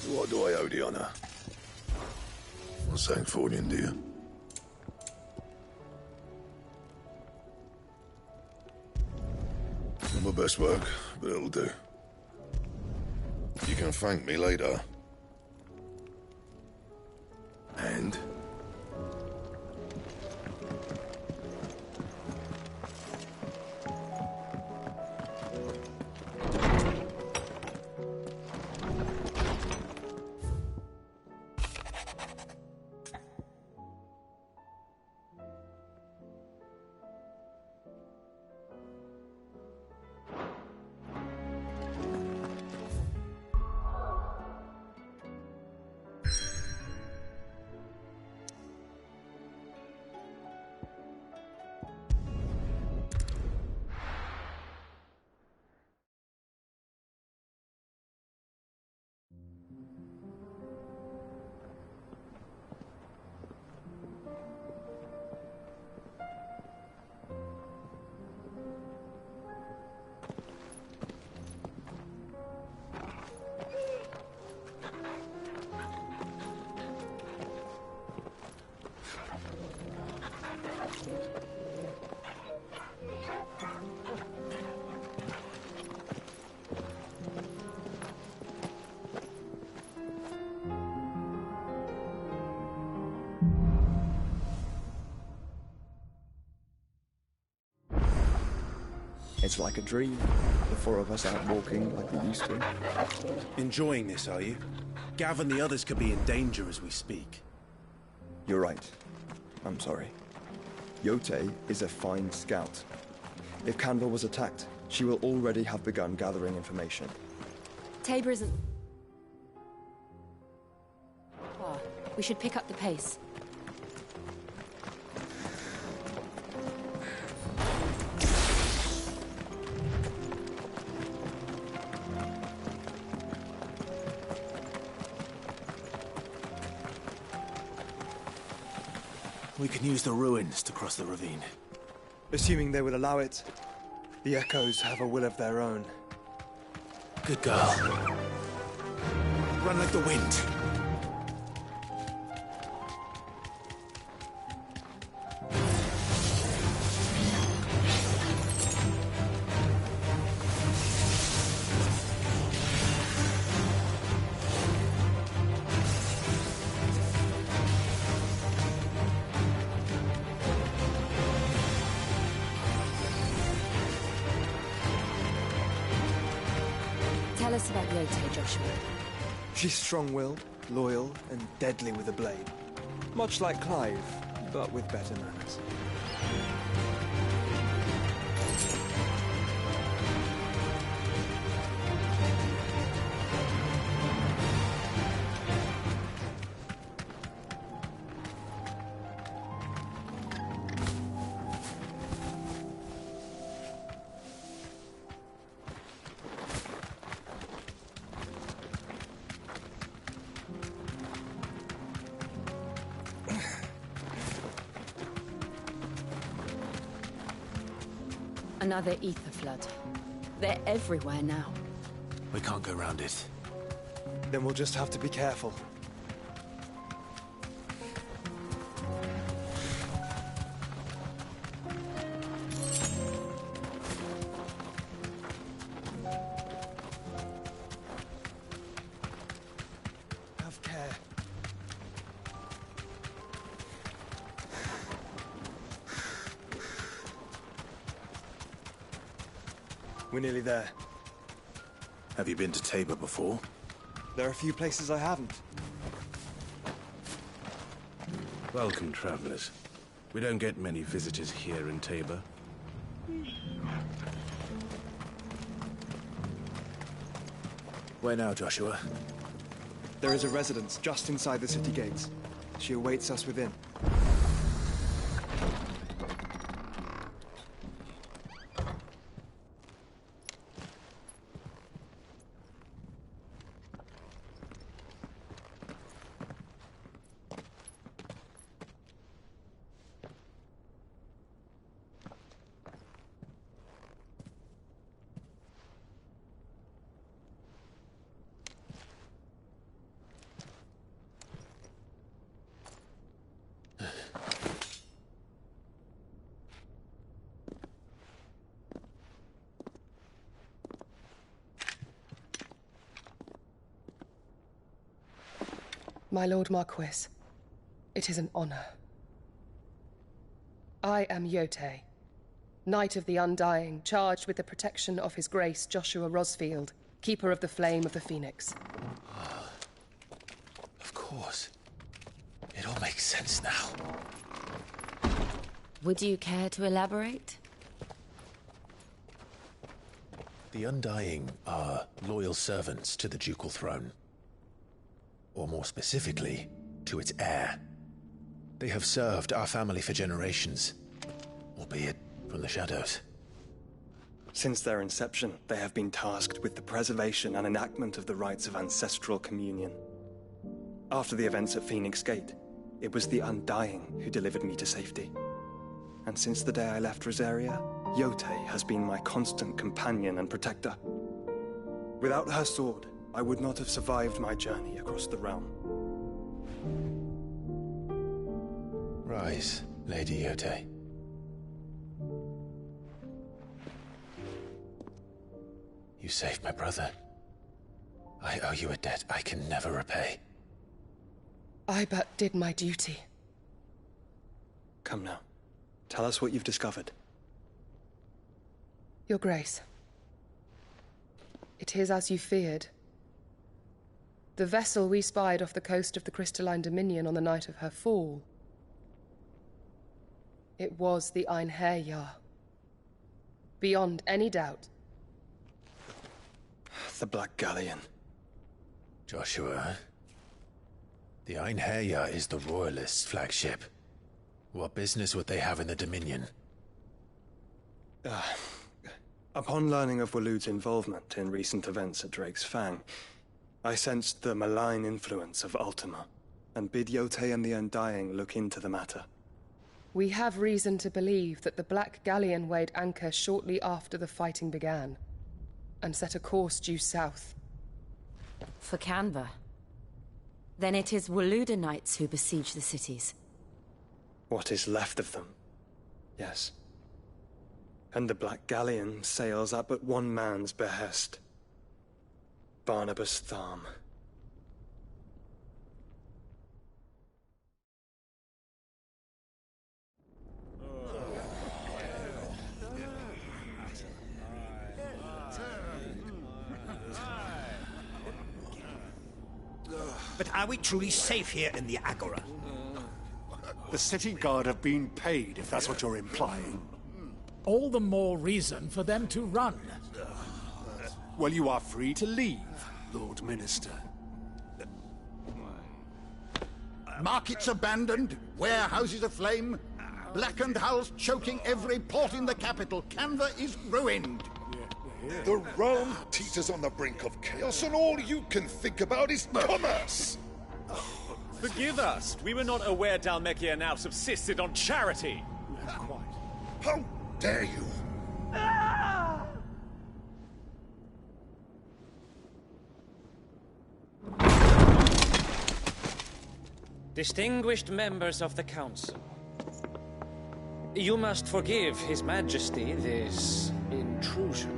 What do I owe the honor? Not saying for you, do you? Not my best work, but it'll do. You can thank me later. And? It's like a dream. The four of us out walking like we used to. Enjoying this, are you? Gav and the others could be in danger as we speak. You're right. I'm sorry. Yote is a fine scout. If Canva was attacked, she will already have begun gathering information. Tabor isn't... Oh, we should pick up the pace. We can use the ruins to cross the ravine. Assuming they would allow it, the Echoes have a will of their own. Good girl. Run like the wind. Tell us about Yote, Joshua. She's strong-willed, loyal, and deadly with a blade. Much like Clive, but with better manners. Another ether flood. They're everywhere now. We can't go round it. Then we'll just have to be careful. Have care. We're nearly there. Have you been to Tabor before? There are a few places I haven't. Welcome, travelers. We don't get many visitors here in Tabor. Where now, Joshua? There is a residence just inside the city gates. She awaits us within. My Lord Marquis, it is an honor. I am Yote, Knight of the Undying, charged with the protection of His Grace Joshua Rosfield, Keeper of the Flame of the Phoenix. Of course. It all makes sense now. Would you care to elaborate? The Undying are loyal servants to the ducal throne. Or more specifically, to its heir. They have served our family for generations, albeit from the shadows. Since their inception, they have been tasked with the preservation and enactment of the rites of ancestral communion. After the events at Phoenix Gate, it was the Undying who delivered me to safety. And since the day I left Rosaria, Yote has been my constant companion and protector. Without her sword, I would not have survived my journey across the realm. Rise, Lady Yote. You saved my brother. I owe you a debt I can never repay. I but did my duty. Come now. Tell us what you've discovered. Your Grace. It is as you feared. The vessel we spied off the coast of the Crystalline Dominion on the night of her fall. It was the Einherjar. Beyond any doubt. The Black Galleon. Joshua, the Einherjar is the Royalists' flagship. What business would they have in the Dominion? Upon learning of Waloed's involvement in recent events at Drake's Fang, I sensed the malign influence of Ultima, and bid Yote and the Undying look into the matter. We have reason to believe that the Black Galleon weighed anchor shortly after the fighting began, and set a course due south. For Canva. Then it is Waloed knights who besiege the cities. What is left of them, yes. And the Black Galleon sails at but one man's behest. Barnabas Tharm. But are we truly safe here in the Agora? The city guard have been paid, if that's what you're implying. All the more reason for them to run. Well, you are free to leave, Lord Minister. Markets abandoned, warehouses aflame, blackened hulls choking every port in the capital. Canva is ruined. The realm teeters on the brink of chaos, and all you can think about is commerce! Forgive us. We were not aware Dhalmekia now subsisted on charity. How dare you? Distinguished members of the Council, you must forgive His Majesty this intrusion.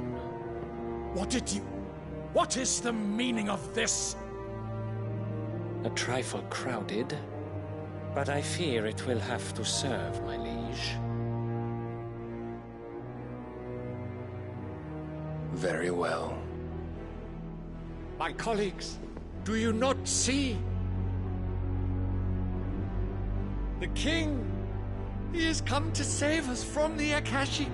What is the meaning of this? A trifle crowded, but I fear it will have to serve, my liege. Very well. My colleagues, do you not see? The king! He has come to save us from the Akashic!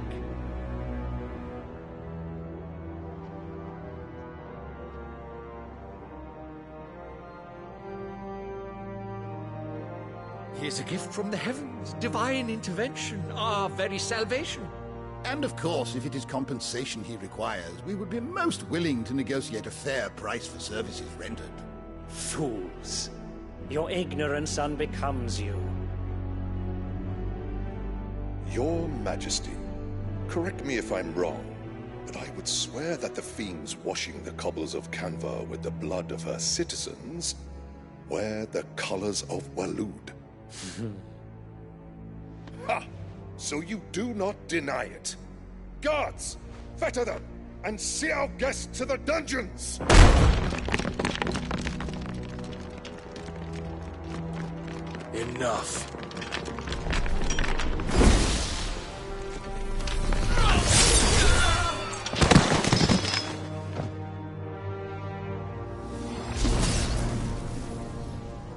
He is a gift from the heavens, divine intervention, our very salvation. And of course, if it is compensation he requires, we would be most willing to negotiate a fair price for services rendered. Fools! Your ignorance unbecomes you. Your Majesty, correct me if I'm wrong, but I would swear that the fiends washing the cobbles of Canva with the blood of her citizens wear the colors of Waloed. Ha! So you do not deny it. Guards, fetter them, and see our guests to the dungeons! Enough.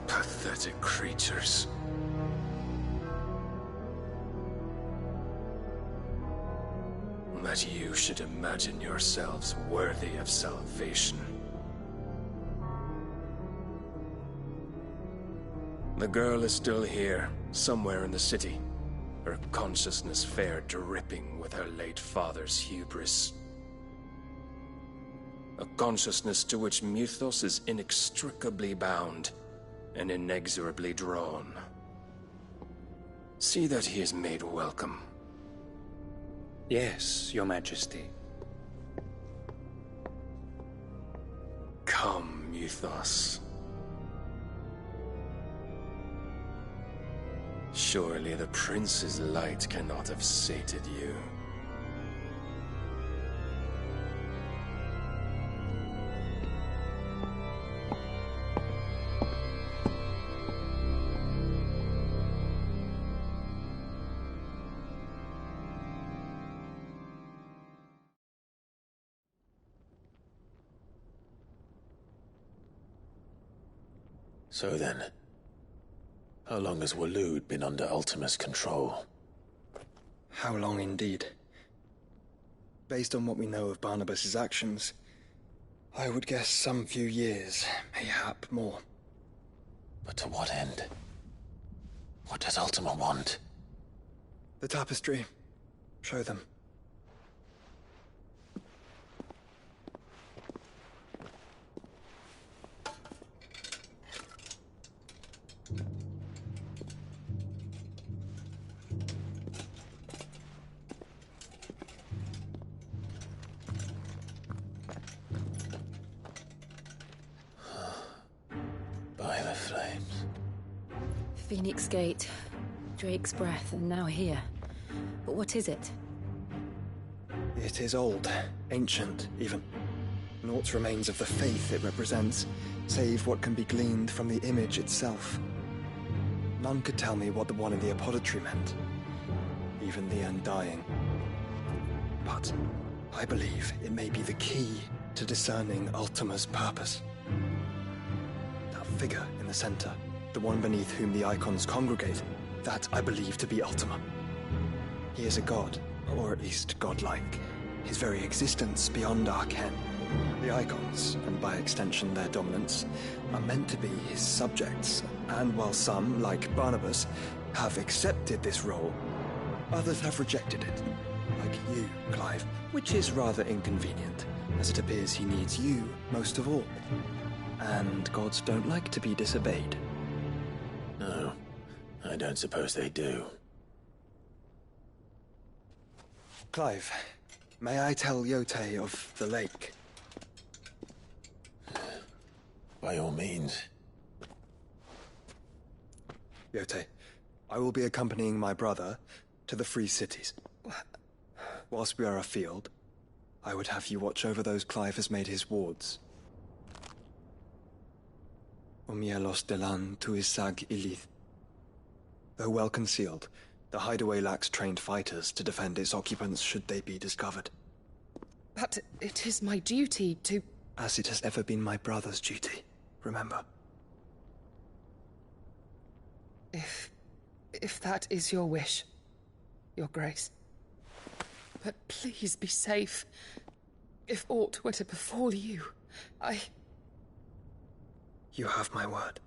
Pathetic creatures. That you should imagine yourselves worthy of salvation. The girl is still here, somewhere in the city. Her consciousness fair dripping with her late father's hubris. A consciousness to which Mythos is inextricably bound and inexorably drawn. See that he is made welcome. Yes, Your Majesty. Come, Mythos. Surely the prince's light cannot have sated you. So then, how long has Waloed been under Ultima's control? How long indeed? Based on what we know of Barnabas's actions, I would guess some few years, mayhap more. But to what end? What does Ultima want? The tapestry. Show them. By the flames. Phoenix Gate, Drake's Breath, and now here. But what is it? It is old, ancient, even. Naught remains of the faith it represents, save what can be gleaned from the image itself. None could tell me what the one in the apothecary meant, even the Undying. But I believe it may be the key to discerning Ultima's purpose. That figure in the center, the one beneath whom the icons congregate, that I believe to be Ultima. He is a god, or at least godlike, his very existence beyond our ken. The icons, and by extension their dominants, are meant to be his subjects, and while some, like Barnabas, have accepted this role, others have rejected it, like you, Clive, which is rather inconvenient, as it appears he needs you most of all. And gods don't like to be disobeyed. No, I don't suppose they do. Clive, may I tell Yotei of the lake? By all means. Yotei, I will be accompanying my brother to the Free Cities. Whilst we are afield, I would have you watch over those Clive has made his wards. Omielos delan tuisag ilith. Though well concealed, the hideaway lacks trained fighters to defend its occupants should they be discovered. But it is my duty to... As it has ever been my brother's duty, remember. If that is your wish, Your Grace. But please be safe. If aught were to befall you, You have my word.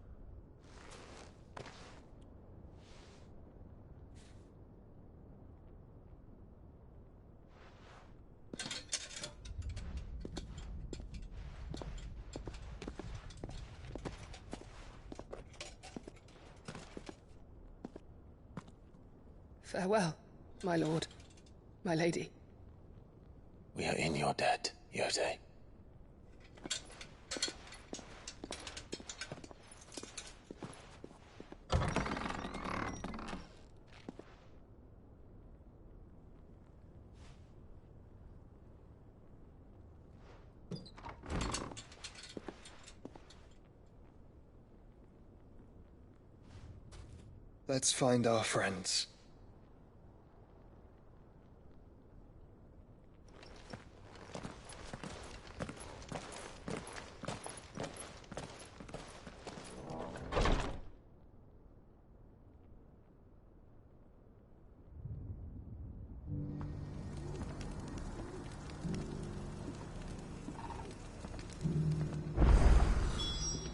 Farewell, my lord, my lady. We are in your debt, Yotei. Let's find our friends.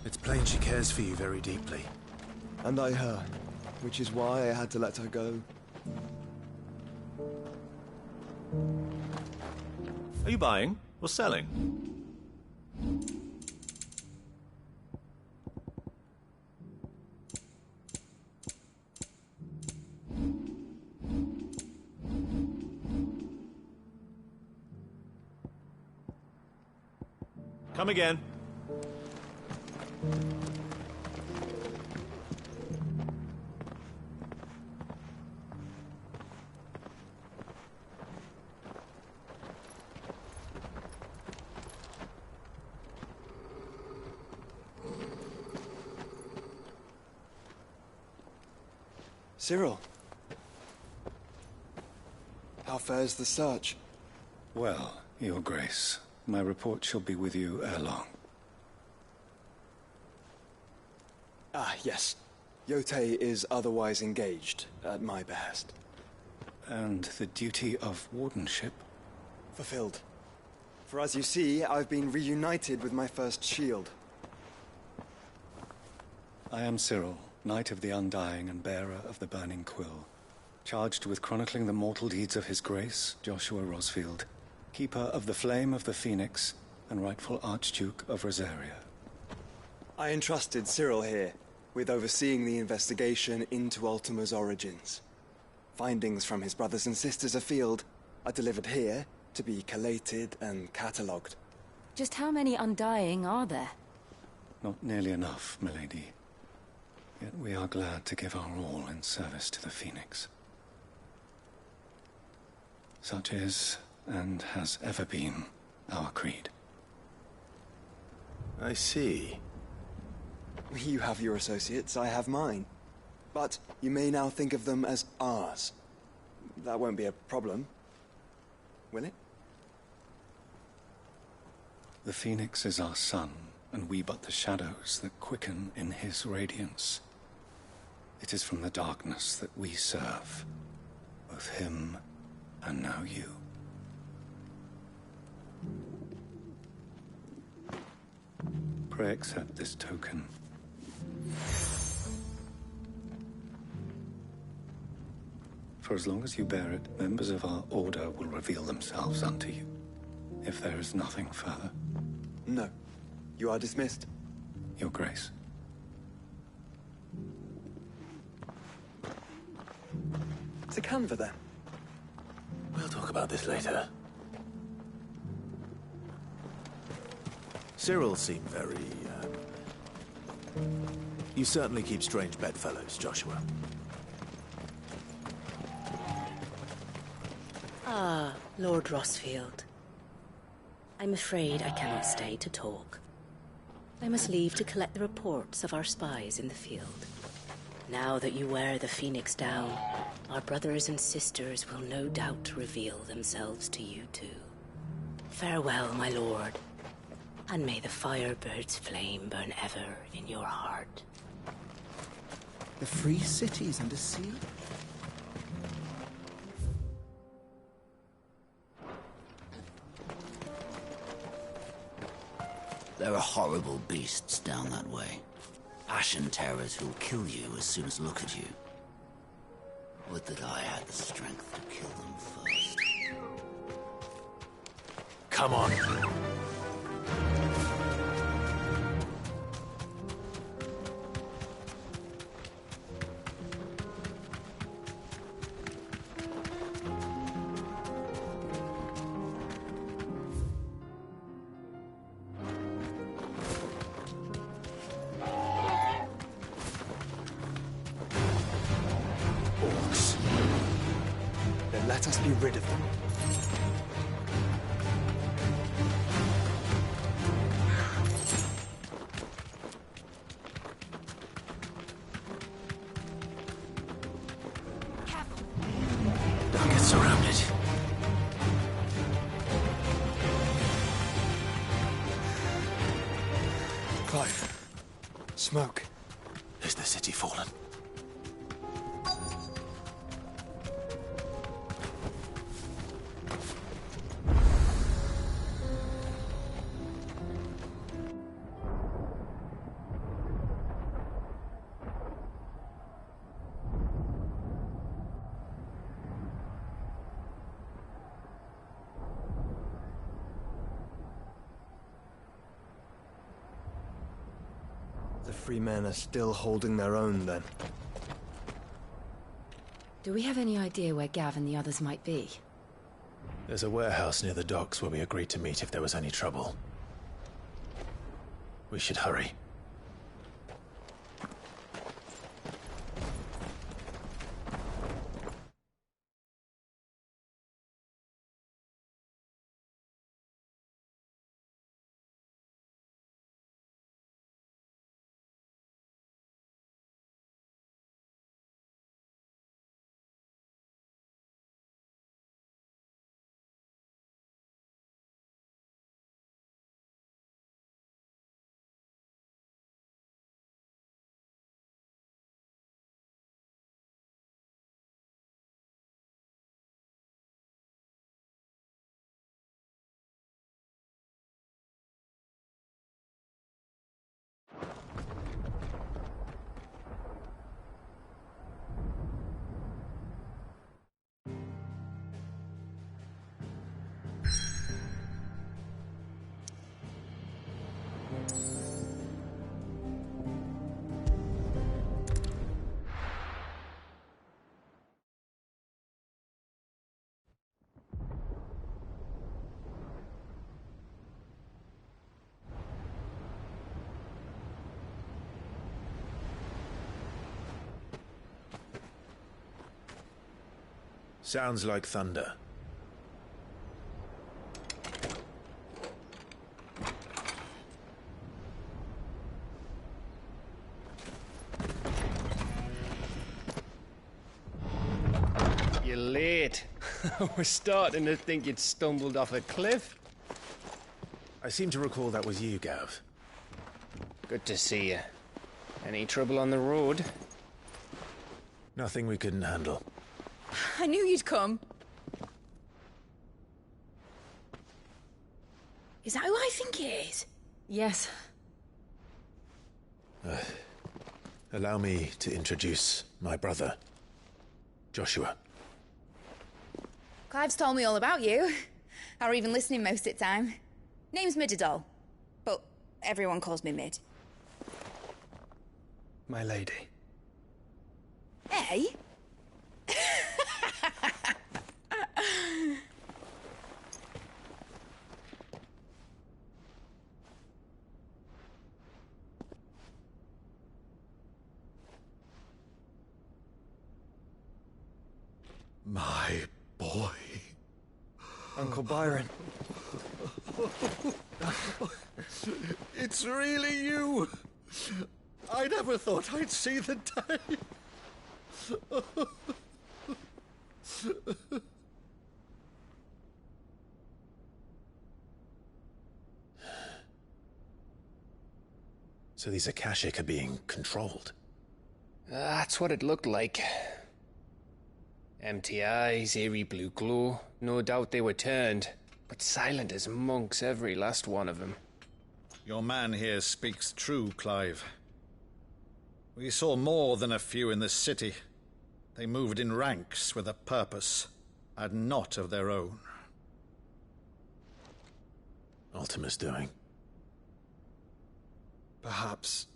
It's plain she cares for you very deeply. And I her, which is why I had to let her go. Are you buying or selling? Come again. Cyril. How fares the search? Well, Your Grace, my report shall be with you ere long. Ah, yes. Yotei is otherwise engaged, at my behest. And the duty of wardenship? Fulfilled. For as you see, I've been reunited with my first shield. I am Cyril, Knight of the Undying and bearer of the Burning Quill, charged with chronicling the mortal deeds of His Grace, Joshua Rosfield, Keeper of the Flame of the Phoenix, and rightful Archduke of Rosaria. I entrusted Cyril here with overseeing the investigation into Ultima's origins. Findings from his brothers and sisters afield are delivered here to be collated and catalogued. Just how many Undying are there? Not nearly enough, milady. Yet we are glad to give our all in service to the Phoenix. Such is, and has ever been, our creed. I see. You have your associates, I have mine. But you may now think of them as ours. That won't be a problem, will it? The Phoenix is our sun and we but the shadows that quicken in his radiance. It is from the darkness that we serve, both him and now you. Pray accept this token. For as long as you bear it, members of our order will reveal themselves unto you. If there is nothing further. No. You are dismissed. Your Grace. To Canva, then. We'll talk about this later. Cyril seemed very, You certainly keep strange bedfellows, Joshua. Ah, Lord Rossfield. I'm afraid I cannot stay to talk. I must leave to collect the reports of our spies in the field. Now that you wear the Phoenix down, our brothers and sisters will no doubt reveal themselves to you too. Farewell, my lord, and may the Firebird's flame burn ever in your heart. The free cities under sea? There are horrible beasts down that way. Ashen terrors who'll kill you as soon as look at you. Would that I had the strength to kill them first. Come on. Let us be rid of them. Don't get surrounded. Clive. Smoke. Is the city fallen? The free men are still holding their own, then. Do we have any idea where Gav and the others might be? There's a warehouse near the docks where we agreed to meet if there was any trouble. We should hurry. Sounds like thunder. You're late. We're starting to think you'd stumbled off a cliff. I seem to recall that was you, Gav. Good to see you. Any trouble on the road? Nothing we couldn't handle. I knew you'd come. Is that who I think it is? Yes. Allow me to introduce my brother, Joshua. Clive's told me all about you. Or even listening most of the time. Name's Midadol, but everyone calls me Mid. My lady. Eh? My boy. Uncle Byron. It's really you. I never thought I'd see the day. So these Akashic are being controlled? That's what it looked like. Empty eyes, eerie blue glow. No doubt they were turned, but silent as monks, every last one of them. Your man here speaks true, Clive. We saw more than a few in this city. They moved in ranks with a purpose, and not of their own. Ultima's doing. Perhaps.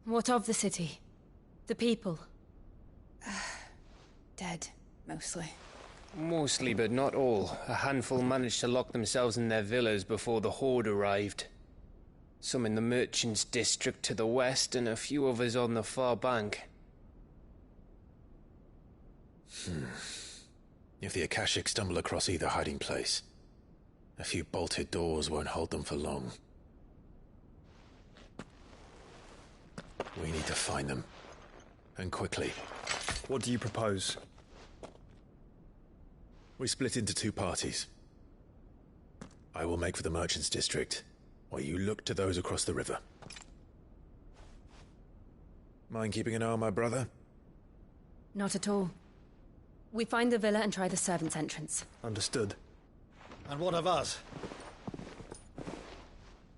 What of the city? The people? Dead, mostly. Mostly, but not all. A handful managed to lock themselves in their villas before the Horde arrived. Some in the Merchants' District to the west, and a few others on the far bank. If the Akashic stumble across either hiding place, a few bolted doors won't hold them for long. We need to find them. And quickly. What do you propose? We split into two parties. I will make for the Merchants' District, while you look to those across the river. Mind keeping an eye on my brother? Not at all. We find the villa and try the servants' entrance. Understood. And what of us?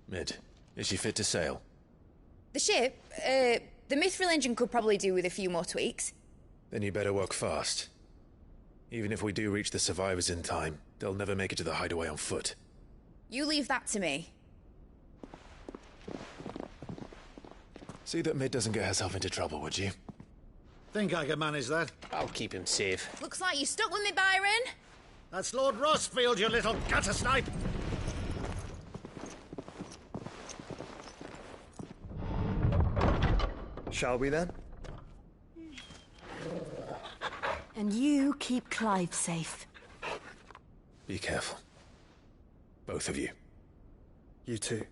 Mid, is she fit to sail? The ship, the Mithril engine could probably do with a few more tweaks. Then you better work fast. Even if we do reach the survivors in time, they'll never make it to the hideaway on foot. You leave that to me. See that Mid doesn't get herself into trouble, would you? Think I can manage that? I'll keep him safe. Looks like you stuck with me, Byron. That's Lord Rossfield, you little gutter snipe! Shall we then? And you keep Clive safe. Be careful. Both of you. You too.